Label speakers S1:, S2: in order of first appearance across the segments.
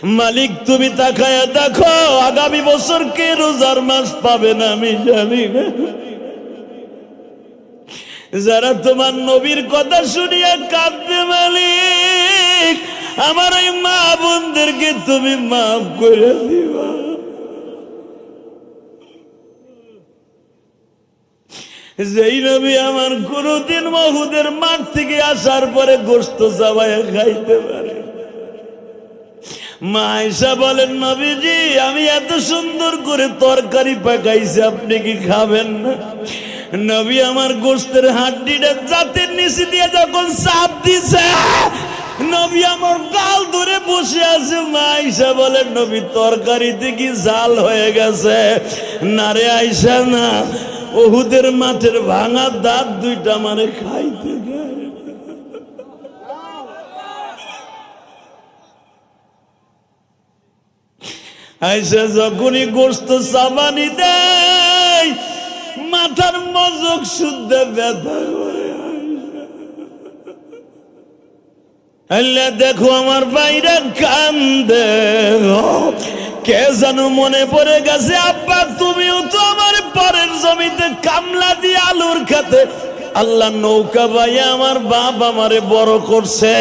S1: মালিক তুমি তাকায়া দেখো, আগামী বছর কে রোজার মাস পাবে না আমি জানি না। যারা তোমার নবীর কথা শুনিয়া কাঁদবে মালিক, আমার এই মা বোনদেরকে তুমি মাফ করে দিবা। যেই নবী আমার কোনদিন উহুদের মাঠ থেকে আসার পরে গোশত চাবায়া খাইতে পারে। মা আয়েশা বলেন, নবীজি আমি এত সুন্দর করে তরকারি পাকাইছি, আপনি কি খাবেন না? নবী আমার গোশতের হাড্ডিটা জাতের নিচে দিয়ে যখন চাপ দিছে, নবী আমার গাল ধরে বসে আছে। মা আয়েশা বলেন, নবী তরকারিতে কি জাল হয়ে গেছে? না রে আয়েশা না, উহুদের মাঠের ভাঙা দাঁত দুইটা আমারে খাইতে দেয়। আয়েশা যখনই গোশত চাবানি দেয়, মাথার মজক শুদ্ধ ব্যথা করে। আল্লাহ দেখো আমার বাইরে কান্দে, কে যেন মনে পড়ে গেছে, আব্বা তুমিও তো আমার পরের জমিতে কামলা দিয়ে আলুর খেতে আল্লাহ নৌকা বাইয়া আমার বাপ আমারে বড় করছে।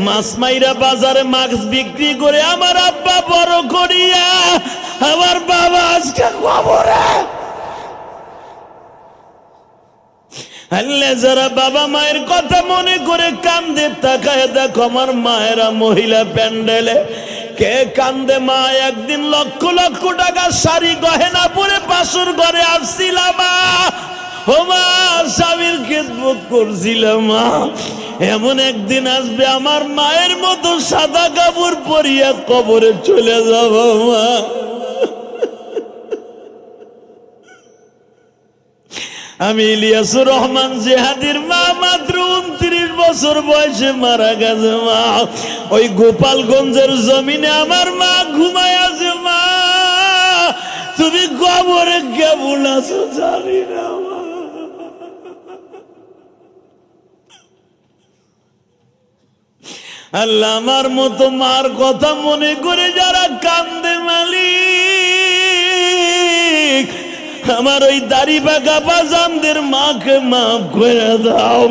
S1: মাছ মাইরা বাজারে মাছ বিক্রি করে আমার আব্বা বড় করিয়া আমার বাবা আজকে কবরে। আল্লাহ যারা বাবা মায়ের কথা মনে করে কান্দে, তাকায় দেখো আমার মায়েরা মহিলা প্যান্ডেলে কে কান্দে। মা একদিন লক্ষ লক্ষ টাকা শাড়ি গহেনা পরে বাসর ঘরে আসছিলাম, ও মা স্বামীর খেদমত করছিলাম। মা এমন একদিন আসবে আমার মায়ের মতো সাদা কাপড় পরিয়া কবরে চলে যাব। মা আমি ইলিয়াসুর রহমান জিহাদির মা মাত্র 29 বছর বয়সে মারা গেছে। মা ওই গোপালগঞ্জের জমিনে আমার মা ঘুমায় আছে। মা তুমি কবরে কেমন আছো জানি না। আল্লাহ আমার মতো মার কথা মনে করে যারা কান্দে মালিক, আমার ওই দাড়ি বাঁকা বাজানদের মাকে মাফ করে দাও,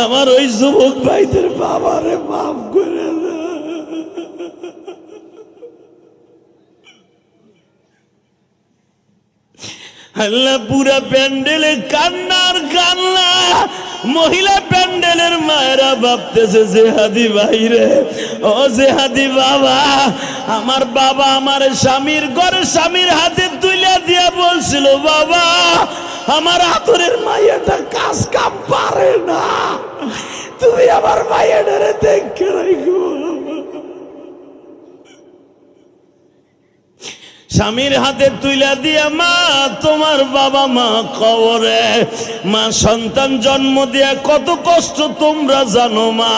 S1: আমার ওই যুবক ভাইদের বাবারে মাফ করে দাও। আল্লাহ পুরা প্যান্ডেলে কান্নার কান্না। মহিলা প্যান্ডেলের মায়েরা ভাবতেছে জেহাদি ভাইরে, ও জেহাদি বাবা, আমার বাবা আমার স্বামীর ঘরে স্বামীর হাতে তুলে দিয়া বলছিল, বাবা আমার আদরের মাইয়াটা কাজ কাম পারে না, তুমি আমার মাইয়াটারে দেখে রাখো। স্বামীর হাতে তুইলা দিয়া, মা তোমার বাবা মা কবরে। মা সন্তান জন্ম দিয়া কত কষ্ট তোমরা জানো। মা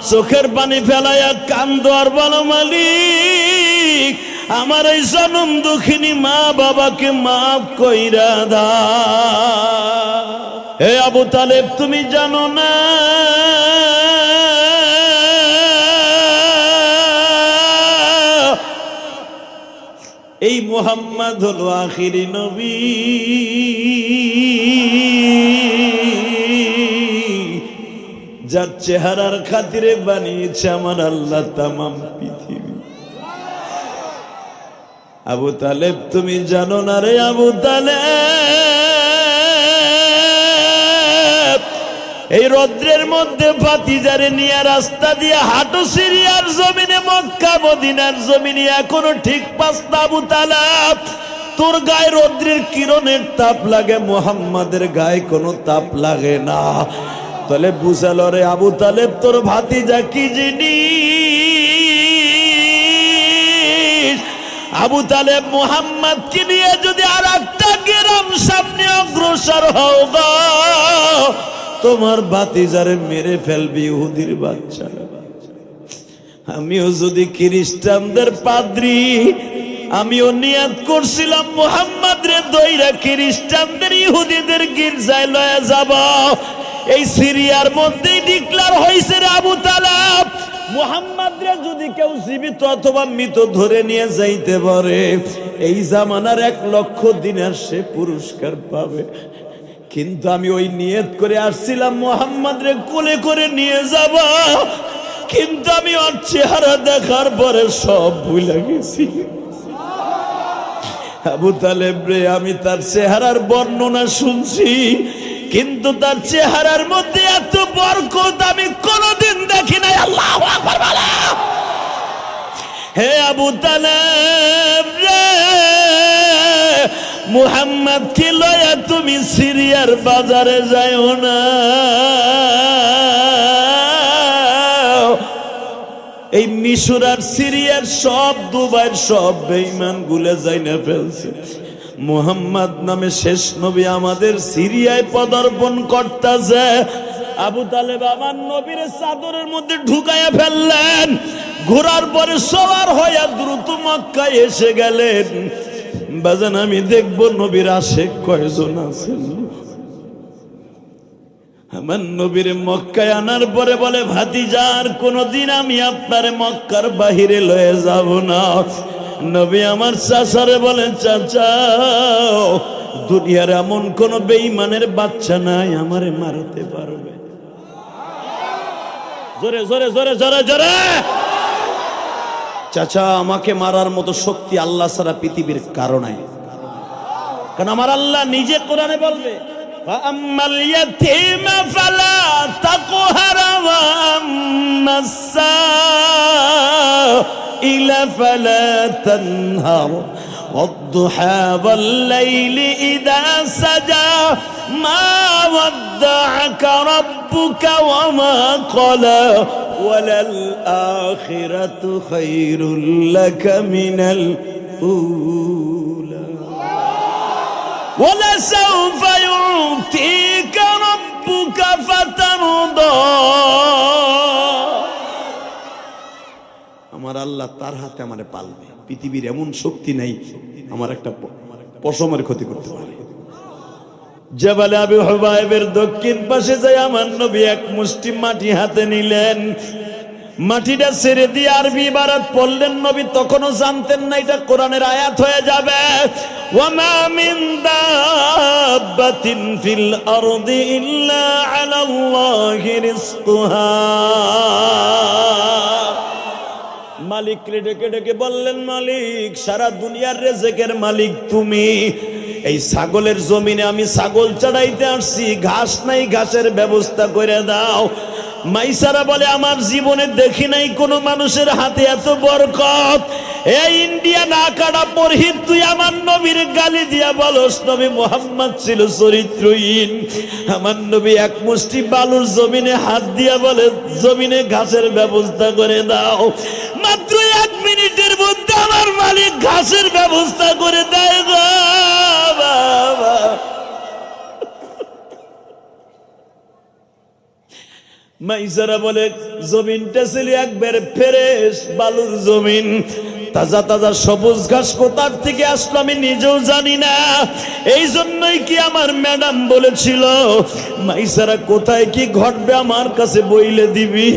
S1: চোখের পানি ফেলাইয়া কান্দো আর বলো, মালিক আমার এই জনম দুঃখিনী মা বাবাকে মাফ কইরা দাও। হে আবু তালেব তুমি জানো না, এই মুহাম্মদ হলো আখিরি নবী। যার চেহারার খাতিরে বানিয়েছে আমার আল্লাহ তামাম পৃথিবী। আবু তালেব তুমি জানো না রে আবু তালেব, এই রৌদ্রের মধ্যে ভাতিজারে নিয়ে রাস্তা দিয়ে হাঁটো সিরিয়ার জমিনে, মক্কা মদিনার জমিনে এখনো ঠিক পাঁচটা। আবু তালেব তোর গায়ে রৌদ্রের কিরণের তাপ লাগে, মুহাম্মাদের গায়ে কোনো তাপ লাগে না। তাহলে বুঝালো রে আবু তালেব তোর ভাতিজা কি জিনিস। আবু তালেব মুহাম্মদ কে নিয়ে যদি আর একটা গ্রাম সামনে অগ্রসর হও গো, তোমার ভাতিজারে মেরে ফেলবি ইহুদির বাচ্চারা। আমিও যদি খ্রিস্টানদের পাদ্রী, আমিও নিয়ত করছিলাম মুহাম্মদ রে দইরা খ্রিস্টানদের ইহুদিদের গির্জায় লয়ে যাব। এই সিরিয়ার মধ্যেই ডিক্লার হয়েছে রে আবু তালেব, মুহাম্মাদরে যদি কেউ জীবিত অথবা মৃত ধরে নিয়ে যাইতে পারে, এই জামানার 1,00,000 দিনার সে পুরস্কার পাবে। কিন্তু আমি ওই নিয়ত করে আসছিলাম মুহাম্মাদরে কোলে করে নিয়ে যাব, কিন্তু আমি ওর চেহারা দেখার পরে সব ভুলে গেছি। আবু তালেব রে, আমি তার চেহারার বর্ণনা শুনছি, কিন্তু তার চেহারার মধ্যে এত বরকত আমি কোনদিন দেখি নাই। আল্লাহু আকবার বলো। হে আবু তালেব রে, মুহাম্মদ কে লয়া তুমি সিরিয়ার বাজারে যাও না। এই মিশর আর সিরিয়ার সব, দুবাইয়ের সব বেঈমান গুলে যাইনা ফেলছে। মুহাম্মদ নামে শেষ নবী আমাদের সিরিয়ায় পদার্পণ করতেছে। আবু তালেব আমার নবীর চাদরের মধ্যে ঢুকাইয়া ফেললেন, ঘোরার পরে সওয়ার হইয়া দ্রুত মক্কায় এসে গেলেন। বাজান, আমি দেখবো নবীর আশেক কয়জন আছেন। আমার নবীর মক্কায় আনার পরে বলে, ভাতিজার কোনদিন আমি আপনার মক্কার বাহিরে লয়ে যাব না। নবী আমার চাচারে বলেন, চাচা দুনিয়ার এমন কোন বেঈমানের বাচ্চা নাই আমারে মারতে পারবে। জোরে জোরে জোরে জোরে জোরে। চাচা, আমাকে মারার মতো শক্তি আল্লাহ ছাড়া পৃথিবীর কারো নাই। কারণ আমার আল্লাহ নিজে কোরআনে বলবে, فأما اليتيم فلا تقهر وأما السائل فلا تنهر والضحى والليل إذا سجى ما ودعك ربك وما قلى وللآخرة خير لك من الأولى ولسوف يعطيك ربك فترضى। আমার আল্লাহ তার হাতে আমারে পালবে। পৃথিবীর এমন শক্তি নাই আমার একটা পশমের ক্ষতি করতে পারে। জাবালে আবু হুবাইবের দক্ষিণ পাশে যায় আমার নবী এক মুষ্টি মাটি হাতে নিলেন, মাটিটা ছেড়ে দিয়ে আরবি ইবারত পড়লেন। নবী তখনও জানতেন না এটা কোরআনের আয়াত হয়ে যাবে। ওয়ামা মিন দাব্বাতিন ফিল আরদি ইল্লা আলাল্লাহি রিজকুহা। মালিক ডেকে ডেকে বললেন, মালিক সারা দুনিয়ার রিজকের মালিক তুমি। এই ছাগলের জমিনে আমি ছাগল চড়াইতে আসছি, ঘাস নাই, ঘাসের ব্যবস্থা করে দাও। মাইসারা বলে, আমার জীবনে দেখি নাই কোন মানুষের হাতে এত বরকত। এই ইন্ডিয়া না কাটা পরহিত তুই আমার নবীর গালি দিয়া বলস নবী মুহাম্মদ ছিল চরিত্রহীন। আমার নবী এক মুষ্টি বালুর জমিনে হাত দিয়া বলে, জমিনে ঘাসের ব্যবস্থা করে দাও। মাত্র 1 মিনিটের মধ্যে আমার মালিক ঘাসের ব্যবস্থা করে দেয় গো বাবা। মাইসারা বলে, জমিনটা ছিল একবার ফ্রেশ বালুর জমিন, তাজা তাজা সবুজ ঘাস কোথার থেকে আসলো আমি নিজেও জানি না। এই জন্যই কি আমার ম্যাডাম বলেছিল, মাইসারা কোথায় কি ঘটবে আমার কাছে বইলে দিবি।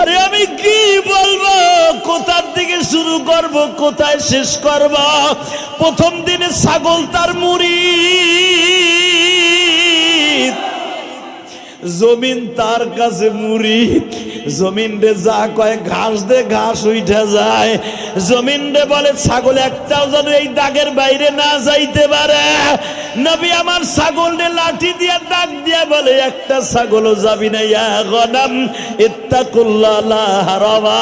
S1: আরে আমি কি বলবো, কোথার থেকে শুরু করব, কোথায় শেষ করব। প্রথম দিনে ছাগল তার মুরিদ, জমিন তার কাছে মুরিদ। জমিন রে যা কয় ঘাস দে, ঘাস উঠে যায়। জমিন রে বলে, ছাগল একটাও যেন এই দাগের বাইরে না যাইতে পারে। নবী আমার ছাগল রে লাঠি দিয়ে দাগ দিয়ে বলে, একটা ছাগলও যাবি না। ইয়া গনাম ইত্তাকুল্লাহ লা হারাবা।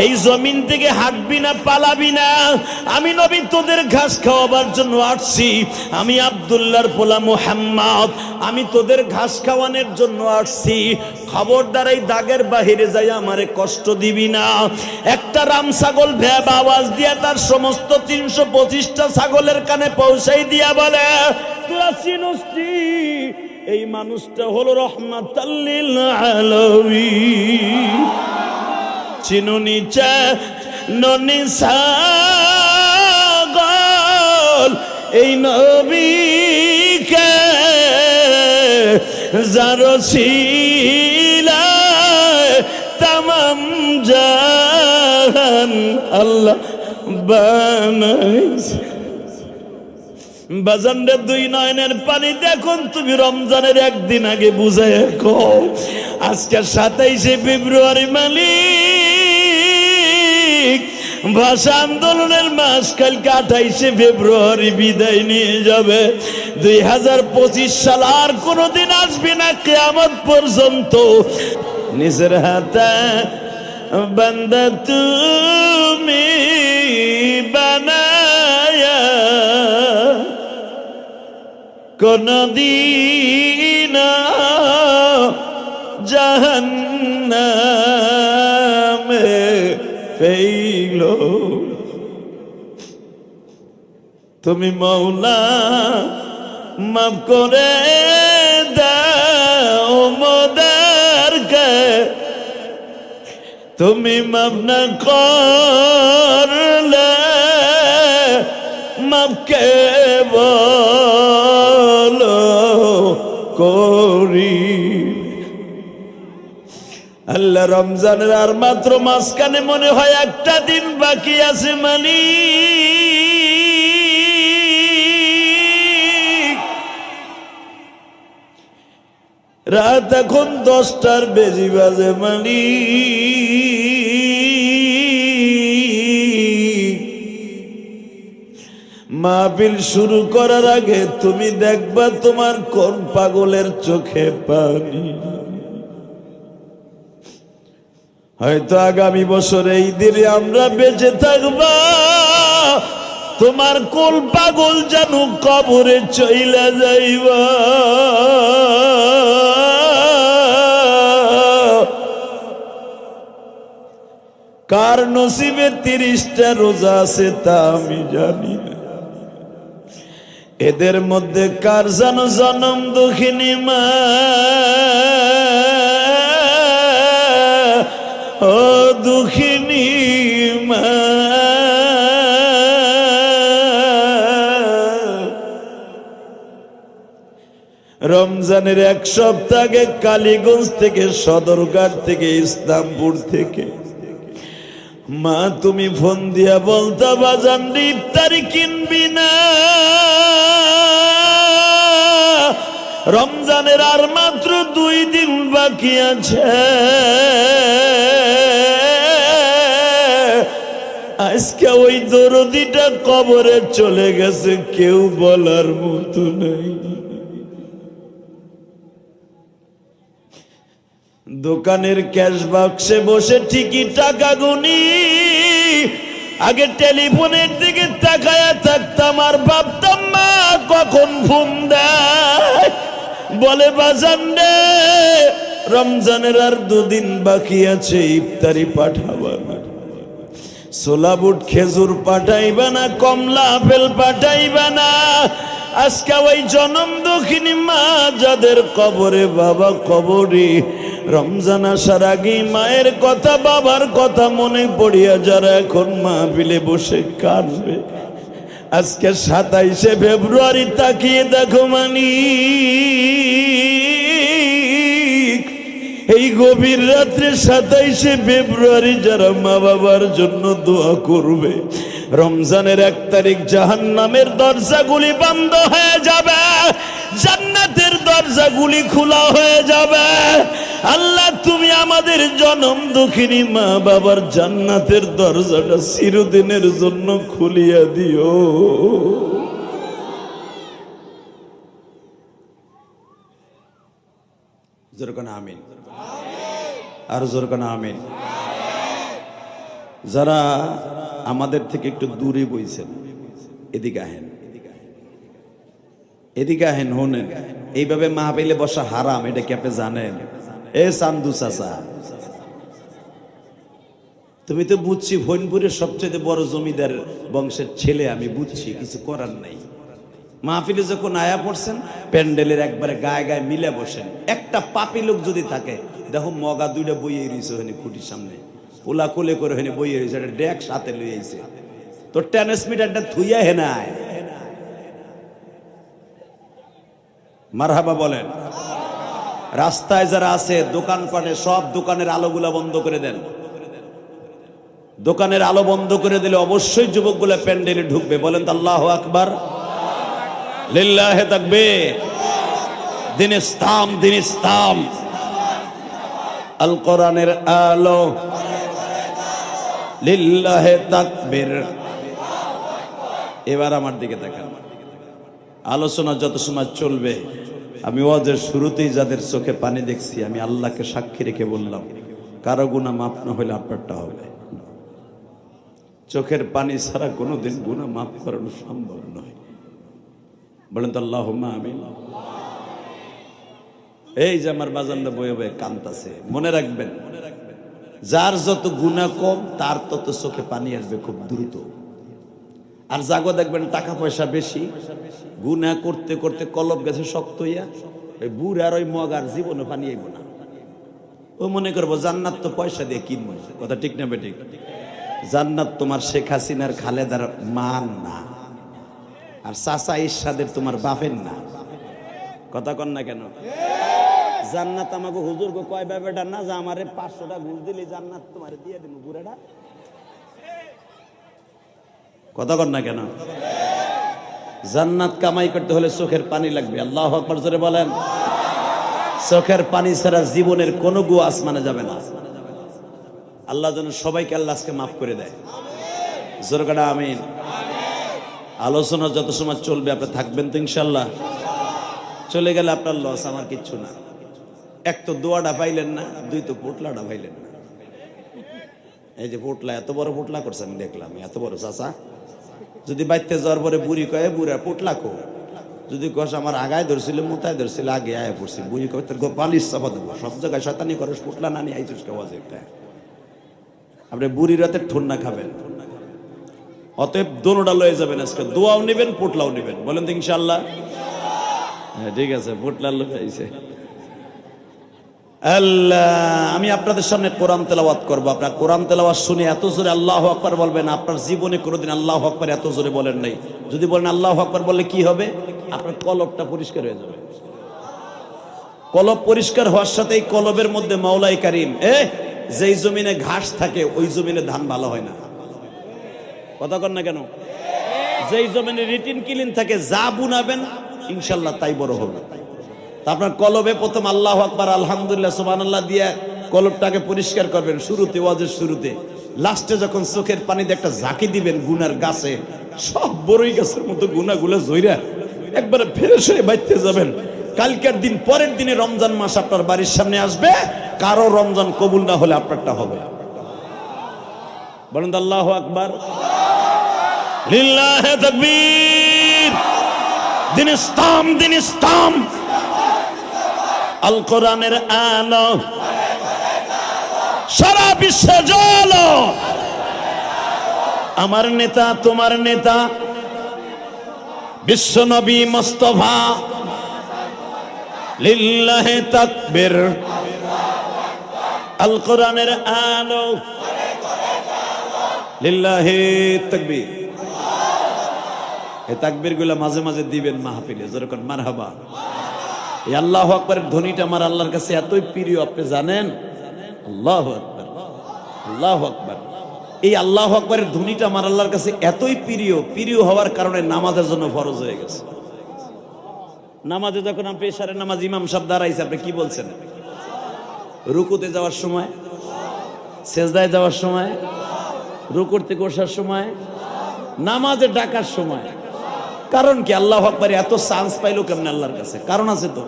S1: এই জমিন থেকে হাঁটবি না, পালাবি না। আমি নবী তোদের ঘাস খাওয়াবার জন্য আসছি। আমি আব্দুল্লাহর পোলা মুহাম্মদ, আমি তোদের ঘাস খাওয়ানোর জন্য আসছি। খবরদার এই দাগের বাহিরে যাই আমারে কষ্ট দিবি না। একটা রাম ছাগল ভ্যাব আওয়াজ দিয়া তার সমস্ত 325টা ছাগলের কানে পৌঁছাই দিয়া বলে, তোরা চিনস্তি এই মানুষটা হলো রহমাতাল লিল আলামিন। চিনুনি চা ননি ছাগল এই নবীকে যার ছিলায় তামাম বানাইছে। বাজানরে দুই নয়নের পানি দেখুন তুমি রমজানের একদিন আগে বুঝায় কও আজকে 27শে ফেব্রুয়ারি মালিক ভাষা আন্দোলনের মাস কালকে 28শে ফেব্রুয়ারি বিদায় নিয়ে যাবে। 2025 সাল আর কোনদিন আসবে না কিয়ামত পর্যন্ত। নিজের হাতে বান্দা তুমি বানায়া কোনদিন জাহান্নামে ফেইল। তুমি মওলা মাফ করে দাও মোদেরকে, তুমি মাফ না করলে মাফ কে বলো করি। আল্লাহ রমজানের আর মাত্র মাঝখানে মনে হয় একটা দিন বাকি আছে মালিক। রাত এখন 10টার বেশি বাজে মালিক। মাহফিল শুরু করার আগে তুমি দেখবা তোমার কোন পাগলের চোখে পানি। হয়তো আগামী বছর এই দিনে আমরা বেঁচে থাকবা, তোমার কোন পাগল যেন কবরে চইলা যাইবা। কার নসিবে 30টা রোজা আছে তা আমি জানি না। এদের মধ্যে কার যেন জনম দুঃখিনী মা, ও দুঃখিনী মা। রমজানের 1 সপ্তাহ আগে কালীগঞ্জ থেকে, সদরঘাট থেকে, ইসলামপুর থেকে মা তুমি ফোন দিয়া বলতা বাজান ইফতারি কিনবি না, রমজানের আর মাত্র 2 দিন বাকি আছে। আজকে ওই দরদিটা কবরে চলে গেছে, কেউ বলার মতো নাই। দোকানের ক্যাশ বাক্সে বসে ঠিকই টাকা গুনি, আগে টেলিফোনের দিকে তাকায়া থাকতাম আর ভাবতাম মা কখন ফোন দেয়, বলে বাজান রে রমজানের আর 2 দিন বাকি আছে, ইফতারি পাঠাবা না, ছোলা বুট খেজুর পাঠাইবা না, কমলা আপেল পাঠাইবা না। আজকে ওই জনম দুঃখিনী মা যাদের কবরে বাবা কবরে, রমজান আসার আগে মায়ের কথা বাবার কথা মনে পড়িয়া যারা এখন মাহফিলে বসে কাঁদবে, আজকে 27শে ফেব্রুয়ারি তাকিয়ে দেখো মানিক, এই গভীর রাত্রে 27শে ফেব্রুয়ারি যারা মা বাবার জন্য দোয়া করবে, রমজানের 1 তারিখ জাহান্নামের দরজাগুলি বন্ধ হয়ে যাবে, জান্নাতের দরজাগুলি খোলা হয়ে যাবে। আল্লাহ তুমি আমাদের জনম দুঃখিনী মা বাবার জান্নাতের দরজাটা চিরদিনের জন্য খুলিয়া দিও। জোরকানা আমিন, আর জোরকানা আমিন। যারা আমাদের থেকে একটু দূরে বইছেন এদিকে আহেন, এদিকে আহেন, হোনেন। এইভাবে মাহফিলে বসা হারাম, এটা কি আপনি জানেন? এ চান্দু চাচা, তুমি তো বুঝছি ফৈনপুরের সবচেয়ে বড় জমিদার বংশের ছেলে, আমি বুঝছি, কিছু করার নাই। মাহফিলে যখন আয়া পড়ছেন প্যান্ডেলের একবারে গায়ে গায়ে মিলে বসেন। একটা পাপি লোক যদি থাকে দেখো মগা 2টা বইয়ে রয়েছে ওখানে খুঁটির সামনে, ওলা কোলে করে ওখানে বইয়ে রয়েছে, একটা ড্যাক সাথে লইয়ে আইছে, তো টেনিস মিটারটা থুইয়া হেনায় মারহাবা বলেন। রাস্তায় যারা আছে দোকানপাটে সব দোকানের আলোগুলা বন্ধ করে দেন, দোকানের আলো বন্ধ করে দিলে অবশ্যই যুবকগুলো প্যান্ডেলে ঢুকবে। বলেন তো আল্লাহু আকবার, লিল্লাহে তাকবীর। দিন ইসলাম, দিন ইসলাম, আল কোরআনের আলো, লিল্লাহে তাকবীর। এবার আমার দিকে তাকান। আলোচনা যত সময় চলবে, আমি ওয়াজের শুরুতেই যাদের চোখে পানি দেখছি, আমি আল্লাহকে সাক্ষী রেখে বললাম, কারো গুনাহ মাফ না হলে আপনারটা হবে। চোখের পানি ছাড়া কোনোদিন গুনাহ মাফ করানো সম্ভব নয়। বলেন তো আল্লাহুম্মা আমিন। এই যে আমার বাজানরা বয়ে বয়ে কাঁদতাছে, মনে রাখবেন, যার যত গুনাহ কম তার তত চোখে পানি আসবে খুব দ্রুত। আর জাগো দেখবেন টাকা পয়সা বেশি, গুনাহ করতে করতে কলব গেছে শক্ত হইয়া, ওই বুড়ার ওই মগ আর জীবনে পানি আইব না। ও মনে করবো জান্নাত তো পয়সা দিয়ে কিনবো। কথা ঠিক না বেঠিক? জান্নাত তোমার শেখ হাসিনার খালেদার মান না, আর চাচা ইরশাদের তোমার বাপের না। কথা কন না কেন? জান্নাত আমাকে হুজুর গো কয় ব্যাপারটা না, যে আমারে 500টা ঘুষ দিলে জান্নাত তোমার দিয়ে দেবো বুড়াটা। কথা কন না কেন? জান্নাত কামাই করতে হলে চোখের পানি লাগবে। আল্লাহু আকবার জোরে বলেন। চোখের পানি ছাড়া জীবনের কোনো গু আসমানে যাবে না। আল্লাহ যেন সবাইকে আল্লাহ আজকে মাফ করে দেয়। জোরে কাটা আমিন। আলোচনা যত সময় চলবে আপনি থাকবেন তো ইনশাল্লাহ। চলে গেলে আপনার লস, আমার কিচ্ছু না। এক তো দোয়াটা পাইলেন না, দুই তো পোটলাটা পাইলেন না। এই যে পোটলা, এত বড় পোটলা করছে আমি দেখলাম, এত বড় চাচা। যদি বাইতে যাওয়ার পরে বুড়ি কয়ে বুড়া পোটলা কো, যদি কষ আমার আগায় ধরছিল মোতায় ধরছিল আগে আয় পড়ছি, বুড়ি কয়ে তোর পালিশ চাপা দেবো। সব জায়গায় শয়তানি করে, পোটলা না নিয়ে আইছিস কেউ একটা। আপনি বুড়ি রাতে ঠন্না খাবেন। অতএব দোনোটা লয়ে যাবেন আজকে, দোয়াও নেবেন পোটলাও নেবেন। বলেন তো ইনশাআল্লাহ। হ্যাঁ ঠিক আছে, পোটলা লোক আইছে। আল্লাহ, আমি আপনাদের সামনে কোরআন তেলাওয়াত করবো। আপনার কোরআন তেলাওয়াত শুনে এত জোরে আল্লাহু আকবার বলবেন, আপনার জীবনে কোনোদিন আল্লাহু আকবার এত জোরে বলেন নাই। যদি বলেন আল্লাহু আকবার বললে কি হবে? আপনার কলবটা পরিষ্কার হয়ে যাবে। কলব পরিষ্কার হওয়ার সাথে এই কলবের মধ্যে মাওলাই কারীম, যেই জমিনে ঘাস থাকে ওই জমিনে ধান ভালো হয় না। কথা কন না কেন? যেই জমিনে রিটিন কিলিন থাকে, যা বুনাবেন ইনশাল্লাহ তাই বড় হবে। আপনার কলবে প্রথম আল্লাহু আকবার আলহামদুলিল্লাহ সুবহানাল্লাহ দিয়ে কলবটাকে পরিষ্কার করবেন শুরুতে, ওয়াজের শুরুতে। লাস্টে যখন চোখের পানিতে একটা ঝাঁকি দিবেন গুনার গাছে, সব বড়ই গাছের মতো গুনাগুলো জইরা একবারে ফ্রেশ হয়ে বাইতে যাবেন। কালকের দিন, পরের দিনে রমজান মাস আপনার বাড়ির সামনে আসবে। কারো রমজান কবুল না হলে আপনারটা হবে। বলেন আল্লাহু আকবার, লিল্লাহে তাকবীর। দিন ইসলাম, দিন ইসলাম, আল কোরআনের আলো, সারা বিশ্বে জ্বলো। আমার নেতা তোমার নেতা বিশ্ব নবী মুস্তাফা, লিল্লাহে তাকবীর। আল কোরআনের আলো, লিল্লাহে তাকবীর। এই তাকবীর গুলা মাঝে মাঝে দিবেন মাহফিলে, যেরকম মারহাবা। এই আল্লাহু আকবারের ধ্বনিটা আমার আল্লাহর কাছে এতই প্রিয়, আপনি জানেন? আল্লাহু আকবার, আল্লাহু আকবার। এই আল্লাহু আকবারের ধ্বনিটা আমার আল্লাহর কাছে এতই প্রিয়, প্রিয় হওয়ার কারণে নামাজের জন্য ফরজ হয়ে গেছে। নামাজে যখন আপনি পেশারের নামাজ ইমাম সাহেব দাঁড়াইছে, আপনি কি বলছেন? রুকুতে যাওয়ার সময়, সেজদায় যাওয়ার সময়, রুকুর থেকে ওঠার সময়, নামাজে ডাকার সময়। কারণ কি? আল্লাহু আকবার এত চান্স পাইলো কেমনে আল্লাহর কাছে? কারণ আছে তো।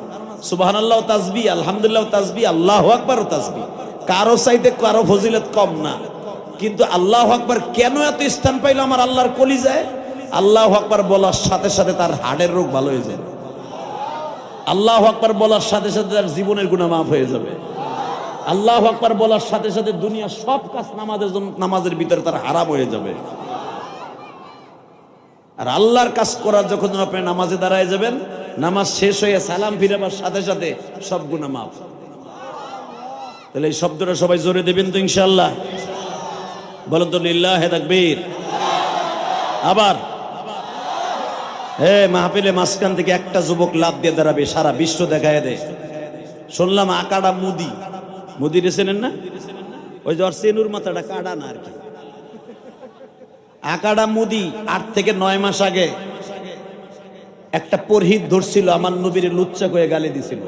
S1: সুবহানাল্লাহ তাসবিহ, আলহামদুলিল্লাহ তাসবিহ, আল্লাহু আকবার তাসবিহ। কারো চাইতে কারো ফজিলত কম না, কিন্তু আল্লাহু আকবার কেন এত স্থান পাইলো আমার আল্লাহর কলিজায়? আল্লাহু আকবার বলার সাথে সাথে তার হার্টের রোগ ভালো হয়ে যাবে। আল্লাহু আকবার বলার সাথে সাথে তার জীবনের গুনাহ মাফ হয়ে যাবে। আল্লাহু আকবার বলার সাথে সাথে দুনিয়ার সব কাজ নামাজের ভিতরে তার হারাম হয়ে যাবে। আর আল্লাহর কাজ করার যখন আপনি নামাজে দাঁড়ায় যাবেন, নামাজ শেষ হয়ে সালাম ফিরাবার সাথে সাথে সব গুনাহ মাফ। তাহলে এই শব্দটা সবাই জোরে দেবেন তো ইনশাআল্লাহ। বলেন তো লিল্লাহে তাকবীর। আবার মাহফিলে মাঝখান থেকে একটা যুবক লাভ দিয়ে দাঁড়াবে, সারা বিশ্ব দেখায় দেয়। শুনলাম আকাডা মুদি, মুদি রেছেন না? ওই যে ওর সেনুর মাথাটা কাটা না আর কি, আকাড়া মুদি 8 থেকে 9 মাস আগে একটা পরহিত ধরছিল, আমার নবীর লুচ্চা করে গালি দিছিল।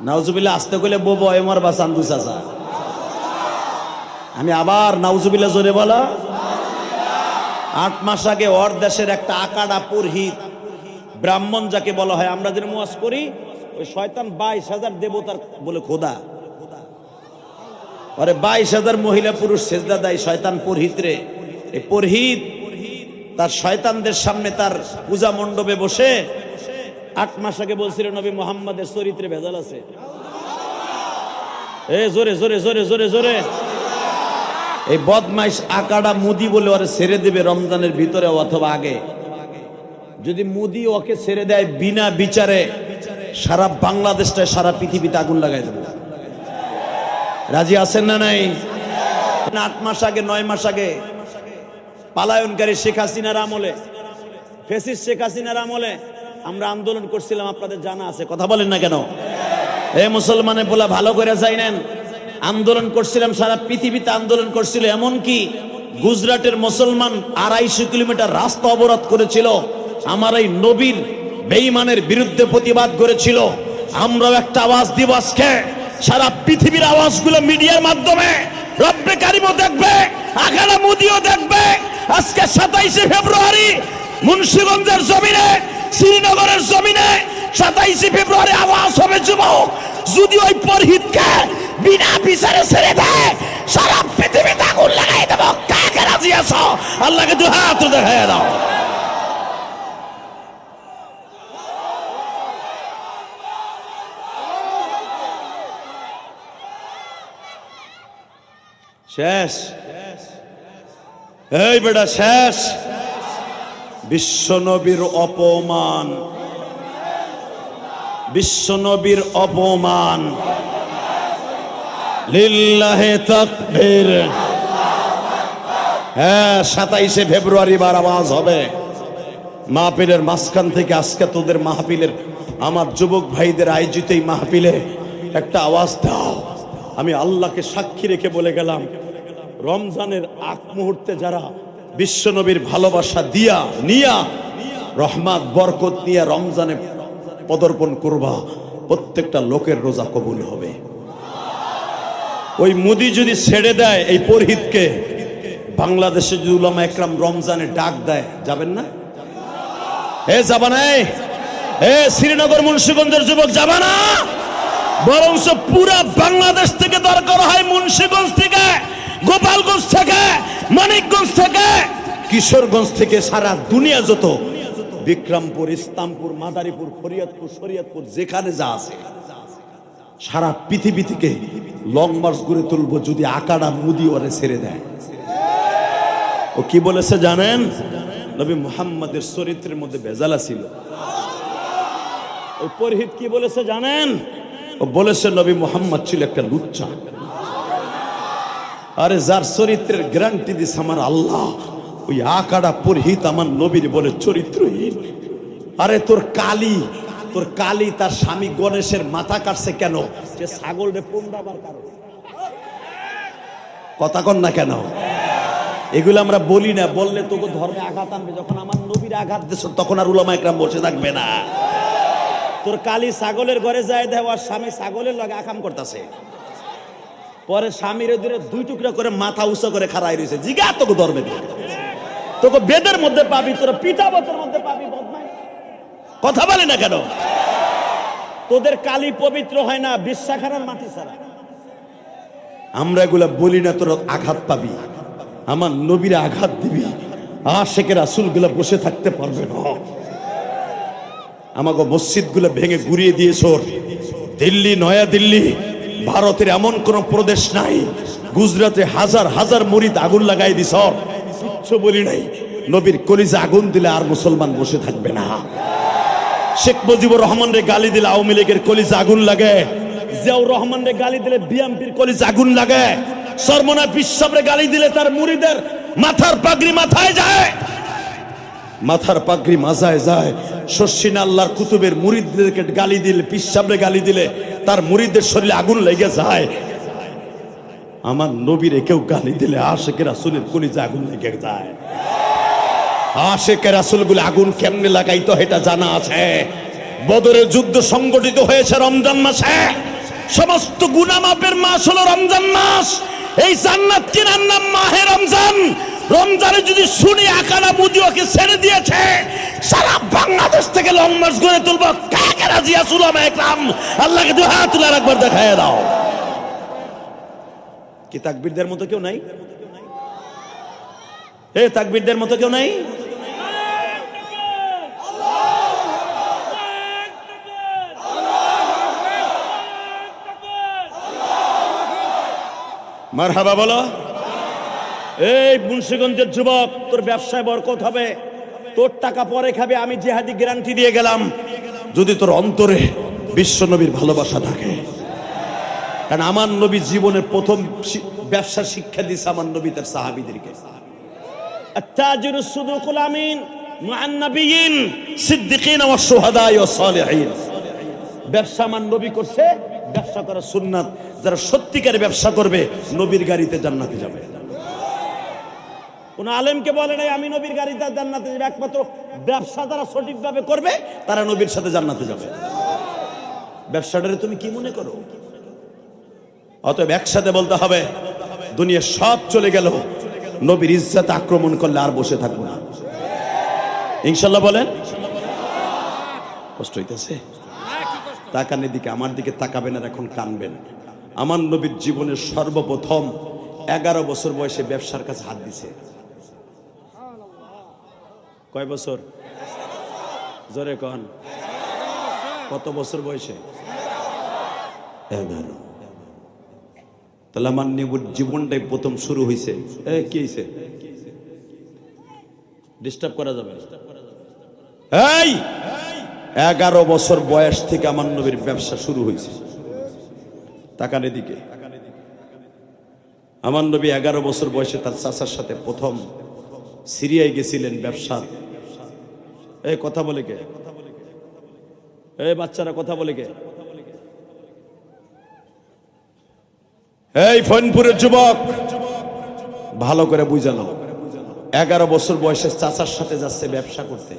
S1: নাউজুবিল্লাহ আস্তে কইলে বউ এমর বা চান্দু চাচা। আমি আবার নাউজুবিল্লাহ জোরে বলা। 8 মাস আগে ওর দেশের একটা আকাড়া পুরোহিত ব্রাহ্মণ যাকে বলা হয়, আমরা যে মুয়াজ করি, ওই শয়তান 22,000 দেবতার বলে খোদা, আরে 22,000 মহিলা পুরুষ সেজদা দেয় শয়তান পুরোহিত রে। এই পুরোহিত তার শয়তানদের সামনে তার পূজা মণ্ডপে বসে 8 মাস আগে বলছিল নবী মুহাম্মাদের চরিত্রে ভেজাল আছে। এ জোরে জোরে জোরে জোরে জোরে। এই বদমাইশ আকাড়া মুদি বলে ওরে ছেড়ে দেবে রমজানের ভিতরে অথবা আগে। যদি মুদি ওকে ছেড়ে দেয় বিনা বিচারে, সারা বাংলাদেশটায় সারা পৃথিবীতে আগুন লাগাই দেবে। রাজি আছেন না নাই? 8 মাস আগে 9 মাস আগে পালায়নকারী শেখ হাসিনার আমলে, ফেসিস্ট শেখ হাসিনার আমলে আমরা আন্দোলন করছিলাম, আপনাদের জানা আছে, কথা বলেন না কেন? এ মুসলমানে বলা ভালো করে যাইনেন, আন্দোলন করছিলাম, সারা পৃথিবীতে আন্দোলন করছিল। এমনকি গুজরাটের মুসলমান 250 কিলোমিটার রাস্তা অবরোধ করেছিল, আমার এই নবীর বেঈমানের বিরুদ্ধে প্রতিবাদ করেছিল। আমরাও একটা আওয়াজ দিব আজকে, সারা পৃথিবীর আওয়াজগুলো মিডিয়ার মাধ্যমে রব্বে কারিমও দেখবে, আকাড়া মুদিও দেখবে। আজকে 27 ফেব্রুয়ারি মুন্সিগঞ্জের জমিনে, শ্রীনগরের জমিনে 27 ফেব্রুয়ারি আওয়াজ হবে যুবক, যদি ওই পুরোহিতকে বিনা বিচারে ছেড়ে দেয়, সারা পৃথিবীতে আগুন লাগাই দেব। কাকে রাজি আছো? আল্লাহকে দুই হাত দেখায় দাও। শেষ, এই বেটা শেষ। বিশ্বনবীর অপমান, বিশ্বনবীর অপমান। লিল্লাহে তাকবীর। হ্যাঁ, 27 ফেব্রুয়ারি বার আওয়াজ হবে মাহফিলের মাঝখান থেকে। আজকে তোদের মাহফিলের, আমার যুবক ভাইদের আয়োজিত এই মাহফিলে একটা আওয়াজ দাও। আমি আল্লাহকে সাক্ষী রেখে বলে গেলাম, রমজানের আগ মুহূর্তে যারা বিশ্বনবীর ভালোবাসা দিয়া নিয়া রহমত বরকত নিয়ে রমজানে পদার্পণ করবা, প্রত্যেকটা লোকের রোজা কবুল হবে। ওই মোদি যদি ছেড়ে দেয় এই পুরোহিতকে, বাংলাদেশে যদি উলামা একরাম রমজানে ডাক দেয়, যাবেন না? এ যাবা না? এ শ্রীনগর মুন্সিগঞ্জের যুবক যাবা না? বরঞ্চ পুরা বাংলাদেশ থেকে দরকার হয়, মুন্সিগঞ্জ থেকে, গোপালগঞ্জ থেকে, মানিকগঞ্জ থেকে, কিশোরগঞ্জ থেকে, সারা দুনিয়া যত বিক্রমপুর, ইসলামপুর, মাদারীপুর, ফরিয়াদপুর, শরীয়তপুর, যেখানে যা আছে সারা পৃথিবী থেকে লং মার্চ গড়ে তুলবো যদি আকাড়া মুদি ওরে ছেড়ে দেয়। ও কি বলেছে জানেন? নবী মুহাম্মাদের চরিত্রের মধ্যে ভেজাল ছিল। ওই পুরোহিত কি বলেছে জানেন? ও বলেছে নবী মুহাম্মদ ছিল একটা লুচ্চা। আরে যার চরিত্রের গ্যারান্টি দিছে আমার আল্লাহ, ওই আকাড়া পুরোহিত আমার নবীর বলে চরিত্রহীন। আরে তোর কালী, তোর কালী তার স্বামী গণেশের মাথা কাটছে কেন? সে ছাগল রে পুন্ডাবার কারণে। কথা কন না কেন? এগুলো আমরা বলি না, বললে তোকে ধর্মে আঘাত আনবে। যখন আমার নবীর আঘাত দিছ তখন আর উলামা একরাম বসে থাকবে না। তোর কালী ছাগলের ঘরে যায় দেওয়ার স্বামী ছাগলের লগে আকাম করতেছে, পরে স্বামীর দূরে 2 টুকরা করে মাথা উঁচু করে খাড়াই রয়েছে। জিগা তোকে ধরবে, তোকে বেদের মধ্যে পাবি, তোর পিতাবতের মধ্যে পাবি। কথা বলে না কেন? তোদের কালী পবিত্র হয় না বিশ্বাখানার মাটি ছাড়া। আমরা এগুলা বলি না, তোর আঘাত পাবি, আমার নবীর আঘাত দিবি, আশেকের রাসূল গুলা বসে থাকতে পারবে না। আমাকে মসজিদ গুলা ভেঙে গুড়িয়ে দিয়েছ। দিল্লি, নয়া দিল্লি, ভারতের এমন কোন প্রদেশ নাই, গুজরাটে হাজার হাজার মুরিদ আগুন লাগাই দিছ, কিচ্ছু বলি নাই। নবীর কলিজা আগুন দিলে আর মুসলমান বসে থাকবে না। শেখ মুজিবুর রহমান রে গালি দিলে আওয়ামী লীগের কলিজা আগুন লাগে, জিয়াউর রহমান রে গালি দিলে বিএনপির কলিজা আগুন লাগে, সরমনা বিশ্বরে গালি দিলে তার মুরিদের মাথার পাগড়ি মাথায় যায়, মাথার পাগড়ি মাথায় যায়। শর্ষিনা আল্লাহর কুতুবের মুরিদদেরকে গালি দিলে, পিসাবরে গালি দিলে তার মুরিদদের শরীরে আগুন লেগে যায়। আমার নবীরে কেউ গালি দিলে আশেকের রাসূলের কলিজা আগুন লেগে যায়। আশেকের রাসূলগুলো আগুন কেমনে লাগাইতো এটা জানা আছে। বদরের যুদ্ধ সংগঠিত হয়েছে রমজান মাসে। সমস্ত গুনাহ মাপের মাস হলো রমজান মাস। এই জান্নাত কেনার নাম মাহে রমজান। রমজানে যদি শুনি আকারা মুদি ওকে ছেড়ে দিয়েছে, সারা বাংলাদেশ থেকে লং মার্চ করে তুলবো। কাকে রাজি আছো উলামা একরাম? আল্লাহকে দুই হাত তুলে একবার দেখায় দাও। কি তাকবীরদের মতো কেউ নাই? এ তাকবীরদের মতো কেউ নাই? মারহাবা বলো। এই মুন্সিগঞ্জের যুবক, তোর ব্যবসায় বরকত হবে, তোর টাকা পরে খাবে, আমি জিহাদি গ্যারান্টি দিয়ে গেলাম, যদি তোর অন্তরে বিশ্ব নবীর ভালোবাসা থাকে। কারণ আমার নবী জীবনের প্রথম ব্যবসা শিক্ষা দিয়েছে আমার নবী তার সাহাবীদেরকে। আত-তাজিরুস সুদুকুল আমিন মা'আন নাবিয়িন সিদ্দিকিন ওয়াস শুহাদা ওয়াস সালিহিন। ব্যবসা আমার নবী করছে, ব্যবসা করা সুন্নাত। যারা সত্যিকারের ব্যবসা করবে নবীর গাড়িতে জান্নাতে যাবে। কোন আলেমকে বলে নাই আমি নবীর গাড়িতে জান্নাতে যাবে। একমাত্র ব্যবসা যারা সঠিকভাবে করবে তারা নবীর সাথে জান্নাতে যাবে। ব্যবসাটারে তুমি কি মনে করো? অতএব একসাথে বলতে হবে, দুনিয়া সব চলে গেল, নবীর ইজ্জত আক্রমণ করলে আর বসে থাকবো না। ইনশাল্লাহ বলেন। কষ্ট হইতেছে? তাকানের দিকে, আমার দিকে তাকাবেন আর এখন কানবেন। আমার নবীর জীবনের সর্বপ্রথম 11 বছর বয়সে ব্যবসার কাছে হাত দিছে। কয় বছর? জোরে কন। কত বছর বয়সে? 11। তাহলে আমার নবীর জীবনটাই প্রথম শুরু হয়েছে। কি হয়েছে? ডিস্টার্ব করা যাবে? এই 11 বছর বয়স থেকে আমার নবীর ব্যবসা শুরু হয়েছে। তাকানের দিকে। আমার নবী 11 বছর বয়সে তার চাচার সাথে প্রথম সিরিয়ায় গেছিলেন ব্যবসা। এই কথা বলে কে? এই বাচ্চারা কথা বলে কে? এই ফইনপুরের যুবক, ভালো করে বুঝানো। 11 বছর বয়সে চাচার সাথে যাচ্ছে ব্যবসা করতে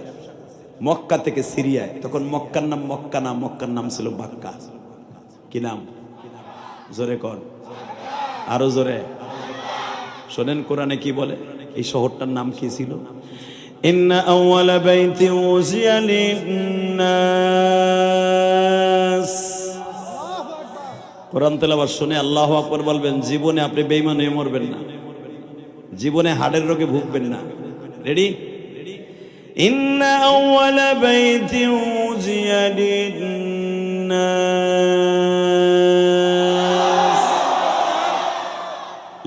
S1: মক্কা থেকে সিরিয়ায়। তখন মক্কার নাম মক্কা না, মক্কার নাম ছিল বাক্কা। কি নাম? জোরে কর, আরো জোরে শোনেন। কোরআনে কি বলে? এই শহরটার নাম কি ছিল? ইন্না আউয়ালা বাইতি উযিয়া লিন-নাস। কোরআন তেলাওয়াত শুনে আল্লাহু আকবার বলবেন। জীবনে আপনি বেঈমান হয়ে মরবেন না, জীবনে হার্টের রোগে ভুগবেন না। রেডি? ইন্না আউয়ালা বাইতি উযিয়া লিন-নাস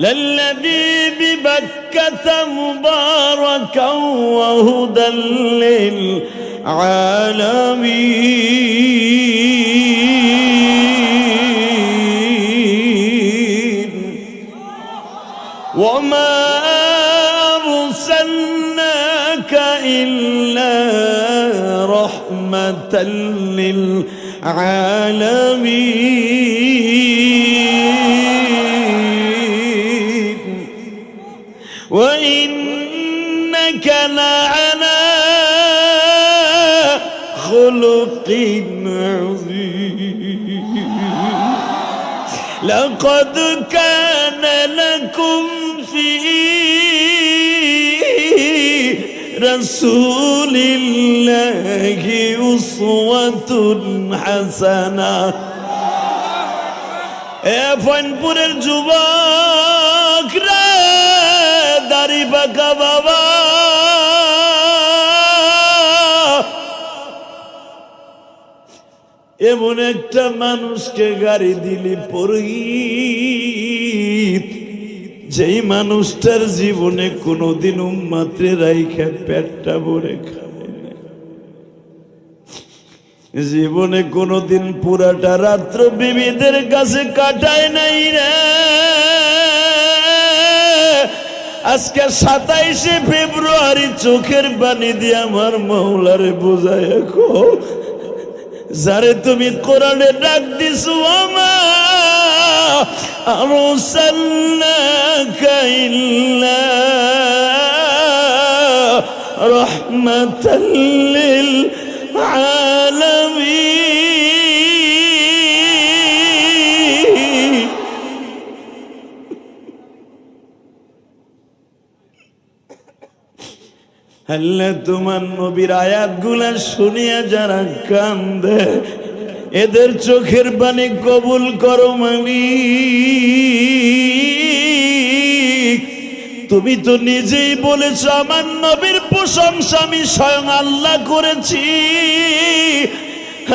S1: লাল্লাযী বিবাক্কাতা মুবারাকান ওয়া হুদাল লিল আলামিন ওয়া মা আরসালনাকা ইল্লা রাহমাতাল লিল আলামিন ওয়া ইন্নাকা লা'আলা খুলুকিন আযীম লাকাদ কানা লাকুম ফি রাসূলিল্লাহি উসওয়াতুন হাসানাহ। এ ফইনপুরের যুবকরা, দাড়ি পাকা বাবা, এমন একটা মানুষকে গাড়ি দিলি পরহিত, যেই মানুষটার জীবনে কোনোদিন উম্মতে রাইখা পেটটা ভরে খায় না, জীবনে কোনোদিন পুরাটা রাত্র বিবিদের কাছে কাটায় নাই রে। আজকে 27শে ফেব্রুয়ারি চোখের পানি দিয়ে আমার মওলারে বোঝায় যারে তুমি কোরআনে ডাক দিছো আমার আরসালনাকা ইল্লা রাহমাতাল লিল আলামিন। আল্লাহ তোমার নবীর আয়াতগুলা শুনিয়া যারা কান্দে এদের চোখের পানি কবুল করো মালিক। তুমি তো নিজেই বলেছ আমার নবীর প্রশংসা আমি স্বয়ং আল্লাহ করেছি।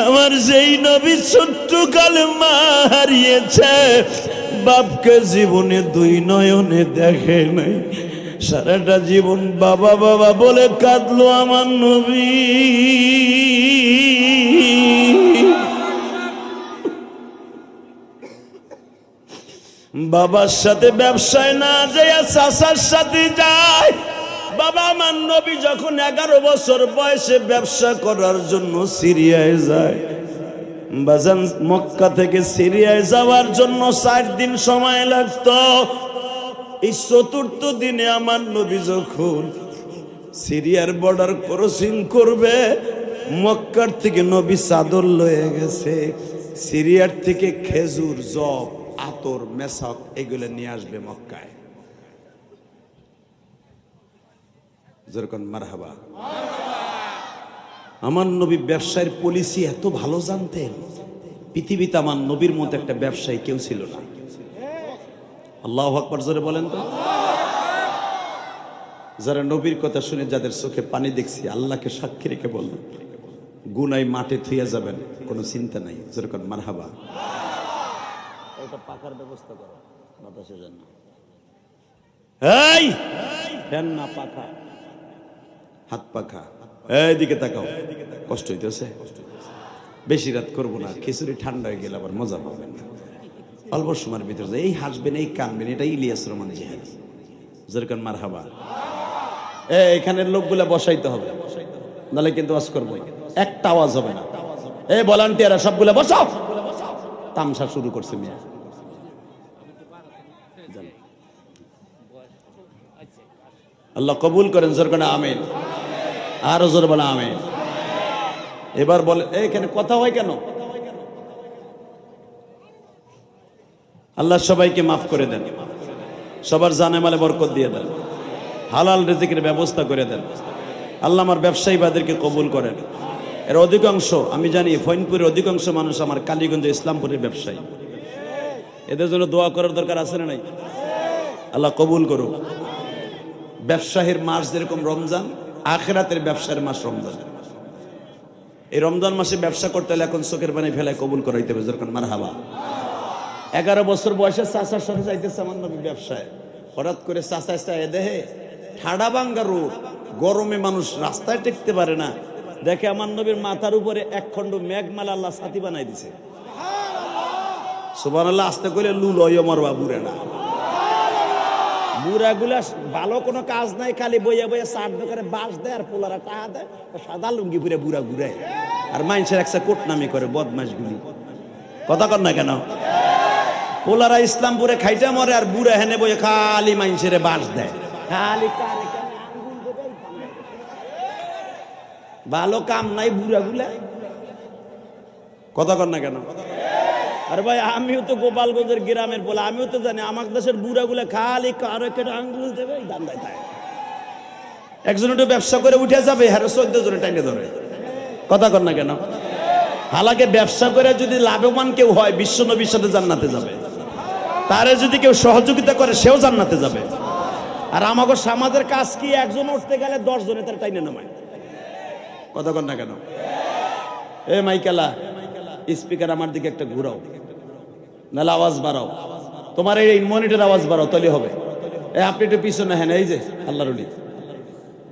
S1: আমার যেই নবী ছোট্ট কালে মা হারিয়েছে, বাপকে জীবনে দুই নয়নে দেখে নাই, সারাটা জীবন বাবা বাবা বলে কাঁদলো আমার নবী। বাবার সাথে ব্যবসায় না যায় চাচার সাথে যায়। বাবা আমার নবী যখন 11 বছর বয়সে ব্যবসা করার জন্য সিরিয়ায় যায়, বাজান মক্কা থেকে সিরিয়ায় যাওয়ার জন্য 4 দিন সময় লাগতো। এই 4র্থ দিনে আমার নবী যখন সিরিয়ার বর্ডার ক্রসিং করবে, মক্কার থেকে নবী চাদর লয়ে গেছে, সিরিয়ার থেকে খেজুর, জব, আতর, মেসাক এগুলো নিয়ে আসবে মক্কায়। যেরকম মারহাবা। আমার নবী ব্যবসায়ের পলিসি এত ভালো জানতেন, পৃথিবীতে আমার নবীর মতো একটা ব্যবসায়ী কেউ ছিল না। আল্লাহু আকবার জোরে বলেন তো। যারা নবীর কথা শুনে যাদের চোখে পানি দেখছি, আল্লাহকে সাক্ষী রেখে বললাম গুনাই মাঠে থুইয়া যাবেন, কোনো চিন্তা নাই। যেরকম মারহাবা। এটা পাখার ব্যবস্থা করো, বাতাসের জন্য। এই ফ্যান না পাখা, হাত পাখা। এইদিকে তাকাও, কষ্ট হইতেছে। বেশি রাত করবো না, খিচুড়ি ঠান্ডা হয়ে গেলে আবার মজা পাবেন না। অল্প সময়ের ভিতরে এই হাসবেন, এই কানবেন, এটা ইলিয়াস রহমান জিহাদ। যেরকম মারহাবা। এখানের লোকগুলা বসাইতে হবে, নাহলে কিন্তু ওয়াজ করবো, একটা আওয়াজ হবে না। এই ভলান্টিয়াররা সবগুলা বসাও। তামসা শুরু করছে মিয়া। আল্লাহ কবুল করেন। জোর করে আমিন। আরো জোর বলে আমিন। এবার বলে এখানে কথা হয় কেন? আল্লাহ সবাইকে মাফ করে দেন, সবার জানে মালে বরকত দিয়ে দেন, হালাল রিজিকের ব্যবস্থা করে দেন। আল্লাহ আমার ব্যবসায়ীবাদেরকে কবুল করেন। এর অধিকাংশ আমি জানি ফইনপুরের অধিকাংশ মানুষ আমার কালীগঞ্জ ইসলামপুরের ব্যবসায়ী। এদের জন্য দোয়া করার দরকার আছে না নাই? আল্লাহ কবুল করুক। ব্যবসায়ের মাস যেরকম রমজান, আখিরাতের ব্যবসার মাস রমজান। এই রমজান মাসে ব্যবসা করতে হলে এখন চোখের পানি ফেলায় কবুল করাইতে হবে। যেরকম মারহাবা। 11 বছর বয়সে চাচার সাথে যাইতেছে আমার নবী ব্যবসায়। হঠাৎ করে চাচা দেহে ঠাডা ভাঙ্গা রোড, গরমে মানুষ রাস্তায় টেকতে পারে না। দেখে আমার নবীর মাথার উপরে 1 খণ্ড মেঘমালা আল্লাহ ছাতি বানাই দিছে। সুবহানাল্লাহ। আস্তে করে লুলয় আমার বাবুরে না, বুড়াগুলা ভালো কোনো কাজ নাই, খালি বইয়া বইয়া চার দোকানে বাস দেয় আর পোলারা টাকা দেয়, সাদা লুঙ্গি পুরে বুড়া ঘুরে আর মানুষের একটা কোটনামি করে বদমাশগুলি। কথা কর না কেন? পোলারা ইসলামপুরে খাইটা মরে আর বুড়া হেনে বইয়ে খালি মানুষের বাস দেয়, খালি ভালো কাম নাই বুড়াগুলা। কথা কর না কেন? আরে ভাই আমিও তো গোপালগঞ্জের গ্রামের বলে, আমিও তো জানি আমার দেশের বুড়াগুলা খালি কারো একটা আঙ্গুল দেবে দান্দায় থাকে। একজন একটু ব্যবসা করে উঠে যাবে, হ্যাঁ 14 জনে টাইনে ধরে। কথা কর না কেন? হালাকে ব্যবসা করে যদি লাভবান কেউ হয়, বিশ্ব নবীর সাথে জান্নাতে যাবে। তারে যদি কেউ সহযোগিতা করে, সেও জান্নাতে যাবে। আর আমাকে সমাজের কাজ কি, একজন উঠতে গেলে 10 জনে তার টাইনে নামায়। কথা কর না কেন? এ মাইকালা, স্পিকার আমার দিকে একটা ঘুরাও, নাহলে আওয়াজ বাড়াও। তোমার এই মনিটর আওয়াজ বাড়াও, তাহলে হবে। আপনি একটু পিছনে হেন, এই যে আল্লাহর ওলি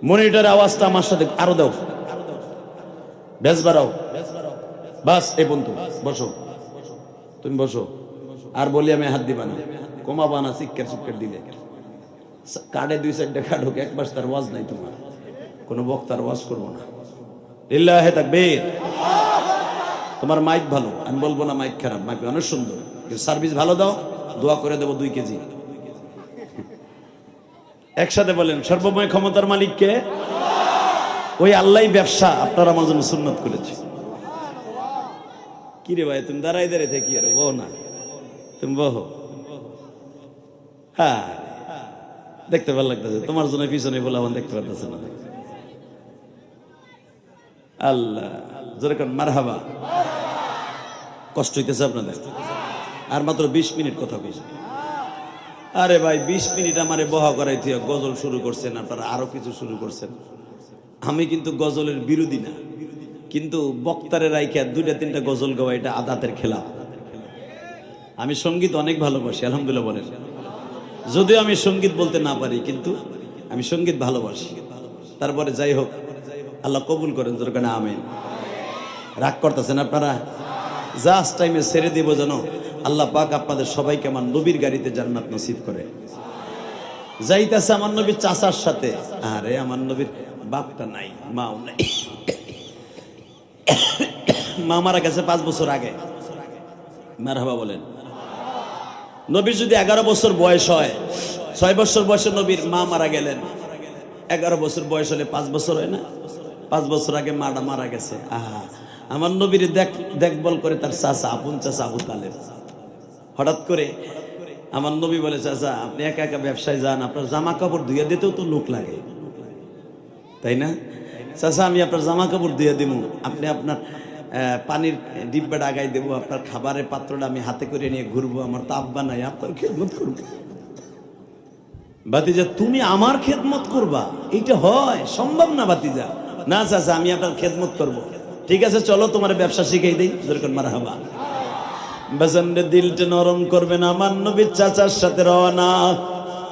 S1: মনিটর আওয়াজটা আমার সাথে আরো দাও, বেশ বাড়াও। বাস এই বন্ধু বসো, তুমি বসো। আর বলি আমি হাত দিবা না, কমাবা না, চিৎকার চিৎকার দিলে কার্ডে 2-4টা কার্ড হোক, একবার তার ওয়াজ নাই তোমার, কোনো বক্তার ওয়াজ করবো না। লিল্লাহি তাকবীর। তোমার মাইক ভালো, আমি বলবো না মাইক খারাপ, মাইক অনেক সুন্দর। সার্ভিস ভালো দাও, দোয়া করে দেবো 2 কেজি। একসাথে বলেন, সর্বময় ক্ষমতার মালিক কে? ওই আল্লাহই ব্যবসা আপনার আমার জন্য সুন্নত করেছে। কি রে ভাই, তুমি দাঁড়াই দাঁড়াই থাকি আর বহ না, তুমি বহ। হ্যাঁ, দেখতে ভালো লাগতেছে তোমার জন্য, পিছনে বলে আমার দেখতে পারতেছে না। আল্লাহ যেরকম মারহাবা। কষ্ট হইতেছে আপনাদের? আর মাত্র 20 মিনিট কথা বলছি। আরে ভাই 20 মিনিট আমারে বহা করাই দিয়ে গজল শুরু করছেন, আপনারা আরো কিছু শুরু করছেন। আমি কিন্তু গজলের বিরোধী না, কিন্তু বক্তারে রাইখা 2-3টা গজল গাওয়া এটা আদাতের খেলা। আমি সঙ্গীত অনেক ভালোবাসি, আলহামদুলিল্লাহ বলেন। যদিও আমি সঙ্গীত বলতে না পারি, কিন্তু আমি সঙ্গীত ভালোবাসি। তারপরে যাই হোক, আল্লাহ কবুল করেন, দরকার আমিন। রাগ করতেছেন আপনারা? জাস্ট টাইমে ছেড়ে দিব যেন আল্লাহ পাক আপনাদের সবাইকে আমার নবীর গাড়িতে জান্নাত নসিব করে। যাইতেছে আমার নবীর চাচার সাথে। আরে আমার নবীর বাপটা নাই, মাও নাই। মা মারা গেছে 5 বছর আগে। মারহাবা বলেন। নবীর যদি 11 বছর বয়স হয়, 6 বছর বয়সে নবীর মা মারা গেলেন। 11 বছর বয়স হলে 5 বছর হয় না? 5 বছর আগে মাটা মারা গেছে। আহা, আমার নবীর দেখবল করে তার চাচা, আপন চাচা আবু তালেব। হঠাৎ করে আমার নবী বলে, চাচা আপনি একা একা ব্যবসায় যান, আপনার জামা কাপড় ধুয়ে দিতেও তো লোক লাগে, তাই না? চাচা আমি আপনার জামা কাপড় ধুয়ে দিব, আপনি আপনার পানির ডিব্বাটা আগাই দেবো, আপনার খাবারের পাত্রটা আমি হাতে করে নিয়ে ঘুরবো, আমার তো আব্বা নাই, আপনার খেদমত করবো। ভাতিজা তুমি আমার খেদমত করবা? এইটা হয়? সম্ভব না ভাতিজা। না চাচা আমি আপনার খেদমত করবো। ঠিক আছে চলো তোমার ব্যবসা শিখাই দেই, যেরকম মারহাবা। বাজানরে দিলটা নরম করবেন, আমার নবীর চাচার সাথে রওনা।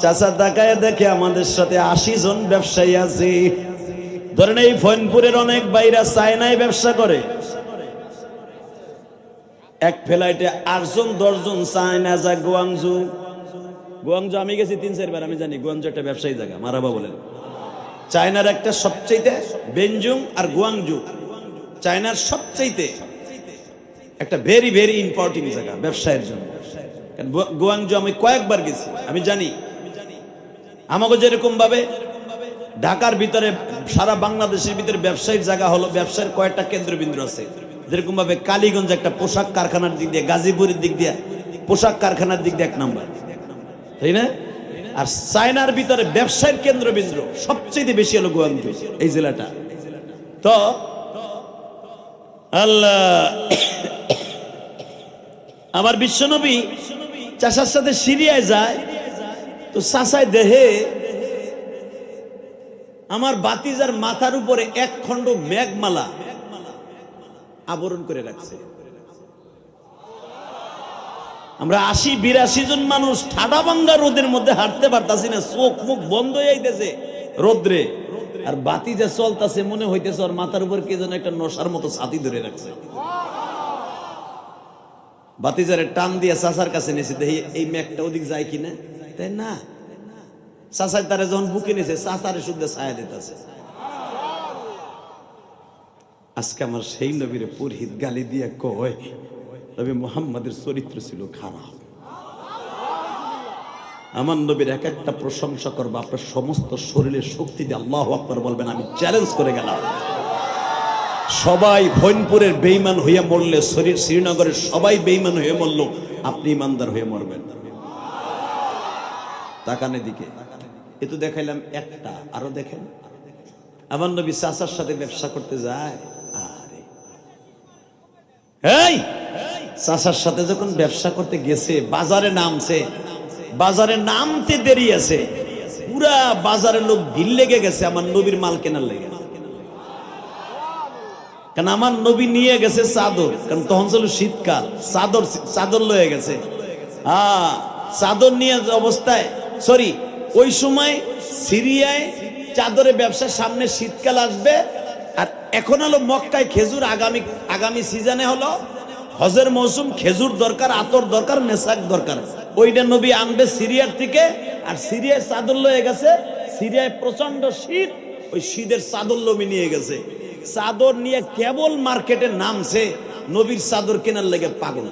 S1: চাচা তাকায় দেখে আমাদের সাথে 80 জন ব্যবসায়ী আছে। ধরেন এই ফইনপুরের অনেক বাইরা চায়নায় ব্যবসা করে। এক ফ্লাইটে 8 জন 10 জন চায়না যায় গুয়াংজু। গুয়াংজু আমি গেছি 3-4 বার, আমি জানি গুয়াংজু একটা ব্যবসায়ী জায়গা। মারহাবা বলেন। চায়নার একটা সবচাইতে, বেনজুং আর গুয়াংজু চায়নার সবচাইতে একটা ভেরি ভেরি ইম্পর্টিং জায়গা ব্যবসায়ের জন্য। গুয়াংজু আমি কয়েকবার গেছি, আমি জানি। আমাকে যেরকম ভাবে ঢাকার ভিতরে সারা বাংলাদেশের ভিতরে ব্যবসায়িক জায়গা হলো, ব্যবসার কয়েকটা কেন্দ্রবিন্দু আছে। যেরকম ভাবে কালীগঞ্জ একটা পোশাক কারখানার দিক দিয়ে, গাজীপুরের দিক দিয়ে পোশাক কারখানার দিক দিয়ে 1 নম্বর, তাই না? আর চায়নার ভিতরে ব্যবসায়ের কেন্দ্রবিন্দু সবচেয়ে বেশি হলো গুয়াংজু, এই জেলাটা। তো আল্লাহ, আমার বিশ্বনবী চাচার সাথে সিরিয়ায় যায়, তো চাচায় দেহে আমার বাতিজার মাথার উপরে 1 খণ্ড মেঘমালা আবরণ করে রাখছে। আমরা 80-82 জন মানুষ ঠাডা ভাঙ্গা রোদের মধ্যে হাঁটতে পারতাছি না, চোখ মুখ বন্ধ হয়ে যাইতেছে রোদ্রে। আর বাতিজা চলতেছে, মনে হইতেছে ওর মাথার উপর কে যেন একটা নশার মতো ছাতি ধরে রাখছে। বাতিজারে টান দিয়ে চাচার কাছে নিয়েছে, দেখি এই মেঘটা ওদিক যায় কিনা। তাই না, চাচাই তারে যখন বুকে নিয়েছে, চাচারে শুদ্ধ ছায়া দিতেছে। আজকে আমার সেই নবীরে পুরহিত গালি দিয়ে কয়, নবী মুহাম্মাদের চরিত্র ছিল খারাপ। আমার নবীর এক একটা প্রশংসা করবো, আপনার সমস্ত শরীরের শক্তি দিয়ে আল্লাহু আকবার বলবেন। আমি চ্যালেঞ্জ করে গেলাম, সবাই ফইনপুরের বেঈমান হয়ে মরলে, শ্রীনগরের সবাই বেঈমান হয়ে মরল, আপনি ইমানদার হয়ে মরবেন। তাকানে দিকে এ তো দেখাইলাম একটা, আরো দেখেন আমার নবী চাচার সাথে ব্যবসা করতে যায়। আরে এই চাচার সাথে যখন ব্যবসা করতে গেছে, বাজারে নামছে, বাজারে নামতে দেরি আছে, পুরা বাজারের লোক ভিড় লেগে গেছে আমার নবীর মাল কেনার লেগে। কারণ আমার নবী নিয়ে গেছে চাদর, কারণ তখন ছিল শীতকাল, চাদর লয়ে গেছে। চাদর নিয়ে অবস্থায়, সরি ওই সময় সিরিয়ায় চাদরে ব্যবসা, সামনে শীতকাল আসবে। আর এখন হলো মক্কায় খেজুর, আগামী সিজনে হলো হজের মৌসুম, খেজুর দরকার, আতর দরকার, মেসাক দরকার। ওইটা নবী আনবে সিরিয়ার থেকে। আর সিরিয়ায় চাদর লয়ে গেছে, সিরিয়ায় প্রচন্ড শীত, ওই শীতের চাদর নবী নিয়ে গেছে। চাদর নিয়ে কেবল মার্কেটে নামছে, নবীর চাদর কেনার লেগে পাগল।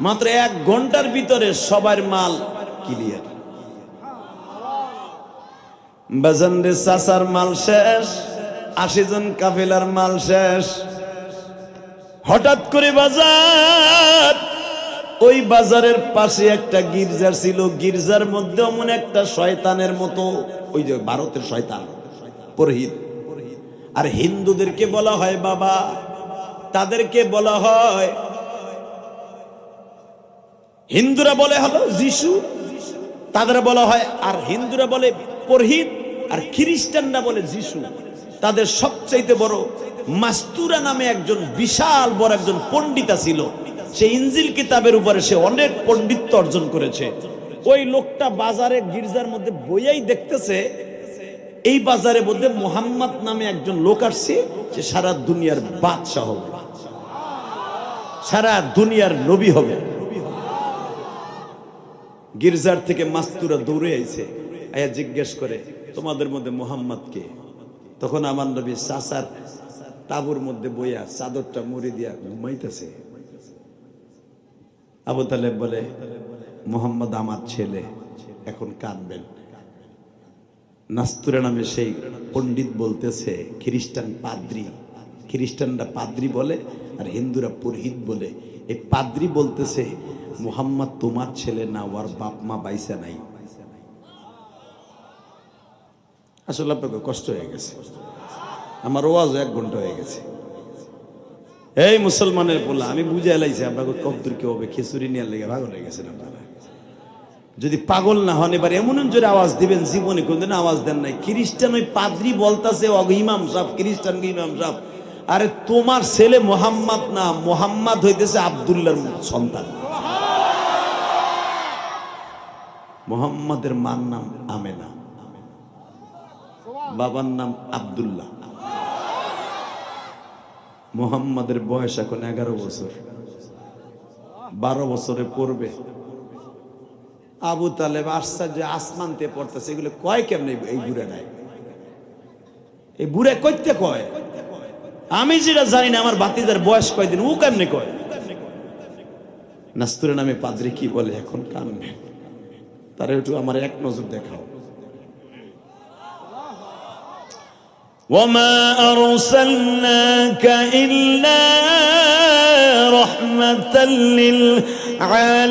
S1: মাত্র 1 ঘন্টার ভিতরে সবার মাল ক্লিয়ার। বাজানরে চাচার মাল শেষ, 80 জন কাফেলার মাল শেষ। হঠাৎ করে বাজার, ওই বাজারের পাশে একটা গির্জার ছিল, গির্জার মধ্যে এমন একটা শয়তানের মতো, ওই যে ভারতের শয়তান পুরোহিত, আর হিন্দুদেরকে বলা হয় বাবা, তাদেরকে বলা হয়, হিন্দুরা বলে হলো যিশু, তাদের বলা হয়, আর হিন্দুরা বলে পুরোহিত, আর খ্রিস্টানরা বলে যিশু। তাদের সবচাইতে বড় মাস্তুরা নামে একজন বিশাল বড় একজন পণ্ডিতা ছিল, সে ইনজিল কিতাবের উপরে সে অনেক পণ্ডিত্য অর্জন করেছে। ওই লোকটা বাজারে গির্জার মধ্যে বইয়াই দেখতেছে এই বাজারের মধ্যে মুহাম্মদ নামে একজন লোক আসছে, সে সারা দুনিয়ার বাদশা হবে, সারা দুনিয়ার নবী হবে। গির্জার থেকে মাস্তুরা দৌড়ে আইছে, আয়া জিজ্ঞেস করে তোমাদের মধ্যে মুহাম্মদ কে? তখন আমার নবী চাচার তাবুর মধ্যে বইয়া চাদরটা মুড়ি দিয়া ঘুমাইতেছে। আবু তালেব বলে মুহাম্মদ আমার ছেলে, এখন কাঁদবেন। নাস্তুরা নামে সেই পণ্ডিত বলতেছে খ্রিস্টান পাদ্রি, খ্রিস্টানরা পাদ্রি বলে আর হিন্দুরা পুরোহিত বলে। এই পাদ্রি বলতেছে মুহাম্মদ তোমার ছেলে না, ওর বাপ মা বাইসা নাই। আসলে আপনাকে কষ্ট হয়ে গেছে, আমার ওয়াজ 1 ঘন্টা হয়ে গেছে। এই মুসলমানের বলা আমি বুঝে এলাইছি আপনাকে কবদুর কি হবে, খিচুড়ি নিয়ে লেগে ভাগল হয়ে গেছেন আপনারা। যদি পাগল না হন এবার এমন জোরে আওয়াজ দিবেন, জীবনে কোনদিন আওয়াজ দেন নাই। খ্রিস্টান ওই পাদ্রি বলতাছে ইমাম সাহেব, খ্রিস্টান ইমাম সাহেব, আরে তোমার ছেলে মোহাম্মদ না, মোহাম্মদ হইতেছে আব্দুল্লাহর সন্তান। মোহাম্মদের মার নাম আমেনা, বাবার নাম আব্দুল্লাহ। মোহাম্মদের বয়স এখন 11 বছর, 12 বছরে পড়বে। আবু তালেব আশ্চর্য, আসমানতে পড়তেছে, এগুলো কয় কেমনে এই বুড়া নাই, এই বুড়া কইতে কয়? আমি যেটা জানি না আমার ভাতিজার বয়স কয়দিন, ও কেমনে কয়? নাস্তুরের নামে পাদ্রী কি বলে এখন কানবে, তারা একটু আমার এক নজর দেখাও। وما أرسلناك إلا رحمة للعالمين।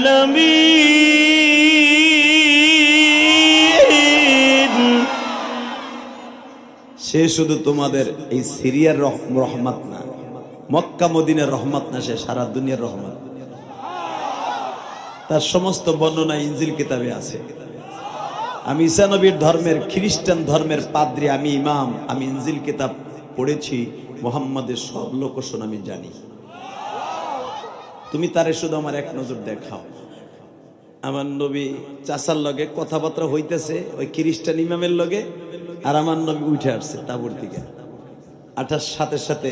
S1: সে শুধু তোমাদের এই সিরিয়ার রহমত না, মক্কা মদিনার রহমত না, সে সারা দুনিয়ার রহমত। তার সমস্ত বর্ণনা ইনজিল কিতাবে আছে। আমি ঈসা নবীর ধর্মের, খ্রিস্টান ধর্মের পাদ্রী, আমি ইমাম, আমি ইনজিল কিতাব পড়েছি, মুহাম্মাদের সব লোকশন আমি জানি। তুমি তারে শুধু আমার এক নজর দেখাও। আমার নবী চাচার লগে কথাবার্তা হইতেছে ওই খ্রিস্টান ইমামের লগে, আর আমার নবী উঠে আসছে তাবুর দিকে। আঠার সাথে সাথে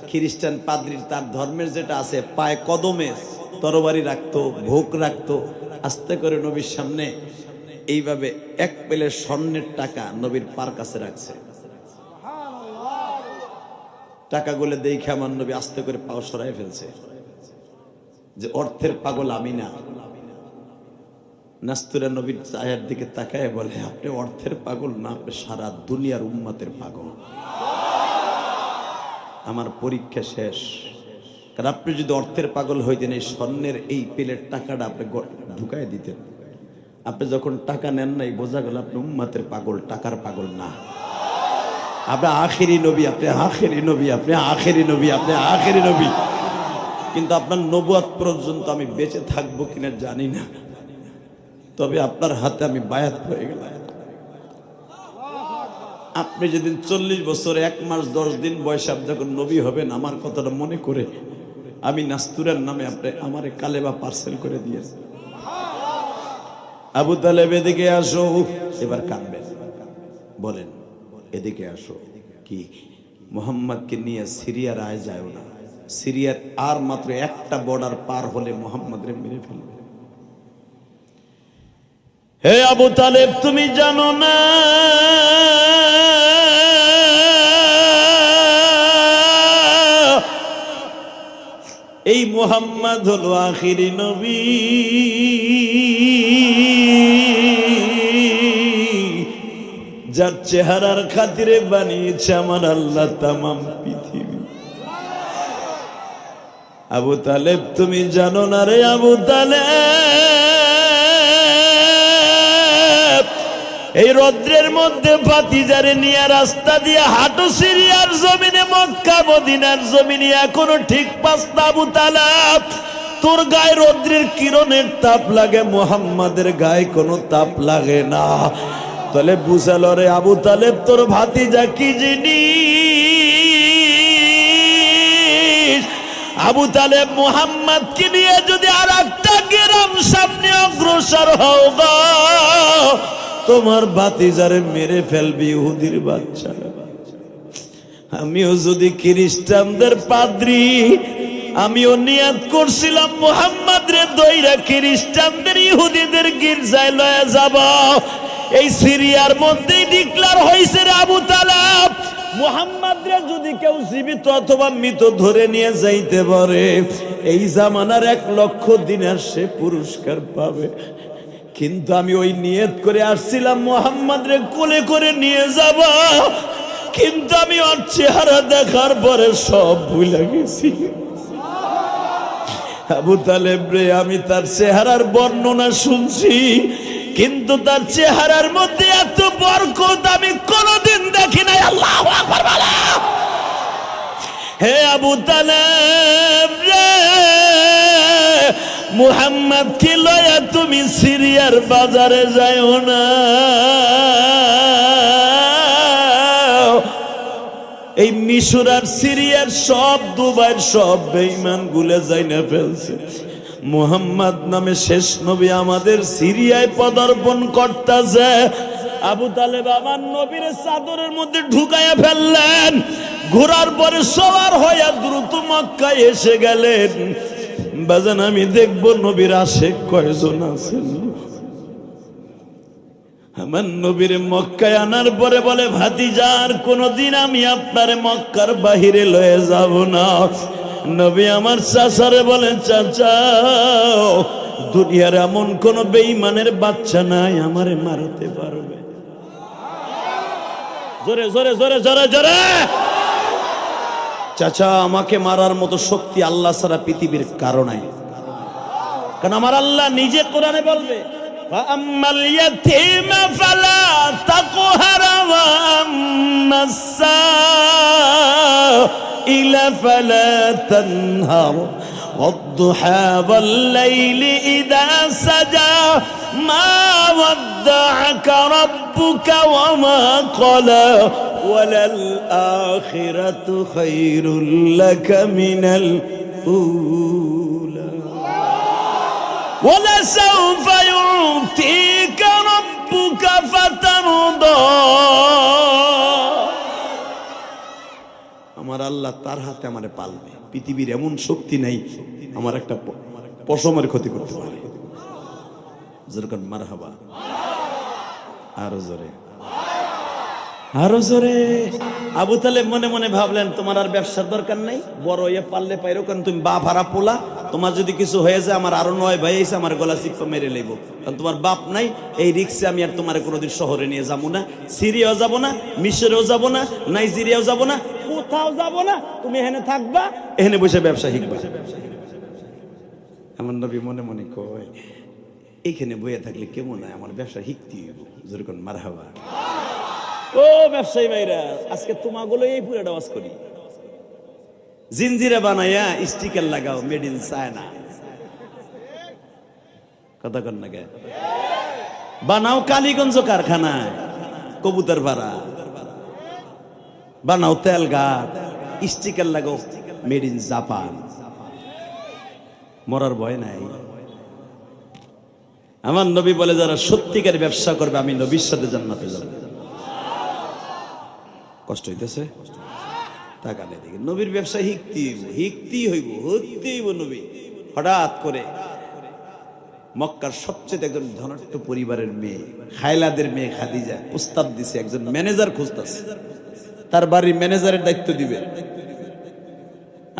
S1: খ্রিস্টান পাদ্রীর তার ধর্মের যেটা আছে, পায়ে কদমে তরবারি রাখতো, ভোগ রাখতো, আস্তে করে নবীর সামনে এইভাবে 1 প্লেট স্বর্ণের টাকা নবীর পার কাছে রাখছে। টাকাগুলো দেখে আমার নবী আস্তে করে পাও সরাই ফেলছে, যে অর্থের পাগল আমি না। নাস্তুরা নবীর চায়ের দিকে তাকায় বলে আপনি অর্থের পাগল না, আপনি সারা দুনিয়ার উম্মতের পাগল। আমার পরীক্ষা শেষ, কারণ আপনি যদি অর্থের পাগল হইতেন এই স্বর্ণের এই প্লেট টাকাটা আপনি ঢুকাই দিতেন। আপনি যখন টাকা নেন নাই, বোঝা গেল আপনি উম্মতের পাগল, টাকার পাগল না। আপনি আখেরি নবী, আপনি আখেরি নবী, আপনি আখেরি নবী, আপনি আখেরি নবী। কিন্তু আপনার নবুয়ত পর্যন্ত আমি বেঁচে থাকবো কিনা জানি না, তবে আপনার হাতে আমি বায়াত হয়ে গেলাম। আপনি যেদিন 40 বছর 1 মাস 10 দিন বয়সে আপনি যখন নবী হবেন, আমার কথাটা মনে করে আমি নাস্তুরের নামে আপনি আমারে কালেমা পার্সেল করে দিয়েছেন। আবু তালেব এদিকে আসো, এবার কাঁদবেন, বলেন এদিকে আসো। কি মুহাম্মদকে নিয়ে সিরিয়ার আয় যায় না, সিরিয়ার আর মাত্র একটা বর্ডার পার হলে মুহাম্মদরে মেরে ফেলবে। হে আবু তালেব, তুমি জানো না এই মুহাম্মদ হলো আখিরি নবী, যার চেহারার খাতিরে বানিয়েছে আমার আল্লাহ তামাম পৃথিবী। আবু তালেব তুমি জানো না রে আবু তালেব, এই রৌদ্রের মধ্যে ভাতিজারে নিয়ে রাস্তা দিয়ে হাঁটু সিরিয়ার জমিনে, মক্কা মদিনার জমিনে এখনো ঠিক পাস্তা। আবু তালেব তোর গায়ে রৌদ্রের কিরণের তাপ লাগে, মুহাম্মাদের গায়ে কোনো তাপ লাগে না। তাহলে বুঝালো রে আবু তালেব তোর ভাতিজা কি জিনিস। আবু তালেব মুহাম্মদ কে নিয়ে যদি আর একটা গ্রাম সামনে অগ্রসর হও গো, তোমার ভাতিজারে মেরে ফেলবি ইহুদির বাচ্চারা। আমিও যদি খ্রিস্টানদের পাদ্রী, আমিও নিয়াত করছিলাম মুহাম্মদ রে দইরা খ্রিস্টানদের ইহুদিদের গির্জায় লয়ে যাব। এই সিরিয়ার মধ্যেই ডিক্লার হয়েছে রে আবু তালেব, মুহাম্মদ রে যদি কেউ জীবিত অথবা মৃত ধরে নিয়ে যাইতে পারে, এই জামানার 1,00,000 দিনার সে পুরস্কার পাবে। কিন্তু আমি ওই নিয়ত করে আসছিলাম মুহাম্মদ রে কোলে করে নিয়ে যাব, কিন্তু আমি ওর চেহারা দেখার পরে সব ভুলে গেছি। আবু তালেব রে আমি তার চেহারার বর্ণনা শুনছি, কিন্তু তার চেহারার মধ্যে এত বরকত আমি কোনদিন দেখি নাই। আল্লাহু আকবার বলো। হে আবু তালেব রে, মুহাম্মদ কে লয়া তুমি সিরিয়ার বাজারে যাও না। এই মিশর আর সিরিয়ার সব, দুবাইয়ের সব বেঈমান গুলে যাইনা ফেলছে। মুহাম্মদ নামে শেষ নবী আমাদের সিরিয়ায় পদার্পণ করতেছে। আবু তালেব আমার নবীর চাদরের মধ্যে ঢুকাইয়া ফেললেন, ঘোরার পরে সওয়ার হইয়া দ্রুত মক্কায় এসে গেলেন। বাজান আমি দেখবো নবীর আশেক কয়জন আছেন। আমার নবীর মক্কায় আনার পরে বলে, ভাতিজার কোনদিন আমি আপনারে মক্কার বাহিরে লয়ে যাব না। নবী আমার চাচারে বলেন, চাচা দুনিয়ার এমন কোন বেঈমানের বাচ্চা নাই আমারে মারতে পারবে। জোরে জোরে জোরে জোরে জোরে। চাচা আমাকে মারার মতো শক্তি আল্লাহ ছাড়া পৃথিবীর কারো নাই। কারণ আমার আল্লাহ নিজে কোরআনে বলবে, আম্মাল ইয়াতীম ফালা তাকহার ওয়া আম্মাস সাইলা ফালা তানহার والضحى والليل إذا سجى ما ودعك ربك وما قلى وللآخرة خير لك من الأولى ولسوف يعطيك ربك فترضى। আমার আল্লাহ তার হাতে আমারে পালবে। পৃথিবীর এমন শক্তি নাই আমার একটা পশমের ক্ষতি করতে পারে। যেরকম মারহাবা, আরো জোরে আরো জোরে। আবু তালেব মনে মনে ভাবলেন, তোমার আর ব্যবসার দরকার নাই, বড় হয়ে পারলে পাইরো, কারণ তুমি বাপ হারা পোলা, তোমার যদি কিছু হয়ে যায় আমার আরো 9 ভাই এসে আমার গলা চিপ্পা মেরে লইব। কারণ তোমার বাপ নাই, এই রিক্সে আমি আর তোমার কোনোদিন শহরে নিয়ে যাবো না, সিরিয়াও যাবো না, মিশরেও যাবো না, নাইজেরিয়াও যাবো না, কোথাও যাবো না, তুমি এখানে থাকবা, এখানে বসে ব্যবসা শিখবা। আমার নবী মনে মনে কয়, এইখানে বইয়া থাকলে কেমন হয়, আমার ব্যবসা শিখতে হইব। যেরকম মারহাবা। ও ব্যবসায়ী ভাইরা, আজকে তোমাগুলো এই পুরোটা ওয়াজ করি। জিনজিরা বানাইয়া স্টিকার লাগাও, মেড ইন চায়না। কথা কন না গে? বানাও কালীগঞ্জ কারখানায়, কবুতর ভাড়া বানাও, তেল ঘাট, স্টিকার লাগাও, মেড ইন জাপান। মরার ভয় নাই। আমার নবী বলে, যারা সত্যিকার ব্যবসা করবে আমি নবীর সাথে জান্নাতে যাব। কষ্ট হইতেছে? টাকা নেই দেখে নবীর ব্যবসা হিকতেই হইব নবী। হঠাৎ করে মক্কার সবচেয়ে একজন ধনাঢ্য পরিবারের মেয়ে, খায়লাদের মেয়ে খাদিজা প্রস্তাব দিছে, একজন ম্যানেজার খুঁজতেছে, তার বাড়ির ম্যানেজারের দায়িত্ব দিবে।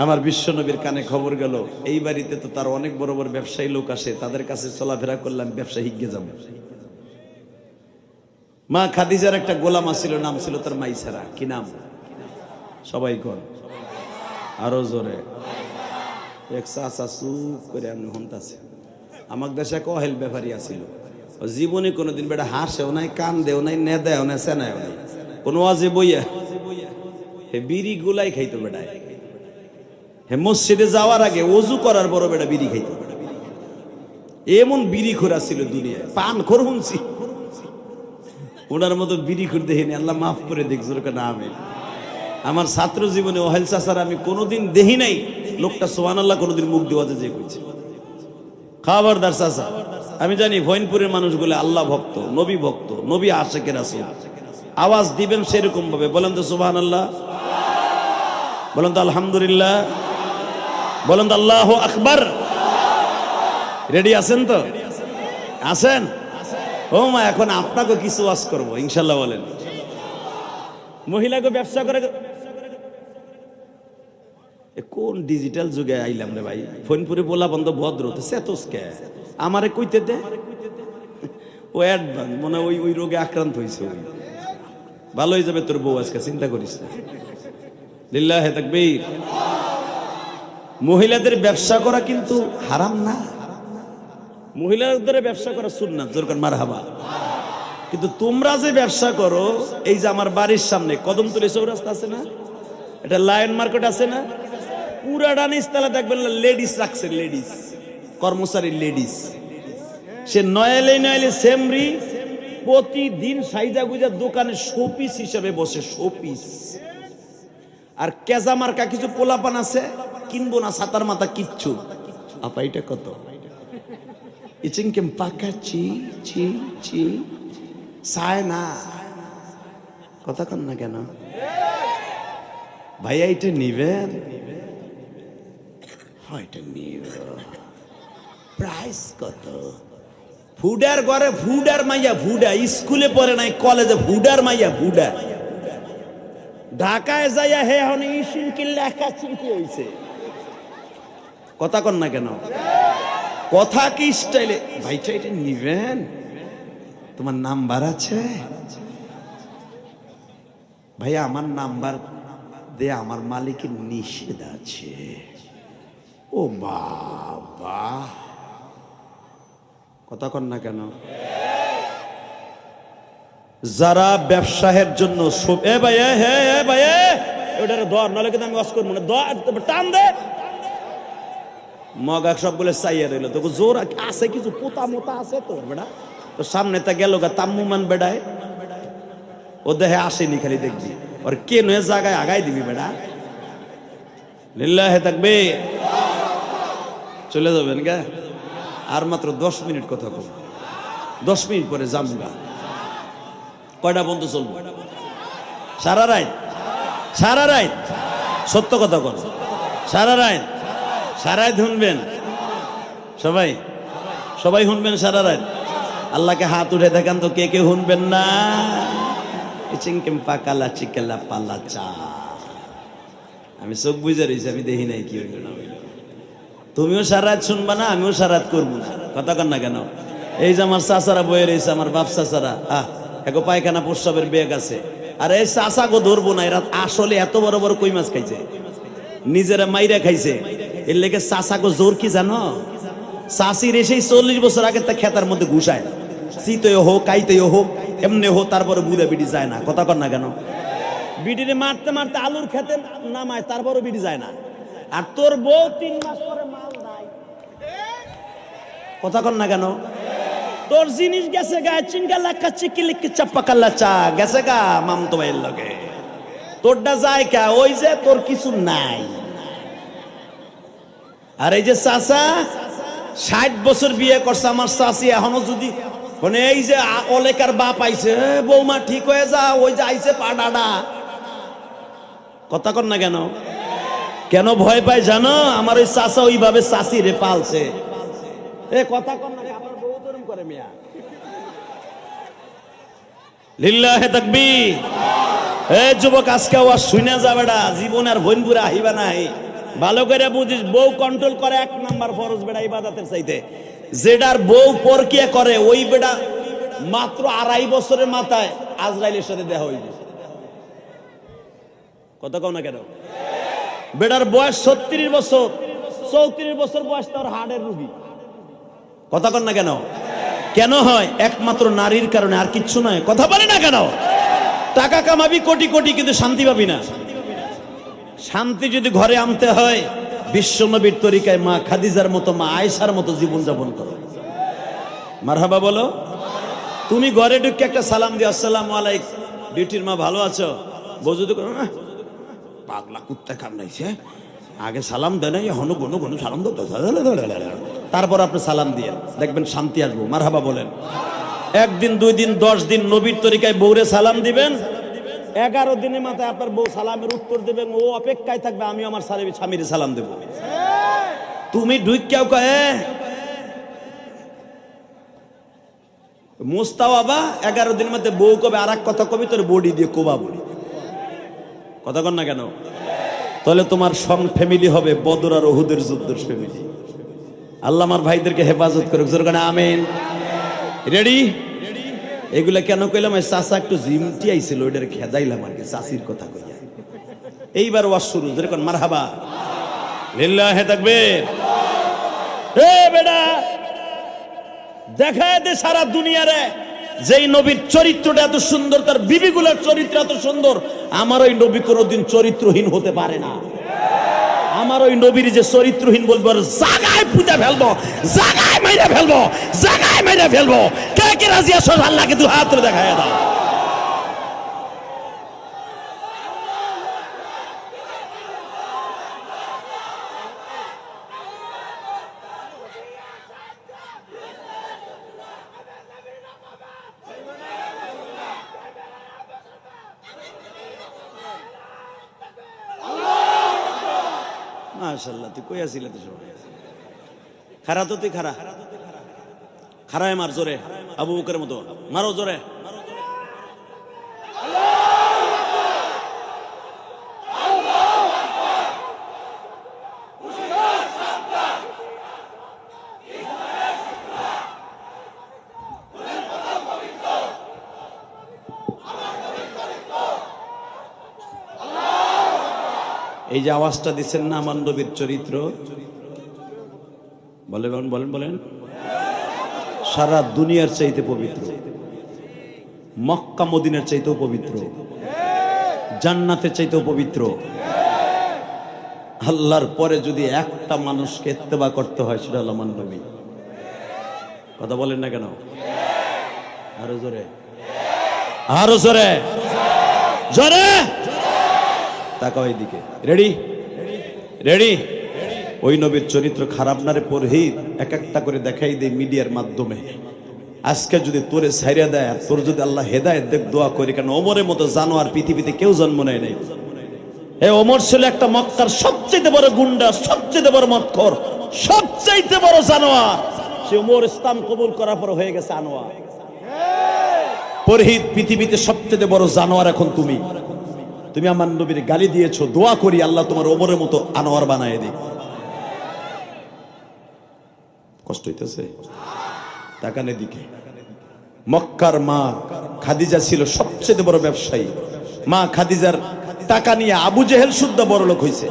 S1: আমার বিশ্বনবীর কানে খবর গেল এই বাড়িতে তো তার অনেক বড় বড় ব্যবসায়ী লোক আসে, তাদের কাছে চলাফেরা করলাম, ব্যবসা হিগে যাব। মা খাদিজার একটা গোলাম ছিল, নাম ছিল তার মাইসারা। কি নাম? সবাই কোন, আরো জোরে। এক চাচা চুপ করে এমনি হন্তাছে। আমার দেশে কহেল ব্যাপারী আছিল, জীবনে কোনোদিন বেটা হাসেও নাই, কান্দেও নাই, নেদেও নাই, সেনাও নাই, কোনো আজে বইয়া হে বিড়ি গুলাই খাইতো বেটায়। হে মসজিদে যাওয়ার আগে ওযু করার বড় বেটা বিড়ি খাইতো। এমন বিড়ি খোরা ছিল দুনিয়ায়, পান খোর শুনছি, ওনার মতো বিড়ি খোর দেখিনি। আল্লাহ মাফ করে দেখছো না। আমি আমার ছাত্র জীবনে ওহেল চাচার আমি কোনোদিন দেখি নাই লোকটা সুবহানাল্লাহ কোনোদিন মুখ দেওয়া যে কইছে। খবরদার চাচা, আমি জানি ফইনপুরের মানুষগুলো আল্লাহ ভক্ত, নবী ভক্ত, নবী আশিকে রাসূল। আওয়াজ দিবেন সেরকম ভাবে, বলেন তো সুবহানাল্লাহ, বলেন তো আলহামদুলিল্লাহ, বলেন তো আল্লাহু আকবার। রেডি আছেন তো? আছেন? ও মা, এখন আপনাকে কিছু ওয়াজ করবো ইনশাল্লাহ। বলেন। মহিলাকে ব্যবসা করে, কোন ডিজিটাল যুগে আইলাম রে ভাই। ফোনপুরে বলা বন্ধ ভদ্র তো সেতস কে আমারে কইতে দে, ও অ্যাডভান্স মনে ওই ওই রোগে আক্রান্ত হইছে। ওই ভালো হয়ে যাবে তোর বউ আজকে, চিন্তা করিস না। লিল্লাহে তাকবীর। মহিলাদের ব্যবসা করা কিন্তু হারাম না, মহিলাদের ব্যবসা করা সুন্নাত। জোরকার মারহাবা। কিন্তু তোমরা যে ব্যবসা করো, এই যে আমার বাড়ির সামনে কদমতলী চৌরাস্তা আছে না, এটা লায়ন মার্কেট আছে না, পুরা ডানিস্তালা দেখবেন লেডিস রাখছে, লেডিস কর্মচারী, লেডিস। সে নয়ালে নয়ালে সেমরি প্রতিদিন সাইজা গুজা দোকানে শোপিস হিসেবে বসে, শোপিস। আর কেজা মার্কা কিছু পোলাপান আছে, কিনবো না ছাতার মাথা কিচ্ছু। আপা এটা কত? ইচিংকেম পাকা চি চি চি চায় না। কথা কন না কেন ভাইয়া? এটা নিবেন? এটা নিব। প্রাইস কত? ফুডার ঘরে ফুডার মাইয়া, ফুডা স্কুলে পড়ে নাই, কলেজে ফুডার মাইয়া, ফুডা। ঢাকায় যাইয়া হে হন ইসিনকি লেখা চিনকি হইছে। কথা কন না কেন? কথা কি স্টাইলে? ভাইটা এটা নিবেন? তোমার নাম্বার আছে? ভাইয়া আমার নাম্বার দে, আমার মালিকের নিষেধ আছে। ও বাবা, কথা কন না কেন? যারা ব্যবসায়ের জন্য ধর, নাহলে কিন্তু আমি ওয়াজ করবো না। টান দে মগা সবগুলো চাইয়া রইল। তো জোর আছে কিছু পোতা মোতা আছে তোর বেড়া, তো সামনে তা গেল গা তাম্মুমান বেড়ায়, ও দেহে আসেনি, খালি দেখবি ওর কে নয় জায়গায় আগাই দিবি বেড়া। লিল্লাহে তাকবীর। চলে যাবেন গা? আর মাত্র 10 মিনিট কথা বল, 10 মিনিট পরে জামগা। কয়টা বন্ধ চলবো? সারা রাত, সারা রাত সত্য কথা বল, সারা রাত, সারাই শুনবেন সবাই, সবাই শুনবেন সারা রাত। আল্লাহকে হাত উঠে দেখান তো কে কে শুনবেন না। পাকালা চিকেলা পাল্লা চা। আমি চোখ বুঝে রয়েছি, আমি দেখি নাই কি হইল না হইল। তুমিও সারাত শুনবা না, আমিও সারাত করবো না। কথা কন না কেন? এই যে আমার চাচারা বয়ে রয়েছে, আমার বাপ চাচারা, এগো পায়খানা প্রস্রাবের বেগ আছে। আর এই চাচা গো ধরবো না, এরা আসলে এত বড় বড় কই মাছ খাইছে, নিজেরা মাইরা খাইছে। এর লেগে চাচা গো জোর কি জানো? চাষির এসেই 40 বছর আগে তা খেতার মধ্যে ঘুষায়, শীতই হোক কাইতেই হোক এমনি হোক, তারপরে বুড়া বিড়ি যায় না। কথা কন না কেন? বিড়িরে মারতে মারতে আলুর খেতে নামায়, তারপরে বিড়ি যায় না। আর তোর বউ 3 মাস পরে মাল নাই। কথা কন না কেন? তোর জিনিস গেছে গা, চিঙ্গা লাক্কা চিকিলিকি চাপ্পা কাল্লা চা গেছে গা মামতো ভাইয়ের লগে, তোরটা যায় কা? ওই যে তোর কিছু নাই। আর এই যে চাচা 60 বছর বিয়ে করছে, আমার চাচি এখনো যদি মানে এই যে অলেকার বাপ আইছে, বৌমা ঠিক হয়ে যা, ওই যে আইছে পাডাডা। কথা কন না কেন? কেন ভয় পায় জানো? আমার ওই চাচা ওইভাবে চাচি রে পালছে। এ কথা কন না, আমার বউ তরুণ করে মিয়া। লিল্লাহে তাকবীর। এ যুবক, আজকে ওয়াজ শুনে যাবেডা, জীবন আর ভইনপুরে আহিবা নাই। ভালো করে বুঝিস, বউ কন্ট্রোল করে 1 নাম্বার ফরজ বেটা ইবাদতের চাইতে। যেটার বউ পরকিয়া করে ওই বেটা মাত্র 2.5 বছরের মাথায় আজরাইলের সাথে দেখা হইবে। কথা কও না কেন? বেটার বয়স 36 বছর, 34 বছর বয়স তার হার্টের রোগী। কথা কন না কেন? কেন হয়? একমাত্র নারীর কারণে, আর কিচ্ছু নয়। কথা বলে না কেন? টাকা কামাবি কোটি কোটি, কিন্তু শান্তি পাবি না। শান্তি যদি ঘরে আনতে হয় বিশ্বনবীর তরিকায় মা খাদিজার মতো, মা আয়েশার মতো জীবন যাপন করো। মারহাবা বলো। তুমি ঘরে ঢুকে একটা সালাম দিও, আসসালামু আলাইকুম। ডিউটির মা ভালো আছো? বুঝতে করো না, পাগলা কুত্তা কামড়াইছে, আগে সালাম দেয় না, হনু গনু গনু সালাম দাও, তারপর আপনি সালাম দিয়ে দেখবেন শান্তি আসবো। মারহাবা বলেন। 1 দিন 2 দিন 10 দিন নবীর তরিকায় বউরে সালাম দিবেন, 11 দিনের মাথায় আপনার বউ সালামের উত্তর দেবেন, ও অপেক্ষায় থাকবে আমি আমার স্বামীর সালাম দেব। তুমি ঢুইকাও কয়ে মুস্তাও বাবা, 11 দিনের মধ্যে বউ কবে আর এক কথা কবি, তোর বডি দিয়ে কোবা বলি। কথা কন না কেন? তাহলে তোমার ফ্যামিলি হবে বদর আর উহুদের যুদ্ধের ফ্যামিলি। আল্লাহ আমার ভাইদেরকে হেফাজত করুক, জোরে বলেন আমিন। রেডি? এগুলা কেন কইলাম? চাচা একটু জিমটি আইছিল, ওইটার খেদাইলাম আর কি, চাচির কথা কইয়া। এইবার ওয়াজ শুরু, জোরে কোন মারহাবা। লিল্লাহি তাকবীর। এ বেটা, দেখায় দে সারা দুনিয়ারে যেই নবীর চরিত্রটা এত সুন্দর, তার বিবিগুলোর চরিত্র এত সুন্দর। আমার ওই নবী কোনোদিন চরিত্রহীন হতে পারে না। আমার ওই নবীর যে চরিত্রহীন বলবো, জাগায় পূজা ফেলবো, জাগায় মাইরা ফেলবো, জাগায় মাইরা ফেলবো। কে কে রাজি আছো? আল্লাহকে 2 হাত ধরে দেখায় দাও। মাশাআল্লাহ, তুই কই আছিলি? তো সবাই খারা, তো তুই খারা খারায় মার জোরে, আবু বকরের মতো মারো জোরে। এই যে আওয়াজটা দিচ্ছেন না, আমার নবীর চরিত্র, বলেন বলেন বলেন, সারা দুনিয়ার চাইতে পবিত্র, মক্কা মদিনার চাইতেও পবিত্র, জান্নাতের চাইতেও পবিত্র। আল্লাহর পরে যদি একটা মানুষকে ইত্তেবা করতে হয়, সেটা হলো আমার নবী। কথা বলেন না কেন? আরো জোরে, আরো জোরে, জোরে তাকাও এইদিকে। রেডি? রেডি? ওই নবীর চরিত্র খারাপ না রে পরহিত, এক একটা করে দেখাই দেই মিডিয়ার মাধ্যমে। আজকে যদি তোরে ছাইরা দেয়, আর তোর যদি আল্লাহ হেদায়েত দেখ, দোয়া করি। কারণ ওমরের মতো জানোয়ার পৃথিবীতে কেউ জন্ম নেয় নাই। এই ওমর ছিল একটা মক্কার সবচেয়ে বড় গুন্ডা, সবচেয়ে বড় মদখোর, সবচেয়ে বড় জানোয়ার। সে ওমর ইসলাম কবুল করার পর হয়ে গেছে আনোয়ার। পরহিত পৃথিবীতে সবচেয়ে বড় জানোয়ার এখন তুমি। তুমি আমার নবীর গালি দিয়েছো, দোয়া করি আল্লাহ তোমার ওমরের মতো আনোয়ার বানায় দিক। কষ্ট হইতেছে? তাকানে দিকে। মক্কার মা খাদিজা ছিল সবচেয়ে বড় ব্যবসায়ী। মা খাদিজার টাকা নিয়ে আবু জেহেল শুদ্ধ বড় লোক হয়েছে।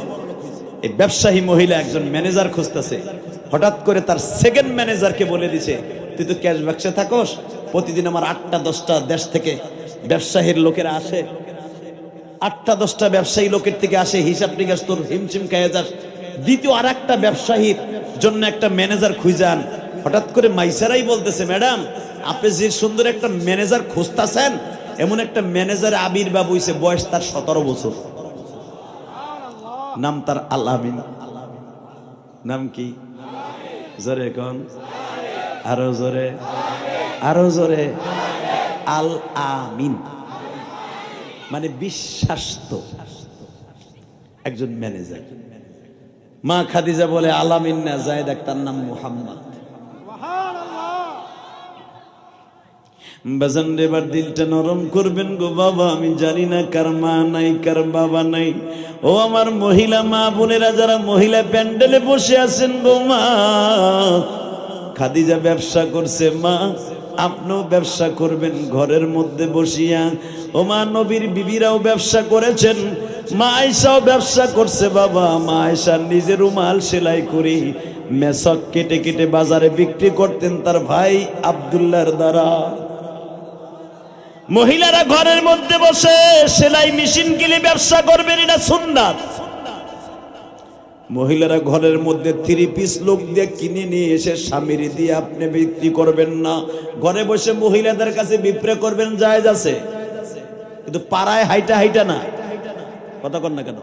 S1: এই ব্যবসায়ী মহিলা একজন ম্যানেজার খুঁজতেছে। হঠাৎ করে তার সেকেন্ড ম্যানেজারকে বলে দিছে, তুই তো ক্যাশ বাক্সে থাকস, প্রতিদিন আমার 8টা-10টা দেশ থেকে ব্যবসায়ীর লোকেরা আসে, 8টা-10টা ব্যবসায়ী লোকের থেকে আসে, হিসাব নিকাশ তোর হিমশিম খেয়ে যাস। দ্বিতীয় আর একটা ব্যবসায়ীর জন্য একটা ম্যানেজার খুঁজান। হঠাৎ করে মাইসারাই বলতেছে, ম্যাডাম আপনি যে সুন্দর একটা ম্যানেজার খুঁজতেছেন, এমন একটা ম্যানেজার আবির্ভাব হইছে, বয়স তার 17 বছর, নাম তার আল আমিন। নাম কি? জোরে কোন, আরো জোরে, আরো জোরে। আল আমিন মানে বিশ্বাস্ত একজন ম্যানেজার। মা খাদিজা বলে আলামিন না, জায়েদ, তার নাম মুহাম্মদ। বাজান এবার দিলটা নরম করবেন গো বাবা। আমি জানি না কার মা নাই কার বাবা নাই। ও আমার মহিলা মা বোনেরা যারা মহিলা প্যান্ডেলে বসে আছেন গো মা, খাদিজা ব্যবসা করছে মা, আপনিও ব্যবসা করবেন ঘরের মধ্যে বসিয়া। ও মা নবীর বিবিরাও ব্যবসা করেছেন, মা আয়েশাও ব্যবসা করছে বাবা। মা আয়েশা নিজের রুমাল সেলাই করি মেসক কেটে কেটে বাজারে বিক্রি করতেন তার ভাই আব্দুল্লাহর দ্বারা। মহিলারা ঘরের মধ্যে বসে সেলাই মেশিন কিনে ব্যবসা করবেন, এটা সুন্নাত। মহিলারা ঘরের মধ্যে 3 পিস লোক দিয়ে কিনে নিয়ে এসে স্বামীর দিয়ে আপনি বিক্রি করবেন না। ঘরে বসে মহিলাদের কাছে বিক্রি করবেন, জায়েজ আছে, কিন্তু পাড়ায় হাইটা হাইটা না। কথা কন না কেন?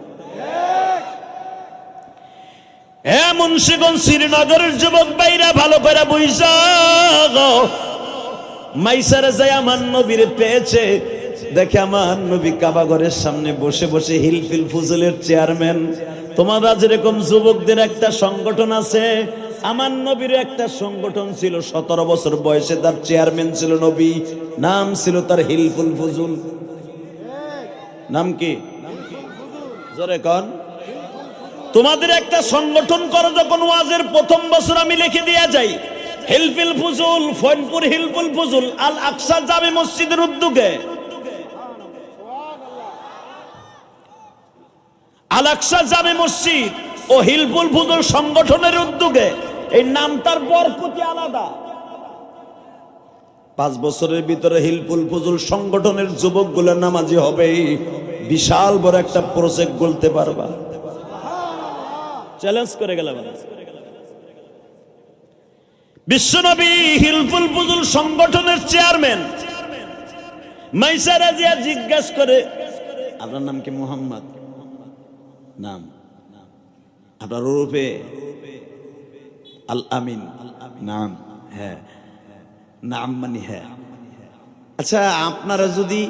S1: মুন্সিগঞ্জ শ্রীনগরের যুবক ভাইরা ভালো করে বুঝা, মাইসারে যায় আমার নবীর পেয়েছে, দেখে আমার নবী কাবা ঘরের সামনে বসে বসে হিলফিল ফুজুলের চেয়ারম্যান। তোমারা যেরকম যুবকদের একটা সংগঠন আছে, আমার নবীর একটা সংগঠন ছিল। 17 বছর বয়সে তার চেয়ারম্যান ছিল নবী, নাম ছিল তার হিলফুল ফুজুল। নাম কি? জোরে কন। তোমাদের একটা সংগঠন করো, যখন ওয়াজের প্রথম বছর আমি লিখে দিয়ে যাই হিলফুল ফুজুল, ফৈনপুর হিলফুল ফুজুল আল আকসা জামে মসজিদের উদ্যোগে, আল আকসা জামে মসজিদ ও হিলফুল ফুজুল সংগঠনের উদ্যোগে। এই নামটার বরকতি আলাদা। 5 বছরের ভিতরে হিলফুল ফুজুল সংগঠনের যুবকগুলো নামাজি হবে, বিশাল বড় একটা প্রজেক্ট বলতে পারবা। চ্যালেঞ্জ করে গেলাম। বিশ্বনবী হিলফুল ফুজুল সংগঠনের চেয়ারম্যান মাইসা রাজিয়া জিজ্ঞাসা করে, আপনার নাম কি? মোহাম্মদ নাম। আপনার ওরফে আল আমিন নাম? হ্যাঁ। নাম মানে হ্যাঁ। আচ্ছা, আপনারা যদি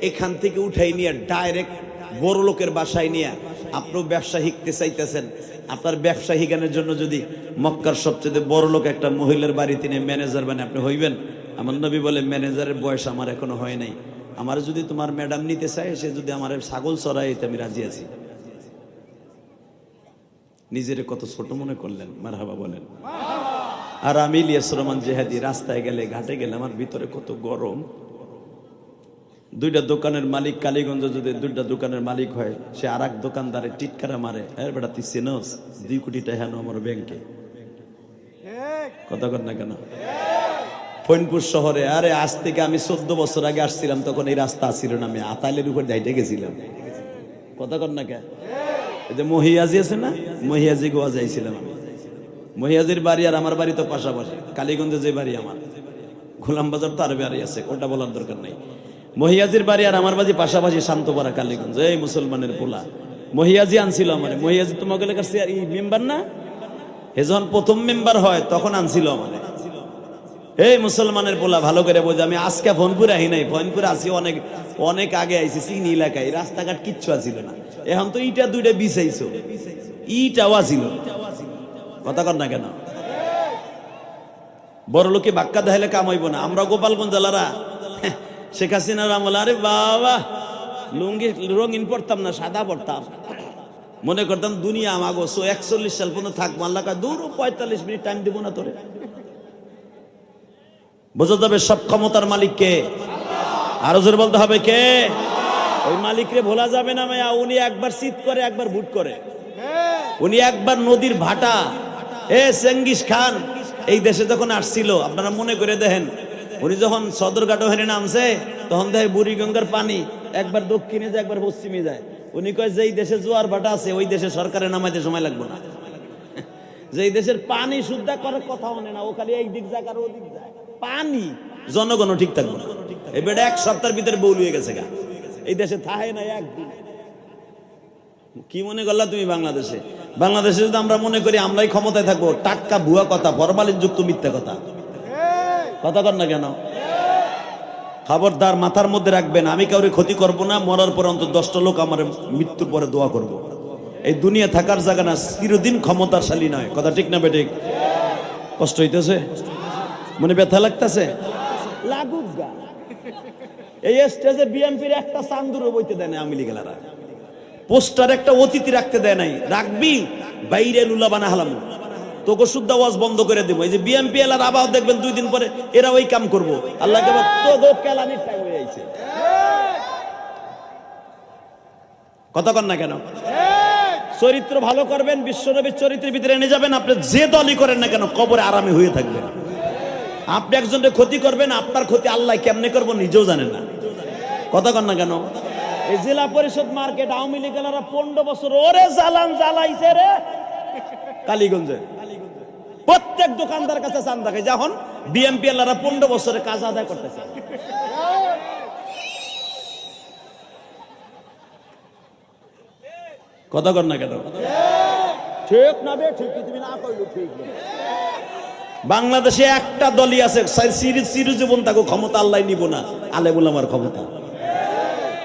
S1: এখান থেকে উঠাই নিয়ে ডাইরেক্ট বড় লোকের বাসায় নিয়ে আপনিও ব্যবসা শিখতে চাইতেছেন, আপনার ব্যবসা শিখানোর জন্য যদি মক্কার সবচেয়ে বড় লোক একটা মহিলার বাড়িতে নিয়ে ম্যানেজার বানিয়ে আপনি হইবেন? আমার নবী বলে, ম্যানেজারের বয়স আমার এখনো হয় নাই, আমার যদি তোমার ম্যাডাম নিতে চায়, সে যদি আমার ছাগল চড়াইতে আমি রাজি আছি। নিজের কত ছোট মনে করলেন, মারহাবা বলেন। আর আমি ইলিয়াস রহমান জেহাদি রাস্তায় গেলে ঘাটে গেলে আমার ভিতরে কত গরম। 2টা দোকানের মালিক, কালীগঞ্জ যদি 2টা দোকানের মালিক হয়, সে আর এক দোকানদারে টিটকারা মারে, এর বেটা তুই চেনস 2 কোটি টাকা আমার ব্যাংকে। কথা কর না কেন? ফৈনপুর শহরে, আরে আজ থেকে আমি 14 বছর আগে আসছিলাম, তখন এই রাস্তা ছিল না, আমি আতাইলের উপর যাইতে গেছিলাম। কথা কর না কেন? এই যে মহিয়াজি আছে না, মহিয়াজি গোয়া যাইছিলাম আমি। মহিয়াজির বাড়ি আর আমার বাড়ি তো পাশাপাশি। কালীগঞ্জে যে বাড়ি আমার, গোলাম বাজার তো আরো বাড়ি আছে, ওটা বলার দরকার নাই। মহিয়াজির বাড়ি আর আমার বাড়ি পাশাপাশি, শান্তপাড়া কালীগঞ্জ। এই মুসলমানের পোলা মহিয়াজি আনছিল আমার। মহিয়াজি তোমাকে কাছে এই মেম্বার না, এ যখন প্রথম মেম্বার হয় তখন আনছিল আমার। এই মুসলমানের পোলা ভালো করে বোঝে, আমি আজকে ফোনপুরে আহি নাই, ফোনপুরে আসি অনেক অনেক আগে আইছি। চিনি এলাকায় রাস্তাঘাট কিচ্ছু আসিল না, এখন তো ইটা 2টা বিছাইছো, ইটাও আসিল। কথা কর না কেন? বড় লোকে বাক্কা দেখাইলে কাম হইব না। আমরা গোপালগঞ্জ জেলারা শেখ হাসিনার আমল, আরে বাবা লুঙ্গি রঙিন পড়তাম না, সাদা পড়তাম, মনে করতাম দুনিয়া আমাগো। 41 সাল পর্যন্ত থাকবো, আল্লাহ দূর 45 মিনিট টাইম দিব না তোরে। বোঝা যাবে সব ক্ষমতার মালিক কে? আরো জোরে বলতে হবে কে? ওই মালিকরে ভোলা যাবে না মায়া। উনি একবার শীত করে, একবার ভুট করে। উনি একবার নদীর ভাটা, চেঙ্গিস খান এই দেশে যখন আসছিল, আপনারা মনে করে দেখেন, উনি যখন সদরঘাট ওখানে নামছে, তখন দেখে বুড়িগঙ্গার পানি একবার দক্ষিণে যায়, একবার পশ্চিমে যায়। উনি কয়, যেই দেশে জোয়ার ভাটা আছে ওই দেশে সরকারে নামাইতে সময় লাগবে না। যেই দেশের পানি শুদ্ধা করার কথা মানে না, ও খালি এই দিক যায় আর ওদিক যায়, পানি জনগণও ঠিক থাকবে না। এবার 1 সপ্তাহের ভিতরে বউল হয়ে গেছে গা, এই দেশে থাকে না একদিন। কি মনে করলা তুমি বাংলাদেশে? বাংলাদেশে যদি আমরা মনে করি আমরাই ক্ষমতায় থাকবো, টাটকা ভুয়া কথা, ফরমালিন যুক্ত মিথ্যা কথা। কথা কর না কেন? খবরদার, মাথার মধ্যে রাখবেন, আমি কাউরে ক্ষতি করব না। মরার পর অন্তত 10টা লোক আমার মৃত্যুর পরে দোয়া করব। এই দুনিয়া থাকার জায়গা না, চিরদিন ক্ষমতাশালী নয়। কথা ঠিক না বেঠিক? কষ্ট হইতেছে? মনে ব্যথা লাগতেছে? লাগুক গা। এই স্টেজে বিএনপির একটা চান্দুরও বইতে দেয় না আওয়ামী লীগেরা, পোস্টার একটা অতিথি রাখতে দেয় নাই, রাখবি বাইরে লুলা বানা হালাম, তোকে শুদ্ধ ওয়াজ বন্ধ করে দেবো। এই যে বিএনপি এলার আবার দেখবেন 2 দিন পরে এরা ওই কাম করবো। আল্লাহকে তোকে কেলানির টাইম হয়ে যাইছে। কথা কন না কেন? চরিত্র ভালো করবেন, বিশ্বনবীর চরিত্রের ভিতরে এনে যাবেন, আপনি যে দলই করেন না কেন কবরে আরামে হয়ে থাকবেন। আপনি একজনের ক্ষতি করবেন, আপনার ক্ষতি আল্লাহ কেমনে করবো নিজেও জানেন না। কথা কন না কেন? এই জেলা পরিষদ মার্কেট আওয়ামী লীগ 15 বছর ওরে জ্বালান জ্বালাইছে রে কালীগঞ্জে। প্রত্যেক দোকানদার কাছে চান্দা খাই, যখন বিএমপি এলারা 15 বছরে কাজ আদায় করতেছে। কথা কর না কেন? ঠিক না বে ঠিক, তুমি না কইলো ঠিক। বাংলাদেশে একটা দলই আছে চিরজীবন তাকে ক্ষমতা আল্লাহ নিব না, আলেমুল আমার ক্ষমতা।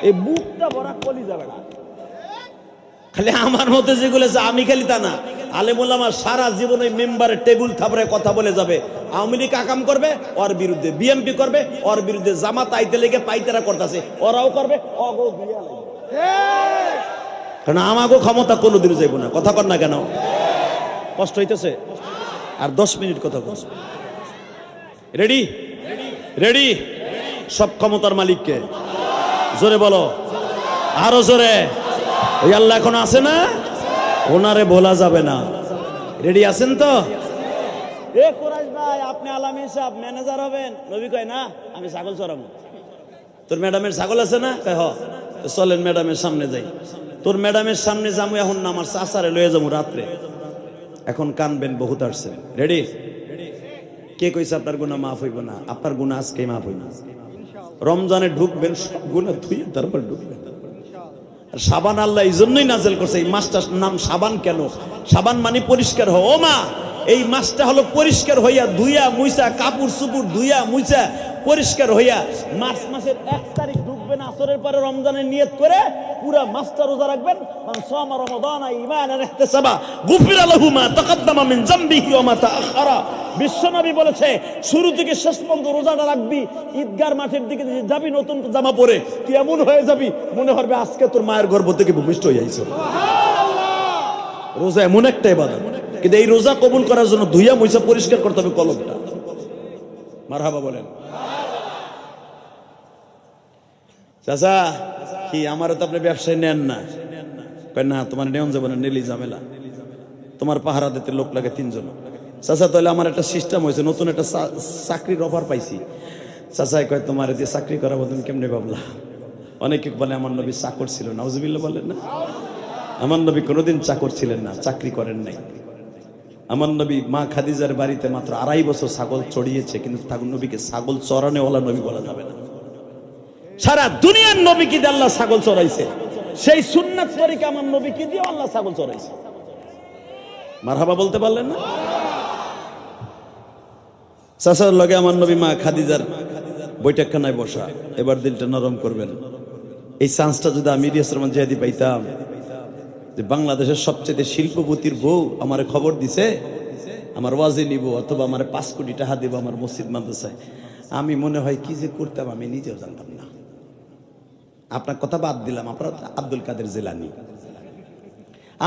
S1: এই বুকটা ভরা কলি যাবে না, খালি আমার মতে যেগুলো আমি খালি তা না, আলেমুল আমার সারা জীবন ওই মেম্বারের টেবিল থাপড়ে কথা বলে যাবে। আওয়ামী লীগ আকাম করবে ওর বিরুদ্ধে, বিএনপি করবে ওর বিরুদ্ধে, জামাত আইতে লেগে পাইতেরা করতেছে ওরাও করবে, অগো বিয়া লাগবে। কারণ আমাগো ক্ষমতা কোনোদিন যাইব না। কথা কর না কেন? কষ্ট হইতেছে? আর 10 মিনিট কথা বল। রেডি? রেডি? সব ক্ষমতার মালিককে জোরে বলো, আরো জোরে। ওই আল্লাহ এখন আছে না, ওনারে বলা যাবে না। রেডি আছেন তো? এ কোরাইশ ভাই, আপনি আলামী সাহেব ম্যানেজার হবেন। নবী কয় না, আমি ছাগল চড়াবো। তোর ম্যাডামের ছাগল আছে না? কয় হ। চলেন ম্যাডামের সামনে যাই। তোর ম্যাডামের সামনে যাবো এখন না, আমার চাচারে লয়ে যাবো রাত্রে। এখন কানবেন, বহুত আসছেন। রেডি? কে কইছে আপনার গুনাহ মাফ হইব না? আপনার গুনাহ আজকে মাফ হইব। রমজানে ঢুকবেন, সব গুনাহ ধুয়ে তারপর ঢুকবেন। আর সাবান আল্লাহ এই জন্যই নাজেল করছে। এই মাসটার নাম সাবান কেন? সাবান মানে পরিষ্কার হও। ও মা, এই মাসটা হলো পরিষ্কার হইয়া ধুইয়া মুইসা, কাপড় চুপুর ধুইয়া মুইসা পরিষ্কার হইয়া মার্চ মাসের 1 তারিখ ঢুকবেন। আসরের পরে রমজানের নিয়ত করে পুরা মাসটা রোজা রাখবেন। মান সামা রমাদান ঈমানান ইহতিসাবা গুফিরা লাহু মা তাকাদ্দামা মিন যামবিহি ওয়া মা তাআখারা। বিশ্বনবী বলেছে, শুরু থেকে শেষ পর্যন্ত রোজাটা রাখবি। ঈদগার মাঠের দিকে যাবি নতুন জামা পরে, তুই এমন হয়ে যাবি মনে হবে আজকে তোর মায়ের গর্ভ থেকে ভূমিষ্ঠ হয়ে আইছো। রোজা এমন একটা ইবাদত, কিন্তু এই রোজা কবুল করার জন্য ধুইয়া মুইসা পরিষ্কার করতে হবে কলবটা। মারহাবা বলেন। চাচা কি আমারও তো আপনি ব্যবসায় নেন না? না, তোমার নেওয়া যাবে না, নেলি ঝামেলা। তোমার পাহারা দিতে লোক লাগে 3 জন। চাচা তাহলে আমার একটা সিস্টেম হয়েছে, নতুন একটা চাকরির অফার পাইছি। চাচাই কয় তোমার দিয়ে চাকরি করাবো, তুমি কেমনে ভাবলা? অনেকে বলে আমার নবী চাকর ছিল। নাউজুবিল্লাহ বলেন না। আমার নবী কোনোদিন চাকর ছিলেন না, চাকরি করেন নাই। আমার নবী মা খাদিজার বাড়িতে মাত্র 2.5 বছর ছাগল চড়িয়েছে, কিন্তু তার নবীকে ছাগল চড়ানোওয়ালা নবী বলা যাবে না। সারা দুনিয়ার নবীকে দিয়ে আল্লাহ ছাগল চড়াইছে, সেই সুন্নাত তরিকা আমার নবীকে দিয়ে আল্লাহ ছাগল চড়াইছে। মারহাবা বলতে পারলেন না? চাচার লগে আমার নবী মা খাদিজার বৈঠকখানায় বসা। এবার দিলটা নরম করবেন। এই চান্সটা যদি আমি ইলিয়াস রহমান জিহাদি পাইতাম, যে বাংলাদেশের সবচেয়ে শিল্পপতির বউ আমারে খবর দিছে আমার ওয়াজে নিব, অথবা আমার 5 কোটি টাকা দিব আমার মসজিদ মাদ্রাসায়, আমি মনে হয় কি যে করতাম আমি নিজেও জানতাম না। আপনার কথা বাদ দিলাম, আপনার আব্দুল কাদের জিলানী।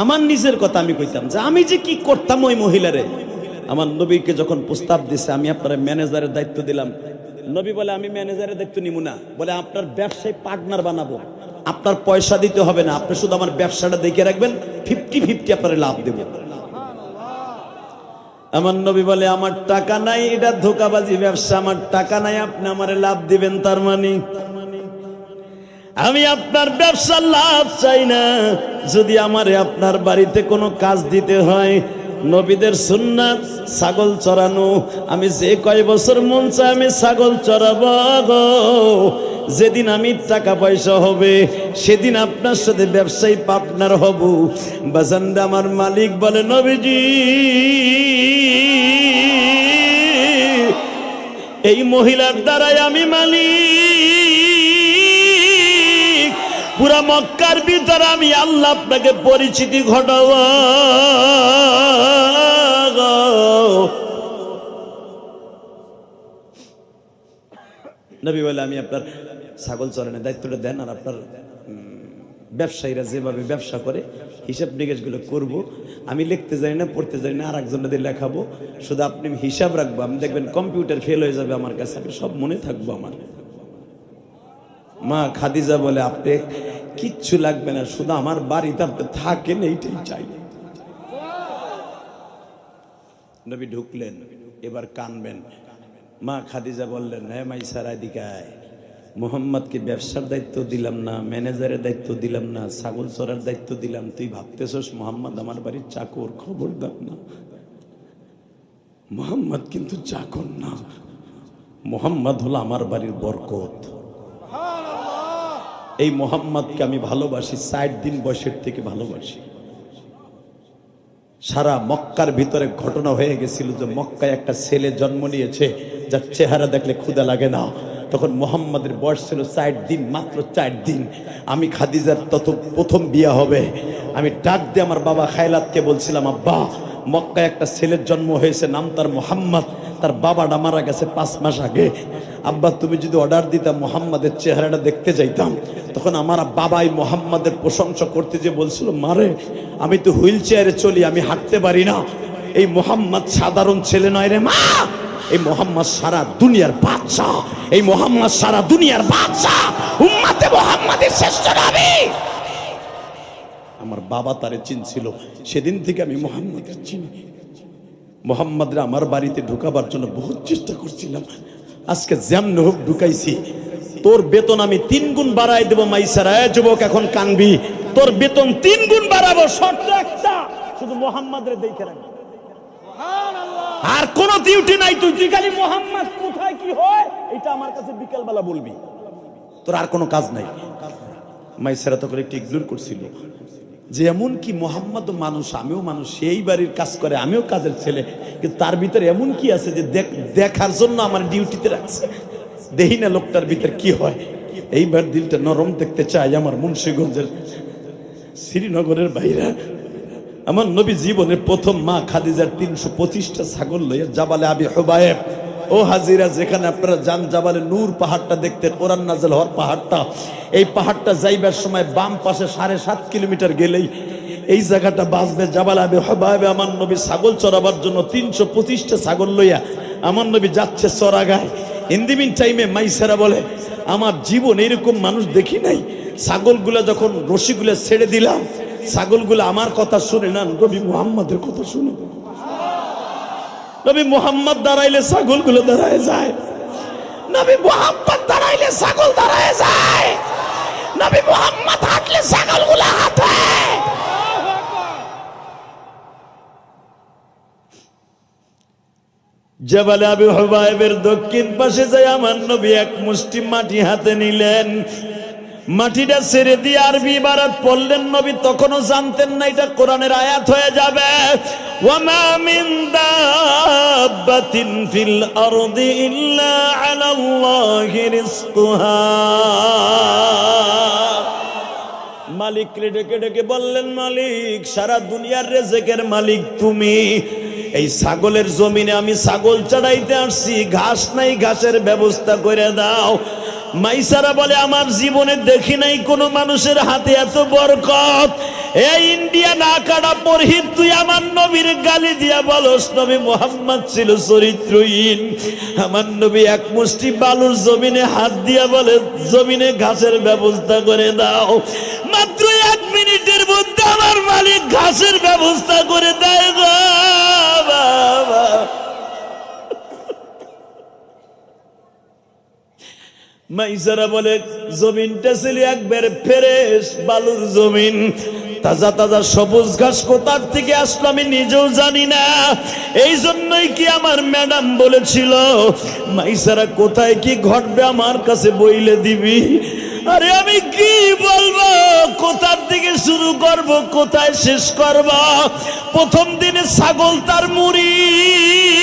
S1: আমার নিজের কথা আমি কইতাম যে আমি যে কি করতাম ওই মহিলারে। আমার নবীকে যখন প্রস্তাব দিছে, আমি আপনার ম্যানেজারের দায়িত্ব দিলাম, নবী বলে আমি ম্যানেজারের দায়িত্ব নিব না, বলে আপনার ব্যবসায় পার্টনার বানাবো, আপনার পয়সা দিতে হবে না, আপনি শুধু আমার ব্যবসাটা দেখে রাখবেন, 50-50 আপনার লাভ দেব। আমার নবী বলে আমার টাকা নাই, এটা ধোকাবাজি ব্যবসা, আমার টাকা নাই, আপনি আমারে লাভ দিবেন। তার মানে আমি আপনার ব্যবসার লাভ চাই না, যদি আমারে আপনার বাড়িতে কোনো কাজ দিতে হয়। নবীদের সুন্নাত ছাগল চড়ানো। আমি যে কয় বছর মন চাই আমি ছাগল চড়াবো। যেদিন আমি টাকা পয়সা হবে সেদিন আপনার সাথে ব্যবসায়ী পার্টনার হব। বাজানদা আমার মালিক বলে, নবীজি এই মহিলার দ্বারাই আমি মালিক, পুরা মক্কার ভিতরে আমি আল্লাহ আপনাকে পরিচিতি ঘটাবো। নবী বলে, আমি আপনার ছাগল চরানোর দায়িত্বটা দেন, আর আপনার ব্যবসায়ীরা যেভাবে ব্যবসা করে হিসাব নিকেশগুলো করব। আমি লিখতে জানি না, পড়তে জানি না, আর একজনদের লেখাবো, শুধু আপনি হিসাব রাখবো। আমি দেখবেন কম্পিউটার ফেল হয়ে যাবে আমার কাছে, আমি সব মনে থাকবো আমার। মা খাদিজা বলে, আপনি কিচ্ছু লাগবে না, শুধু আমার বাড়িতে আপনি থাকেন, এইটাই চাই। নবী ঢুকলেন, এবার কানবেন। মা খাদিজা বললেন, হ্যাঁ মাইসারা এদিকে আয়। মোহাম্মদকে ব্যবসার দায়িত্ব দিলাম না, ম্যানেজারের দায়িত্ব দিলাম না, ছাগল চড়ার দায়িত্ব দিলাম, তুই ভাবতেছস মোহাম্মদ আমার বাড়ির চাকর? খবরদার না, মোহাম্মদ কিন্তু চাকর না, মোহাম্মদ হলো আমার বাড়ির বরকত। এই মোহাম্মদকে আমি ভালোবাসি, 60 দিন বয়সের থেকে ভালোবাসি। সারা মক্কার ভিতরে ঘটনা হয়ে গেছিল যে মক্কায় একটা ছেলে জন্ম নিয়েছে যার চেহারা দেখলে ক্ষুধা লাগে না। তখন মোহাম্মদের বয়স ছিল 4 দিন, মাত্র 4 দিন। আমি খাদিজার তত প্রথম বিয়া হবে। আমি ডাক দিয়ে আমার বাবা খায়লাতকে বলছিলাম, আব্বা মক্কায় একটা ছেলের জন্ম হয়েছে, নাম তার মোহাম্মদ, তার বাবাটা মারা গেছে 5 মাস আগে। আব্বা তুমি যদি অর্ডার দিতাম মোহাম্মদের চেহারাটা দেখতে যাইতাম। তখন আমার বাবাই মোহাম্মদের প্রশংসা করতে যে বলছিল, মারে আমি তো হুইল চেয়ারে চলি, আমি হাঁটতে পারি না, এই মোহাম্মদ সাধারণ ছেলে নয় রে মা, এই মোহাম্মদ সারা দুনিয়ার বাদশা, এই মোহাম্মদ সারা দুনিয়ার বাদশা, উম্মতে মোহাম্মদের শ্রেষ্ঠ নবী। আমার বাবা তারে চিনছিল, সেদিন থেকে আমি মোহাম্মদের চিনি। মোহাম্মদরা আমার বাড়িতে ঢুকাবার জন্য বহুত চেষ্টা করছিলাম, আজকে যেমন হোক ঢুকাইছি। তোর বেতন আমি 3 গুণ বাড়াই দেবো মাইসারা। যুবক এখন কানবি, তোর বেতন 3 গুণ বাড়াবো, শর্ত একটা, শুধু মোহাম্মদরে দেখে রাখবি, আর কোন ডিউটি নাই। তুই খালি মোহাম্মদ কোথায় কি হয় এটা আমার কাছে বিকেল বেলা বলবি, তোর আর কোনো কাজ নাই। মাইসারা তখন একটু ইগনোর করছিল যে এমন কি মোহাম্মদ মানুষ, আমিও মানুষ, সেই বাড়ির কাজ করে, আমিও কাজের ছেলে, কিন্তু তার ভিতরে এমন কি আছে যে দেখার জন্য আমার ডিউটিতে রাখছে। দেখি না লোকটার ভিতরে কি হয়। এইবার দিলটা নরম দেখতে চাই আমার মুন্সিগঞ্জের শ্রীনগরের বাইরে। আমার নবী জীবনের প্রথম মা খাদিজার 325টা ছাগল লইয়া জাবালে আবি হুবায়েব, ও হাজিরা, যেখানে আপনারা যান জাবালে নূর পাহাড়টা দেখতে, কোরআন নাযিল হওয়ার পাহাড়টা, এই পাহাড়টা যাইবার সময় বাম পাশে 7.5 কিলোমিটার গেলেই এই জায়গাটা বাঁচবে জাবাল আবি হুবায়েবে। আমার নবী ছাগল চড়াবার জন্য 325টা ছাগল লইয়া আমার নবী যাচ্ছে চড়াগায়। ইন দি মিন টাইমে মাইসারা বলে, আমার জীবন এরকম মানুষ দেখি নাই। ছাগলগুলা যখন রশিগুলা ছেড়ে দিলাম, ছাগলগুলো আমার কথা শুনে না, নবী মুহাম্মদের কথা শুনে। নবী মুহাম্মদ দাঁড়াইলে ছাগলগুলো দাঁড়ায় যায়, নবী মুহাম্মদ দাঁড়াইলে ছাগল দাঁড়ায় যায়, নবী মুহাম্মদ হাঁটলে ছাগলগুলো হাঁটে। জাবালে আবি হুবায়েবের দক্ষিণ পাশে যায় আমার নবী এক মুষ্টি মাটি হাতে নিলেন, মাটিটা ছেড়ে দিয়ে আরবি ইবারত পড়লেন। নবী তখনও জানতেন না এটা কোরআনের আয়াত হয়ে যাবে। ওয়ামা মিন দাব্বাতিন ফিল আরদি ইল্লা আলাল্লাহি রিজকুহা। মালিক ডেকে ডেকে বললেন, মালিক সারা দুনিয়ার রিজকের মালিক তুমি। এই ছাগলের জমিনে আমি ছাগল চড়াইতে আসছি, ঘাস নাই, ঘাসের ব্যবস্থা করে দাও। মাইসারা বলে, আমার জীবনে দেখি নাই কোন মানুষের হাতে এত বরকত। এই ইন্ডিয়া না কাটা পরহিত তুই আমার নবীর গালি দিয়া বলস নবী মুহাম্মদ ছিল চরিত্রহীন। আমার নবী এক মুষ্টি বালুর জমিনে হাত দিয়া বলে, জমিনে ঘাসের ব্যবস্থা করে দাও। মাত্র 1 মিনিটের মধ্যে আমার মালিক ঘাসের ব্যবস্থা করে দেয় গো বাবা। মাইসারা বলে, জমিনটা ছিল একবারে ফ্রেশ বালুর জমিন, তাজা তাজা সবুজ ঘাস কোথার থেকে আসলো আমি নিজেও জানি না। এই জন্যই কি আমার ম্যাডাম বলেছিল, মাইসারা কোথায় কি ঘটবে আমার কাছে বইলে দিবি। আরে আমি কি বলবো, কোথার থেকে শুরু করব, কোথায় শেষ করব। প্রথম দিনে ছাগল তার মুরিদ,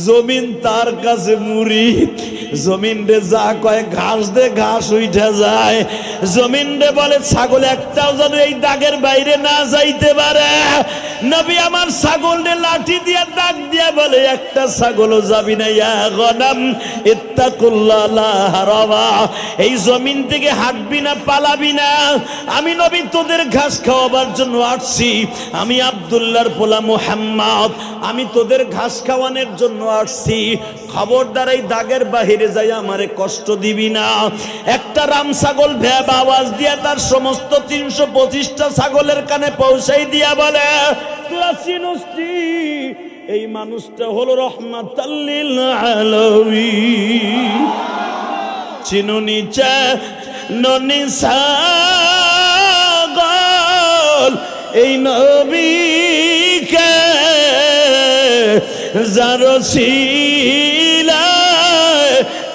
S1: জমিন তার কাছে মুরিদ। জমিন রে যা কয় ঘাস দে ঘাস উঠে যায়। জমিন রে বলে ছাগল একটাও যেন এই দাগের বাইরে না যাইতে পারে। নবী আমার ছাগল রে লাঠি দিয়ে দাগ দিয়ে বলে একটা ছাগলও যাবি না, ইয়া গনাম ইত্তাকুল্লাহ লা হারাবা, এই জমিন থেকে হাঁটবি না, পালাবি না। আমি নবী তোদের ঘাস খাওয়াবার জন্য আসছি। আমি আব্দুল্লাহর পোলা মুহাম্মদ, আমি তোদের ঘাস খাওয়ানোর জন্য আসছি। খবরদার এই দাগের বাহিরে যাই আমারে কষ্ট দিবি না। একটা রাম ছাগল ভ্যাব আওয়াজ দিয়ে তার সমস্ত 325টা ছাগলের কানে পৌঁছাই দিয়া বলে, তোরা চিনস্তি এই মানুষটা হলো রাহমাতাল লিল আলামিন। চিনুনি চা ননি ছাগল এই নবীকে যার ওসিলায়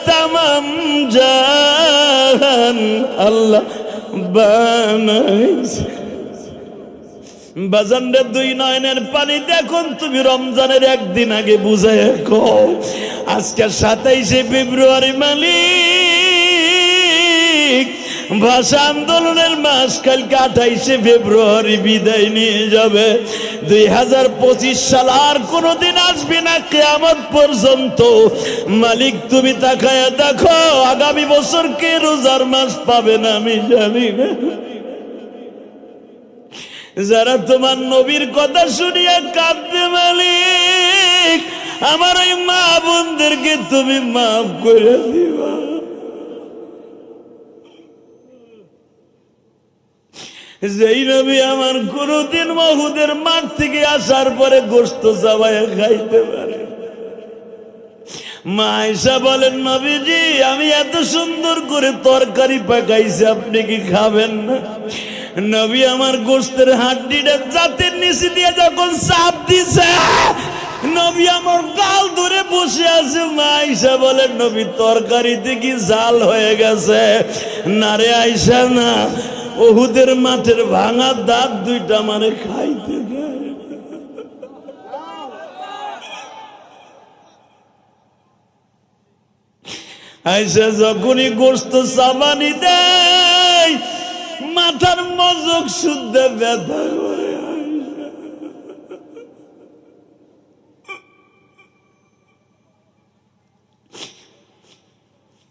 S1: তামাম জাহান আল্লাহ বানাইছে। বাজানরে দুই নয়নের পানি দেখুন তুমি রমজানের একদিন আগে বুঝায় কও, আজকে 27শে ফেব্রুয়ারি মালিক ভাষা আন্দোলনের মাস, কালকে 28শে ফেব্রুয়ারি বিদায় নিয়ে যাবে। 2025 সাল আর কোনদিন আসবে না কিয়ামত পর্যন্ত। মালিক তুমি তাকায়া দেখো আগামী বছর কে রোজার মাস পাবে না আমি জানি না। যারা তোমার নবীর কথা শুনিয়া কাঁদবে মালিক, আমার ওই মা বোনদেরকে তুমি মাফ করে দিবা। যেই নবী আমার কোনদিন মহুদের মাঠ থেকে আসার পরে গোশত চাবায়া খাইতে পারে। মা আয়েশা বলেন, নবীজি আমি এত সুন্দর করে তরকারি পাকাইছি, আপনি কি খাবেন না? নবী আমার গোশতের হাড্ডিটা জাতের নিচে দিয়ে যখন চাপ দিছে, নবী আমার গাল ধরে বসে আছে। মা আয়েশা বলেন, নবী তরকারিতে কি জাল হয়ে গেছে? না রে আয়েশা না, উহুদের মাঠের ভাঙা দাঁত দুইটা মানে খাইতে দেয়। আয়েশা যখনই গোশত চাবানি দেয় মাথার মজক শুদ্ধ ব্যথা করে।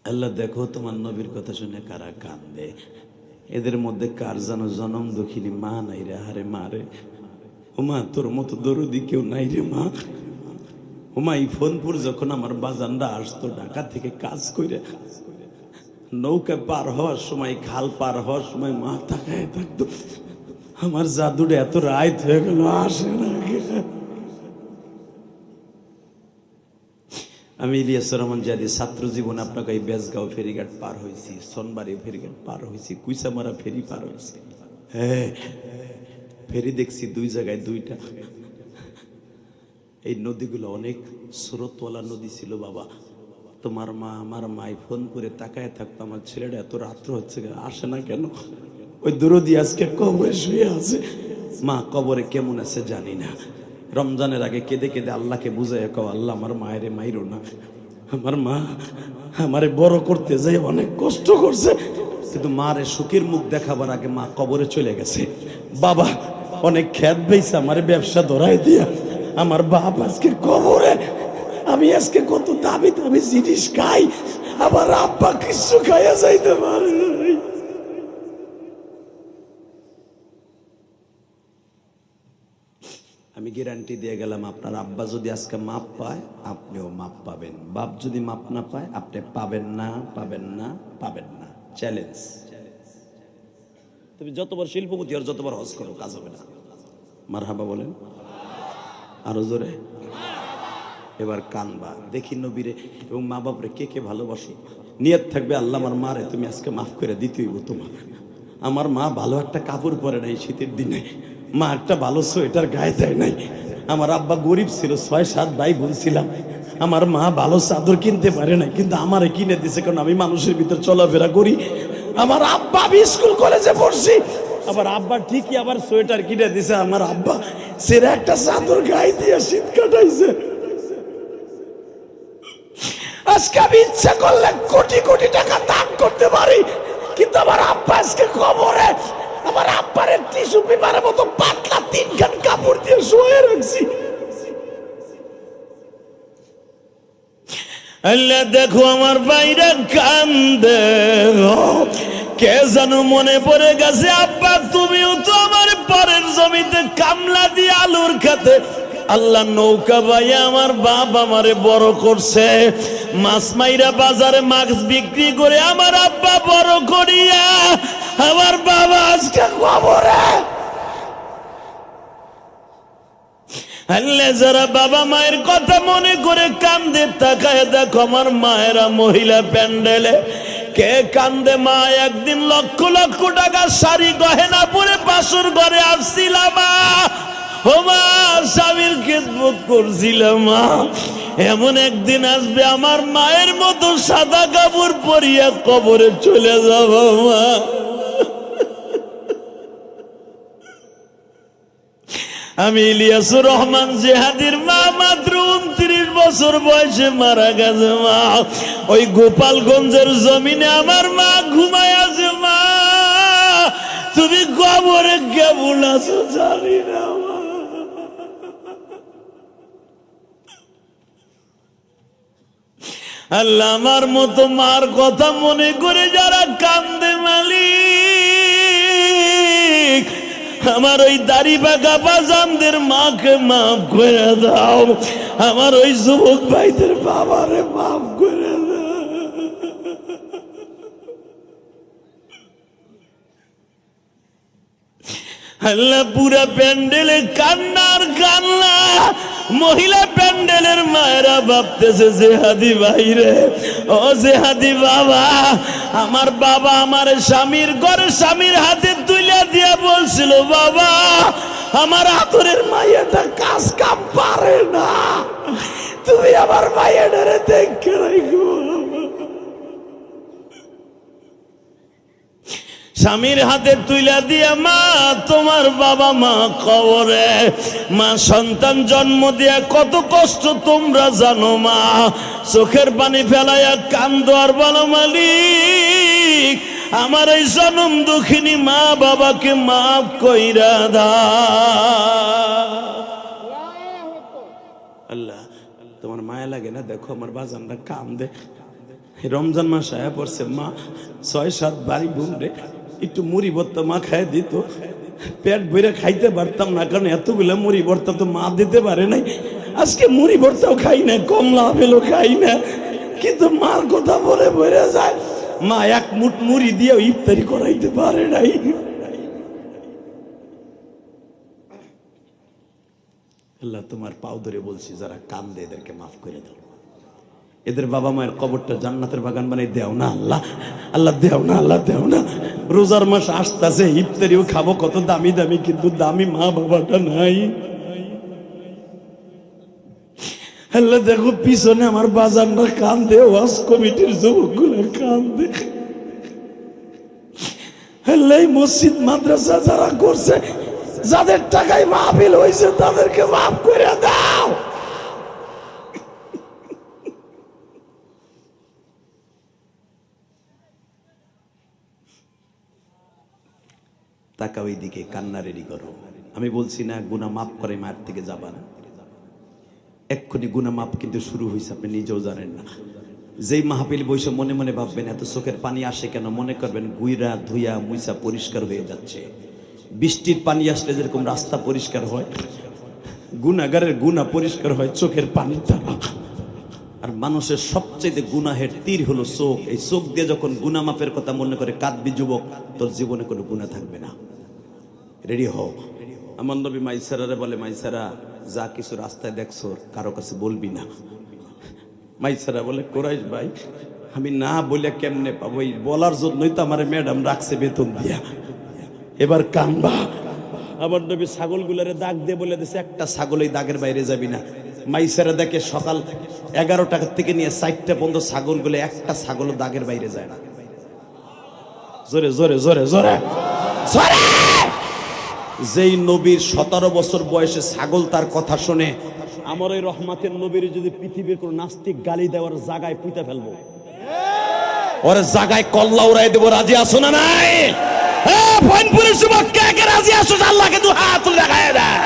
S1: আল্লাহ দেখো তোমার নবীর কথা শুনে কারা কান্দে। এদের মধ্যে কার যেন জনম দুঃখিনী মা নাই রে। হারে মা রে, ও মা তোর মতো দরদি কেউ নাই রে মা। ও মা, ইফনপুর যখন আমার বাজানরা আসতো ঢাকা থেকে কাজ করে, নৌকা পার হওয়ার সময়, খাল পার হওয়ার সময় মা তাকায় থাকতো, আমার জাদুটা এত রাত হয়ে গেল আসে না। আমি ইলিয়াস রহমান জাদি ছাত্র জীবনে আপনাকে এই বেজগাঁও ফেরিঘাট পার হয়েছি, সোনবাড়ি ফেরিঘাট পার হয়েছি, কুইসামারা ফেরি পার হয়েছি। হ্যাঁ, ফেরি দেখছি দুই জায়গায় দুইটা। এই নদীগুলো অনেক স্রোতওয়ালা নদী ছিল বাবা। তোমার মা, আমার মাই ফোন করে তাকায় থাকতো, আমার ছেলেটা এত রাত্র হচ্ছে আসে না কেন? ওই দরদি আজকে কবরে শুয়ে আছে। মা কবরে কেমন আছে জানি না। রমজানের আগে কেঁদে কেঁদে আল্লাহকে বুঝাই কও, আল্লাহ আমার মায়েরে মাইরো না। আমার মা আমারে বড় করতে যাই অনেক কষ্ট করছে, কিন্তু মারে সুখের মুখ দেখাবার আগে মা কবরে চলে গেছে। বাবা অনেক খ্যাত বেইছে আমারে ব্যবসা ধরাই দিয়া, আমার বাপ আজকে কবরে। আমি আজকে কত দামি দামি জিনিস খাই, আমার আব্বা কিছু খাইয়া যাইতে পারে। আমি গ্যারান্টি দিয়ে গেলাম, আপনার আব্বা যদি আজকে মাপ পায় আপনিও মাপ পাবেন। বাপ যদি মাপ না পায় আপনি পাবেন না, পাবেন না, পাবেন না। চ্যালেঞ্জ। তুমি যতবার শিল্পপতি আর যতবার হজ করো কাজ হবে না। মারহাবা বলেন আরো জোরে। এবার কানবা, দেখি নবীরে এবং মা বাপরে কে কে ভালোবাসো। নিয়ত থাকবে, আল্লাহ আমার মারে তুমি আজকে মাফ করে দিতে হইব তোমার। আমার মা ভালো একটা কাপড় পরে নাই শীতের দিনে, মা একটা ভালো সোয়েটার গায়ে দেয় নাই। আমার আব্বা গরিব ছিল, 6-7 ভাই বোন ছিলাম। আমার মা ভালো চাদর কিনতে পারে নাই, কিন্তু আমারে কিনে দিছে, কারণ আমি মানুষের ভিতর চলাফেরা করি। আমার আব্বা, আমি স্কুল কলেজে পড়ছি, আবার আব্বা ঠিকই আবার সোয়েটার কিনে দিছে। আমার আব্বা সেরা একটা চাদর গায়ে দিয়ে শীত কাটাইছে। আজকে আমি ইচ্ছা করলে কোটি কোটি টাকা দান করতে পারি, কিন্তু আমার আব্বা আজকে কবরে আমার আব্বারে টিস্যু পেপারের মতো পাতলা 3 খান কাপড় দিয়ে শুয়ে রাখছি। আল্লাহ দেখো আমার বাইরে কান্দে, কে জানো মনে পড়ে গেছে আব্বা তুমিও তো আমার পরের জমিতে কামলা দিয়ে আলুর খেতে আল্লাহ নৌকা বাইয়া আমার বাপ আমারে বড় করছে, মাছ মাইরা বাজারে মাছ বিক্রি করে আমার আব্বা বড় করিয়া আমার বাবা আজকে কবরে। আল্লাহ যারা বাবা মায়ের কথা মনে করে কান্দে তাকায় দেখো আমার মায়েরা মহিলা প্যান্ডেলে কে কান্দে। মা একদিন লক্ষ লক্ষ টাকা শাড়ি গহেনা পরে বাসর ঘরে আসছিলাম, ও মা স্বামীর খেদমত করছিলাম, মা এমন একদিন আসবে আমার মায়ের মতো সাদা কাপড় পরিয়া কবরে চলে যাব মা। আমি ইলিয়াসুর রহমান জেহাদির মা মাত্র 29 বছর বয়সে মারা গেছে মা। ওই গোপালগঞ্জের জমিনে আমার মা ঘুমায় আছে মা, তুমি কবরে কেমন আছো জানি না মা। আল্লাহ আমার মতো মার কথা মনে করে যারা কান্দে মালিক আমার ওই দাড়ি বাঁকা বাজানদের মাকে মাফ করে দাও, আমার ওই যুবক ভাইদের বাবারে মাফ করে দাও। আল্লাহ পুরা প্যান্ডেলে কান্নার কান্না, মহিলা প্যান্ডেলের মায়েরা ভাবতেছে জেহাদি ভাইরে, ও জেহাদি বাবা, আমার বাবা আমার স্বামীর ঘরে স্বামীর হাতে তুলে দিয়ে বলছিল বাবা আমার আদরের মাইয়াটা কাজ কাম পারে না, তুমি আমার মাইয়াটারে দেখে রাখো। স্বামীর হাতে তুইলা দিয়া মা তোমার বাবা মা কবরে, মা সন্তান জন্ম দিয়া কত কষ্ট তোমরা জানো মা, চোখের পানি ফেলাইয়া কান্দো আর বলো মালিক আমার এই জনম দুঃখিনী মা বাবাকে মাফ কইরা দাও। আল্লাহ তোমার মায়া লাগে না? দেখো আমার বাজানরা কান্দে, রমজান মাস আয়া পড়ছে মা 6-7 বাড়ি বোন রে একটু মুড়ি ভর্তা মা খাই দিত, পেট ভরে খাইতে পারতাম না, কারণ এতগুলা মুড়ি ভর্তা তো মা দিতে পারে নাই। আজকে মুড়ি ভর্তাও খাই না, কমলা আপেলও খাই না, কিন্তু মার কথা বলে ভরে যায়। মা এক মুঠ মুড়ি দিয়েও ইফতারি করাইতে পারে নাই। আল্লাহ তোমার পাও ধরে বলছি যারা কান্দে এদেরকে মাফ করে দাও, এদের বাবা মায়ের কবরটা জান্নাতের বাগান বানাই দেও না আল্লাহ, আল্লাহ দেও না, আল্লাহ দেও না। রোজার মাস আসতেছে, ইফতারিও খাবো কত দামি দামি, কিন্তু দামি মা বাবাটা নাই। আল্লাহ দেখো পিছনে আমার বাজানরা কান্দে, ওয়াজ কমিটির যুবকগুলো কান্দে। আল্লাহ মসজিদ মাদ্রাসা যারা করছে, যাদের টাকায় মাহফিল হয়েছে তাদেরকে মাফ করে দাও। তাকাও ওই দিকে, কান্না রেডি করো। আমি বলছি না গুনাহ মাফ করে মায়ের থেকে যাবা না, এক্ষুনি গুনাহ মাফ কিন্তু শুরু হয়েছে, আপনি নিজেও জানেন না। যেই মাহফিল বসে মনে মনে ভাববেন এত চোখের পানি আসে কেন, মনে করবেন গুইরা ধুইয়া মুইসা পরিষ্কার হয়ে যাচ্ছে। বৃষ্টির পানি আসলে যেরকম রাস্তা পরিষ্কার হয়, গুনাহগারের গুনাহ পরিষ্কার হয় চোখের পানির দ্বারা। আর মানুষের সবচেয়ে গুনাহের তীর হলো চোখ। এই চোখ দিয়ে যখন গুনাহ মাফের কথা মনে করে কাঁদবি যুবক, তোর জীবনে কোনো গুনাহ থাকবে না। রেডি হও। আমার নবী মাইসারারে বলে, মাইসারা যা কিছু রাস্তায় দেখছো কারো কাছে বলবি না। মাইসারা বলে, কোরাইশ ভাই আমি না বলে কেমনে পাবো, এই বলার জন্যই তো আমার ম্যাডাম রাখছে বেতন দিয়া, এবার কানবা। আমার নবী ছাগলগুলারে দাগ দিয়ে বলে দিছে, একটা ছাগল এই দাগের বাইরে যাবি না। মাইসারা দেখে সকাল 11 টাকা থেকে নিয়ে 4টা পর্যন্ত ছাগলগুলো, একটা ছাগল দাগের বাইরে যায় না। জোরে জোরে জোরে জোরে জোরে। যেই নবীর 17 বছর বয়সে ছাগল তার কথা শুনে আমার ওই রহমাতের নবীর যদি পৃথিবীর কোন নাস্তিক গালি দেওয়ার জায়গায় পুঁতে ফেলবো, ওর জায়গায় কল্লা উড়াই দেবো। রাজি আছো না নাই? হ্যাঁ, ফইনপুরের যুবক কে কে রাজি আছো? আল্লাহকে দু হাত তুলে দেখায় দেয়।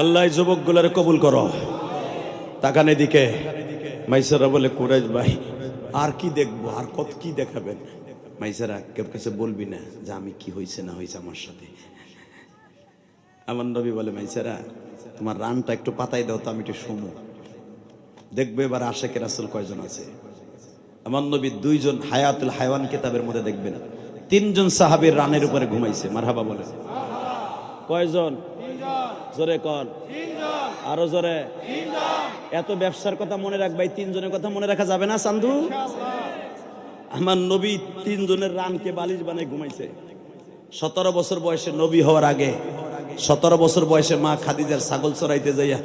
S1: আল্লাহ যুবক গুলার কবুল করো। তাকান এদিকে। মাইসারা বলে কুরাইশ ভাই আর কি দেখবো, আর কত কি দেখাবেন? মাইসারা কেউ কাছে বলবি না যে আমি কি হয়েছে না হয়েছে আমার সাথে। আমার নবী বলে মাইসারা তোমার রানটা একটু পাতাই দাও তো, আমি একটু শুনো, দেখবো এবার আশেকে রাসূল কয়জন আছে। আমার নবী 2 জন হায়াতুল হায়ওয়ান কিতাবের মধ্যে দেখবেন 3 জন সাহাবীর রানের উপরে ঘুমাইছে। মারহাবা বলে। কয়জন? জোরে কর। আরো জোরে। এত ব্যবসার কথা মনে রাখবাই, 3 জনের কথা মনে রাখা যাবে না চান্দু? আমার নবী 3 জনের রানকে বালিশ বানায় ঘুমাইছে। 17 বছর বয়সে নবী হওয়ার আগে 17 বছর বয়সে মা খাদিজার ছাগল চড়াইতে যাইয়া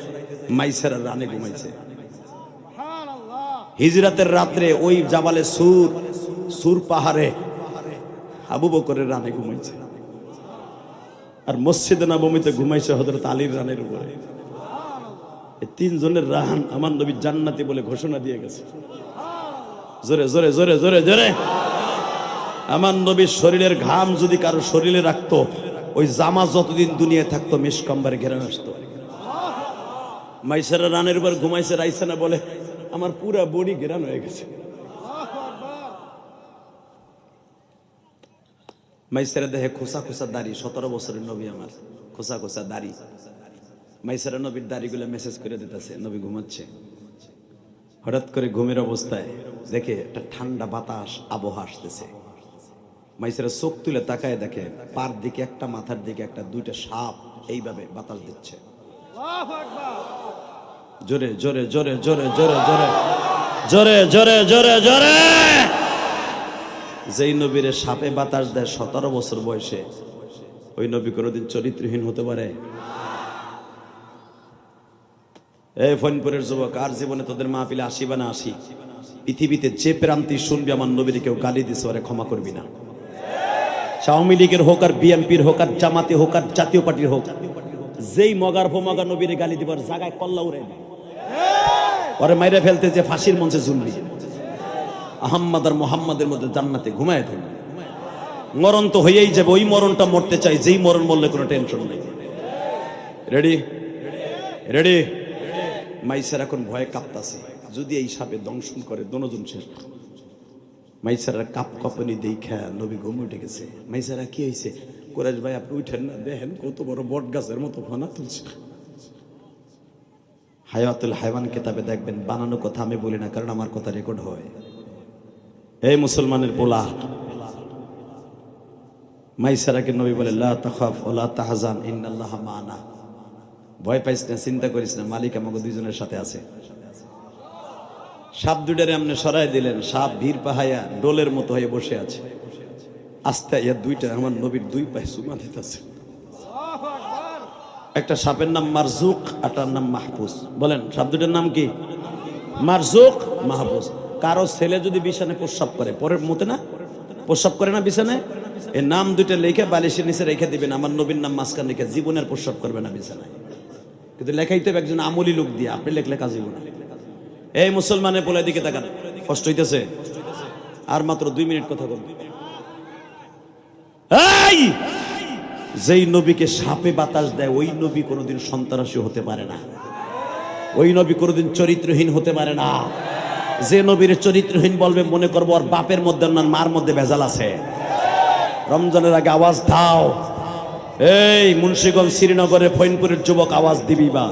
S1: মাইসারার রানে ঘুমাইছে। হিজরাতের রাত্রে ওই জাবালে সুর পাহাড়ে আবু বকরের রানে ঘুমাইছে। আর মসজিদে নববীতে ঘুমাইছে হযরত আলীর রানের উপরে। এই 3 জনের রান আমার নবী জান্নাতি বলে ঘোষণা দিয়ে গেছে। জোরে জোরে জোরে জোরে জোরে। আমার নবীর শরীরের ঘাম যদি কারো শরীরে রাখতো, ওই জামা যতদিন দুনিয়ায় থাকতো মিশকাম্বারে ঘেরা আসতো। মাইসারা রানের উপর ঘুমাইছে। রাইসানা বলে আমার পুরা বডি ঘেরান হয়ে গেছে। মাইসারা দেখে খোসা খোসা দাড়ি, 17 বছরের নবী আমার, খোসা খোসা দাড়ি। মাইসারা নবীর দাড়িগুলো মেসেজ করে দিতেছে, নবী ঘুমাচ্ছে। হঠাৎ করে ঘুমের অবস্থায় দেখে একটা ঠান্ডা বাতাস আবহাওয়া আসতেছে। মাইসারা চোখ তুলে তাকায় দেখে পার দিকে একটা, মাথার দিকে একটা, 2টা সাপ এইভাবে বাতাস দিচ্ছে। জোরে জোরে জোরে জোরে জোরে জোরে জোরে জোরে জোরে জোরে। যেই নবীরে সাপে বাতাস দেয় 17 বছর বয়সে, ওই নবী কোনোদিন চরিত্রহীন হতে পারে? এই ফইনপুরের যুবক, আর জীবনে তোদের মাহফিলে আসিবা না আসি, পৃথিবীতে যে প্রান্তি শুনবি আমার নবীর কেউ গালি দিছে ওরে ক্ষমা করবি না। আওয়ামী লীগের হোক আর বিএনপির হোক আর জামাতে হোক আর জাতীয় পার্টির হোক, যেই মগার ফোমাগা নবীর গালি দিবার জায়গায় কল্লা উড়ে দেয়, ওরে মাইরে ফেলতে যে ফাঁসির মঞ্চে ঝুলবি। আহম্মদ আর মোহাম্মদের মধ্যে জান্নাতে ঘুমায় থাকবে। মরণ তো হয়েই যাবে, ওই মরণটা মরতে চাই যেই মরণ বললে কোনো টেনশন নেই। Ready ready. মাইসার এখন ভয়ে কাঁপতাছে, যদি এই সাপে দংশন করে দনজন শেষ। মাইসারা কাপ কাঁপানি দেখা নবী ঘুম উঠে গেছে। মাইসারা কি হয়েছে? কুরাইশ ভাই আপনি উঠেন না, দেখেন কত বড় বট গাছের মতো ফানা তুলছে। হায়াতুল হায়ওয়ান কিতাবে দেখবেন, বানানো কথা আমি বলি না, কারণ আমার কথা রেকর্ড হয়। এই মুসলমানের পোলা, মাইসারাকে নবী বলে লা তাখাফ ওয়া লা তাহজান ইন্নাল্লাহা মা'ানা। ভয় পাইস না, চিন্তা করিস না, মালিক আমাকে 2 জনের সাথে আছে। সাপ 2টারে আপনি সরাই দিলেন, সাপ ভিড় পাহায়া ডোলের মতো হয়ে বসে আছে। আস্তে আইয়া 2টা আমার নবীর 2 পায়ে চুমা দিতেছে। একটা সাপের নাম মারজুক, আরটার নাম মাহফুজ। বলেন সাপ 2টার নাম কি? মারজুক, মাহফুজ। কারো ছেলে যদি বিছানায় প্রস্রাব করে, পরের মতে না প্রস্রাব করে না বিছানায়, এই নাম 2টা লিখে বালিশের নিচে রেখে দিবেন, আমার নবীর নাম মাঝখানে রেখে। জীবনের প্রস্রাব করবে না বিছানায়, কিন্তু লেখাইতে হবে একজন আমলি লোক দিয়ে, আপনি লেখলে কাজ হইব না। এই মুসলমানের পোলা দিকে তাকান, কষ্ট হইতেছে? আর মাত্র 2 মিনিট কথা বলবো। এই যেই নবীকে সাপে বাতাস দেয়, ওই নবী কোনোদিন সন্ত্রাসী হতে পারে না, ওই নবী কোনোদিন চরিত্রহীন হতে পারে না। যে নবীর চরিত্রহীন বলবে, মনে করবো ওর বাপের মধ্যে না মার মধ্যে ভেজাল আছে। রমজানের আগে আওয়াজ দাও। এই মুন্সিগঞ্জ, শ্রীনগরের ফইনপুরের যুবক, আওয়াজ দিবি বা।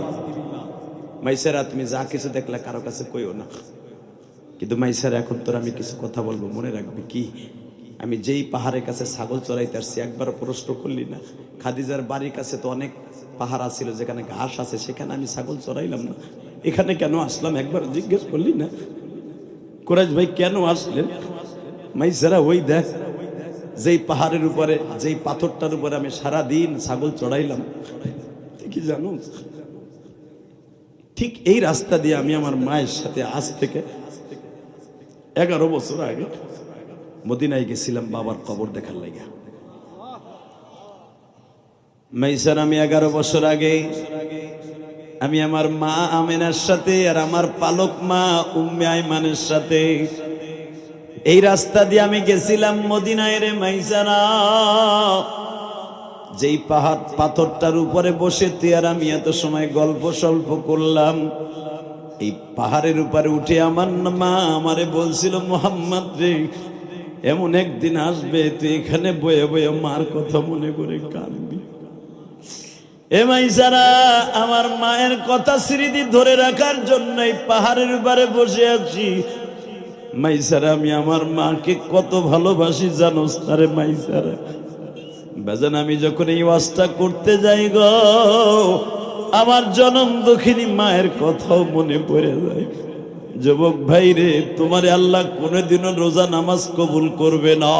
S1: মাইসারা তুমি যা কিছু দেখলে কারো কাছে কইও না, কিন্তু মাইসারা এখন তোর আমি কিছু কথা বলবো, মনে রাখবি কি? আমি যেই পাহাড়ের কাছে ছাগল চড়াইতে আসছি, একবার প্রশ্ন করলি না? খাদিজার বাড়ির কাছে তো অনেক পাহাড় ছিল যেখানে ঘাস আছে, সেখানে আমি ছাগল চড়াইলাম না, এখানে কেন আসলাম একবার জিজ্ঞেস করলি না? কুরাইশ ভাই কেন আসলেন? মাইসারা ওই দেখ, যেই পাহাড়ের উপরে, যেই পাথরটার উপরে আমি সারা দিন ছাগল চড়াইলাম, কি জানো? ঠিক এই রাস্তা দিয়ে আমি আমার মায়ের সাথে আজ থেকে 11 বছর আগে মদিনায় গেছিলাম বাবার কবর দেখার লাগা। মাইসার আমি 11 বছর আগে আমি আমার মা আমেনার সাথে আর আমার পালক মা উম্মে আইমানের সাথে এই রাস্তা দিয়ে আমি গেছিলাম মদিনায় রে মাইসারা। যেই পাহাড় পাথরটার উপরে বসে তুই আর আমি এত সময় গল্প সল্প করলাম, এই পাহাড়ের উপরে উঠে আমার মা আমারে বলছিল, মোহাম্মদ রে এমন একদিন আসবে তুই এখানে বয়ে বয়ে মার কথা মনে করে কাঁদবি। এ মাইসারা, আমার মায়ের কথা স্মৃতি ধরে রাখার জন্য এই পাহাড়ের উপরে বসে আছি। মাইসারা, আমি আমার মাকে কত ভালোবাসি জানোস তারে মাইসারা। বাজান, আমি যখন এই ওয়াজটা করতে যাই গো, আমার জনম দুঃখিনী মায়ের কথাও মনে পড়ে যায়। যুবক ভাই রে, তোমারে আল্লাহ কোনোদিনও রোজা নামাজ কবুল করবে না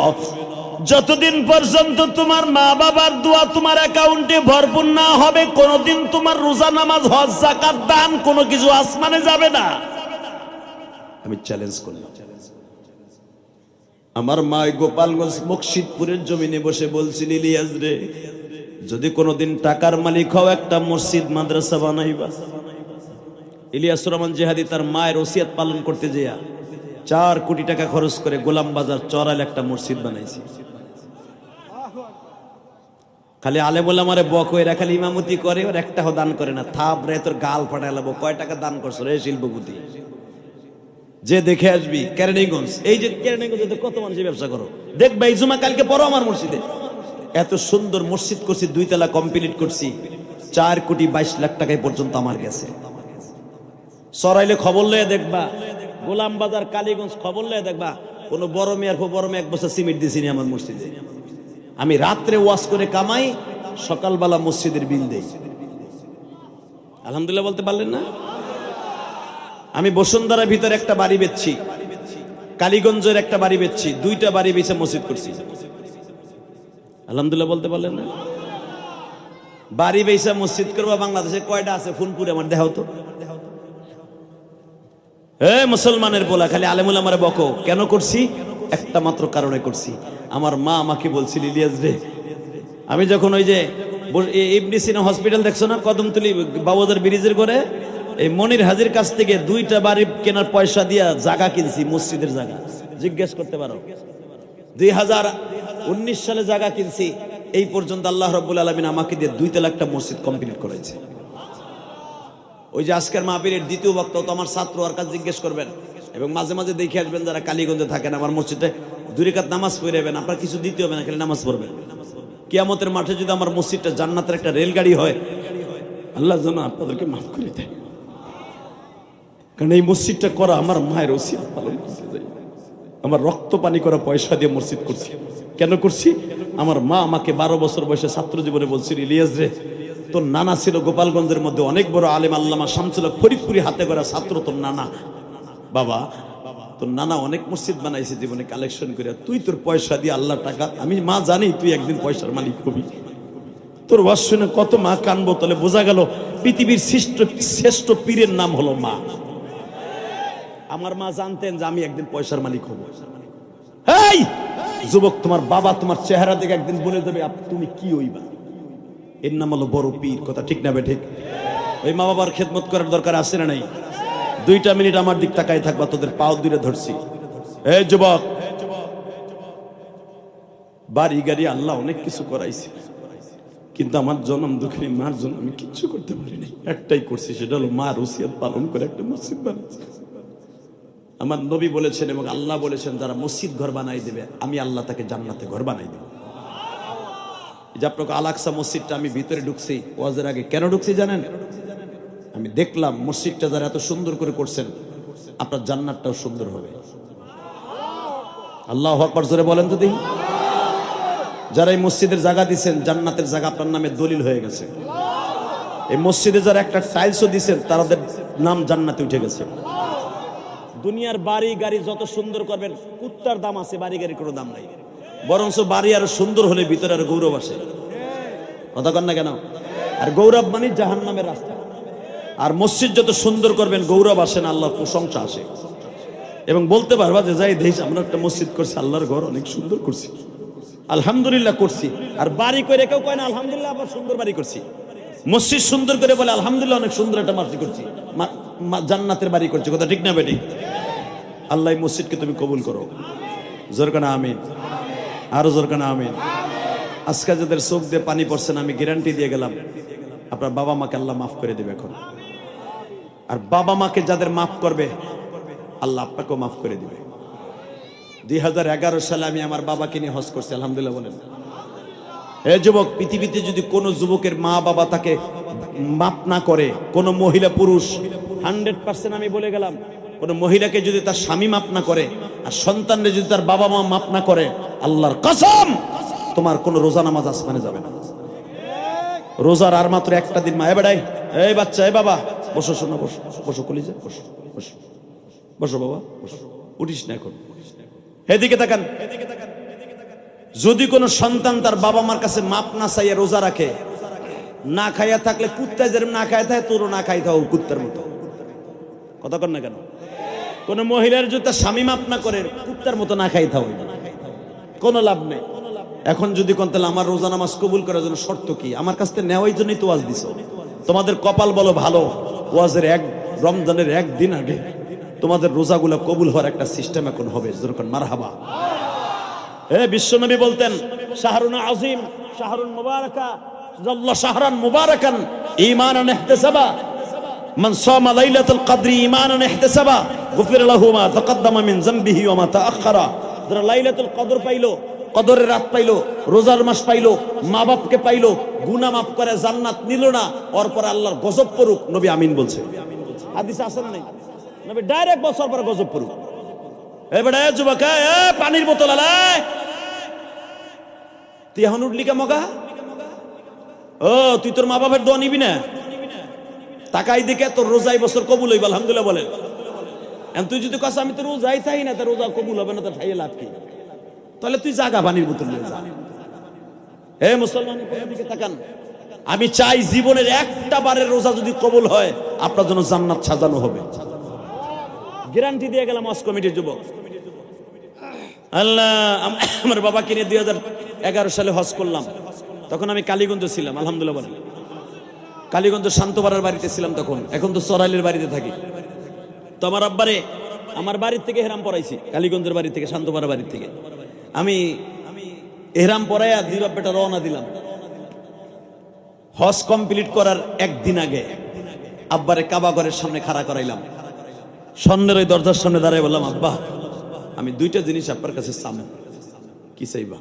S1: যতদিন পর্যন্ত তোমার মা বাবার দোয়া তোমার অ্যাকাউন্টে ভরপুর না হবে। কোনোদিন তোমার রোজা নামাজ হজ যাকাত দান কোনো কিছু আসমানে যাবে না। আমি চ্যালেঞ্জ করলাম। আমার মা গোপালগঞ্জ মুর্শিদপুরের জমিনে বসে বলছিল, ইলিয়াস রে যদি কোনোদিন টাকার মালিক হও একটা মসজিদ মাদ্রাসা বানাইবা। ইলিয়াস রহমান জিহাদি তার মায়ের ওসিয়ত পালন করতে যেয়া 4 কোটি টাকা খরচ করে গোলাম বাজার চরাল একটা মসজিদ বানাইছে। খালি আলেম ওলামারে বক হয়ে খালি ইমামতি করে, ওর একটাও দান করে না। থাপ রে তোর গাল ফাটাইলাবো, কয় টাকা দান করছো রে শিল্পপতি? যে দেখে আসবি কেরানীগঞ্জ, এই যে কেরানীগঞ্জে কত মানুষের ব্যবসা করো, দেখবে এই জুমা কালকে পড়ো আমার মসজিদে। এত সুন্দর মসজিদ করছি, 2 তলা কমপ্লিট করছি, 4 কোটি 22 লাখ টাকায় পর্যন্ত আমার গেছে। সরাইলে খবর লয়ে দেখবা, গোলাম বাজার কালীগঞ্জ খবর লয়ে দেখবা, কোন বড় মেয়ের 1 বছর সিমেন্ট দিছিনি আমার মসজিদে। আমি রাত্রে ওয়াজ করে কামাই, সকালবেলা মসজিদের বিল দেই। আলহামদুলিল্লাহ বলতে পারলেন না? আমি বসুন্ধরার ভিতরে একটা বাড়ি বেচছি, কালীগঞ্জের একটা বাড়ি বেচছি, 2টা বাড়ি বেচে মসজিদ করছি। আলহামদুলিল্লাহ বলতে পারলেন না? বাড়ি বেচে মসজিদ করবা বাংলাদেশে কয়টা আছে? ফুলপুরে আমার দেখাও তো। মুসলমানের বলা খালি আলেমুল আমার বকো কেন করছি? একটা মাত্র কারণে করছি। আমার মা আমাকে বলছিল, ইলিয়াস রে আমি যখন ওই যে ইবনে সিনা হসপিটাল দেখছো না কদমতলি বাবুদার ব্রিজের করে, এই মনির হাজির কাছ থেকে 2টা বাড়ি কেনার পয়সা দিয়া জায়গা কিনছি, মসজিদের জায়গা। জিজ্ঞেস করতে পারো, 2019 সালে জায়গা কিনছি। এই পর্যন্ত আল্লাহ রাব্বুল আলামিন আমাকে দিয়ে 2 তলা একটা মসজিদ কমপ্লিট করেছে। ওই যে আজকের মাহফিলের দ্বিতীয় বক্তা তো আমার ছাত্র, আর কাছে জিজ্ঞেস করবেন এবং মাঝে মাঝে দেখে আসবেন যারা কালীগঞ্জে থাকেন, আমার মসজিদে 2 রাকাত নামাজ পড়বেন, আপনার কিছু দিতে হবে না, খালি নামাজ পড়বেন। কিয়ামতের মাঠে যদি আমার মসজিদটা জান্নাতের একটা রেলগাড়ি হয়, আল্লাহ যেন আপনাদেরকে মাফ করে দেয়। কারণ এই মসজিদটা করা আমার মায়ের ওসিয়ত পালন করতে যাই। আমার রক্ত পানি করা পয়সা দিয়ে মসজিদ করছি। কেন করছি? আমার মা আমাকে 12 বছর বয়সে ছাত্র জীবনে বলছিল, ইলিয়াস রে তোর নানা ছিল গোপালগঞ্জের মধ্যে অনেক বড় আলেম, আল্লামা শামসুল হক ফরিদপুরি হাতে করা ছাত্র তোর নানা। বাবা তোর নানা অনেক মসজিদ বানাইছে জীবনে কালেকশন করে, তুই তোর পয়সা দিয়ে আল্লাহ টাকা, আমি মা জানি তুই একদিন পয়সার মালিক হবি। তোর ওয়াজ শুনে কত মা কানবো, তাহলে বোঝা গেল পৃথিবীর শ্রেষ্ঠ পীরের নাম হলো মা। আমার মা জানতেন যে আমি একদিন পয়সার মালিক হব। এই যুবক, তোমার বাবা তোমার চেহারা দেখে একদিন বলে দেবে তুমি কি হইবা। এর নাম হলো বড় পীর। কথা ঠিক না বে ঠিক? ওই মা বাবার খেদমত করার দরকার আছে না নাই? 2টা মিনিট আমার দিক তাকাই থাকবা, তোদের পাও দূরে ধরছি। এই যুবক, বাড়ি গাড়ি আল্লাহ অনেক কিছু করাইছে, কিন্তু আমার জনম দুঃখিনী মার জন্য আমি কিচ্ছু করতে পারিনি। একটাই করছি, সেটা হলো মার ওসিয়ত পালন করে একটা মসজিদ বানাইছি। আমার নবী বলেছেন এবং আল্লাহ বলেছেন, যারা মসজিদ ঘর বানাই দেবে আমি আল্লাহ তাকে জান্নাতে ঘর বানাই দেব। যে আপনাকে আল-আকসা মসজিদটা আমি ভিতরে ঢুকছি ওয়াজের আগে, কেন ঢুকছি জানেন? আমি দেখলাম মসজিদটা যারা এত সুন্দর করে করছেন, আপনার জান্নাতটাও সুন্দর হবে। আল্লাহু আকবার জোরে বলেন তো দেখি। যারা এই মসজিদের জায়গা দিচ্ছেন, জান্নাতের জায়গা আপনার নামে দলিল হয়ে গেছে। এই মসজিদে যারা একটা টাইলসও দিচ্ছেন, তাদের নাম জান্নাতে উঠে গেছে। দুনিয়ার বাড়ি গাড়ি যত সুন্দর করবেন, কুত্তার দাম আছে, বাড়ি গাড়ির কোনো দাম নাই। বরঞ্চ বাড়ি আরো সুন্দর হলে ভিতরে আরো গৌরব আসে। কথা কন না কেন? আর গৌরব মানে জাহান্নামের রাস্তা। আর মসজিদ যত সুন্দর করবেন গৌরব আসে না, আল্লাহর প্রশংসা আসে। এবং বলতে পারবা যে যাই দেশ আমরা একটা মসজিদ করছি, আল্লাহর ঘর অনেক সুন্দর করছি, আলহামদুলিল্লাহ করছি। আর বাড়ি করে কেউ কয় না আলহামদুলিল্লাহ আবার সুন্দর বাড়ি করছি। মসজিদ সুন্দর করে বলে আলহামদুলিল্লাহ অনেক সুন্দর একটা মসজিদ করছি, জান্নাতের বাড়ি করছি। কথা ঠিক না বেটি? আল্লাহ মসজিদকে তুমি কবুল করো, জোর কানা আমিন, আরো জোর কানা আমিন। আজকে যাদের চোখ দিয়ে পানি পড়ছে না, আমি গ্যারান্টি দিয়ে গেলাম আপনার বাবা মাকে আল্লাহ মাফ করে দেবে এখন। আর বাবা মাকে যাদের মাফ করবে আল্লাহ আপনাকেও মাফ করে দিবে। 2011 সালে আমি আমার বাবাকে নিয়ে হজ করছি, আলহামদুলিল্লাহ বলেন। হে যুবক, পৃথিবীতে যদি কোনো যুবকের মা বাবা তাকে মাফ না করে, কোনো মহিলা পুরুষ 100% আমি বলে গেলাম, কোন মহিলাকে যদি তার স্বামী মাফ না করে আর সন্তানরে যদি তার বাবা মা মাফ না করে, আল্লাহর কসম তোমার কোন রোজা নামাজ আসমানে যাবে না। রোজার আর মাত্র একটা দিন। মা বেড়াই, এই বাচ্চা, এই বাবা বসো, শোনো, বসো বসো, কলিজা বসো, বসো বসো বাবা, বসো, উঠিস না এখন, এদিকে তাকান। যদি কোনো সন্তান তার বাবা মার কাছে মাপ না চাইয়া রোজা রাখে, না খাইয়া থাকলে কুত্তা যেরকম না খাইয়া থাকে, তোরও না খাই থাকো কুত্তার মতো। কথা কর না কেন? কোন মহিলার যদি তার স্বামী মাপ না করে, কুত্তার মতো না খাই থাকো, কোনো লাভ নেই। এখন যদি কোন তাহলে আমার রোজা নামাজ কবুল করার জন্য শর্ত কি? আমার কাছ থেকে নেওয়ার জন্যই তো ওয়াজ দিছো। তোমাদের কপাল বলো ভালো, ওয়াজের রমজানের একদিন আগে তোমাদের রোজাগুলো কবুল হওয়ার একটা সিস্টেম এখন হবে। যেরকম মারহাবা। বিশ্বনবী বলতেন, শাহরুন আজিম, শাহরুন মুবারাকা, জাল্লা শাহরান মুবারাকান ঈমানান ইহতিসাবা, মান সামা লাইলাতুল কদরি ঈমানান ইহতিসাবা গুফিরা লাহু মা তাকদ্দামা মিন যামবিহি ওয়া মা তাআখারা। যারা লাইলাতুল কদর পাইলো, কদরের রাত পাইলো, রোজার মাস পাইলো, মা বাপকে পাইলো, গুনাহ মাফ করে জান্নাত নিল না, ওর পর আল্লাহর গজব পড়ুক। নবী আমিন বলছে। হাদিসে আছে না নাই? নবী ডাইরেক্ট বছর পর গজব পড়ুক। এ বেটা, এ যুবক, এ পানির বোতল আলাই, তুই এখন উঠলি কে মগা? ও তুই তোর মা বাপের দোয়া নিবি না? তাকাই দেখে তোর রোজাই বছর কবুল হইব, আলহামদুলিল্লাহ বলেন। তুই যদি কাছে আমি তো রোজাই থাই না, তার রোজা কবুল হবে না, তার খাইয়ে লাভ কি? তাহলে তুই জাগা পানির বোতল নিয়ে যা। হে মুসলমান, দিকে তাকান। আমি চাই জীবনের একটা বারের রোজা যদি কবুল হয়, আপনার জন্য জান্নাত সাজানো হবে, গ্যারান্টি দিয়ে গেলাম। হজ কমিটির যুবক, আল্লাহ আমার বাবাকে নিয়ে 2011 সালে হজ করলাম। তখন আমি কালীগঞ্জ ছিলাম, আলহামদুলিল্লাহ বলেন। কালীগঞ্জ শান্তপাড়ার বাড়িতে ছিলাম তখন, এখন তো চরাইলের বাড়িতে থাকি। তো আমার আব্বারে আমার বাড়ির থেকে হেরাম পড়াইছি, কালীগঞ্জের বাড়ি থেকে, শান্তপাড়ার বাড়ি থেকে। আমি এহরাম পরাইয়া দুই বাপ্পেটা রওনা দিলাম। হজ কমপ্লিট করার একদিন আগে আব্বারে কাবা ঘরের সামনে খাড়া করাইলাম। স্বর্ণের ওই দরজার সামনে দাঁড়াই বললাম, আব্বা আমি দুইটা জিনিস আপনার কাছে চাবো। কি চাইবা?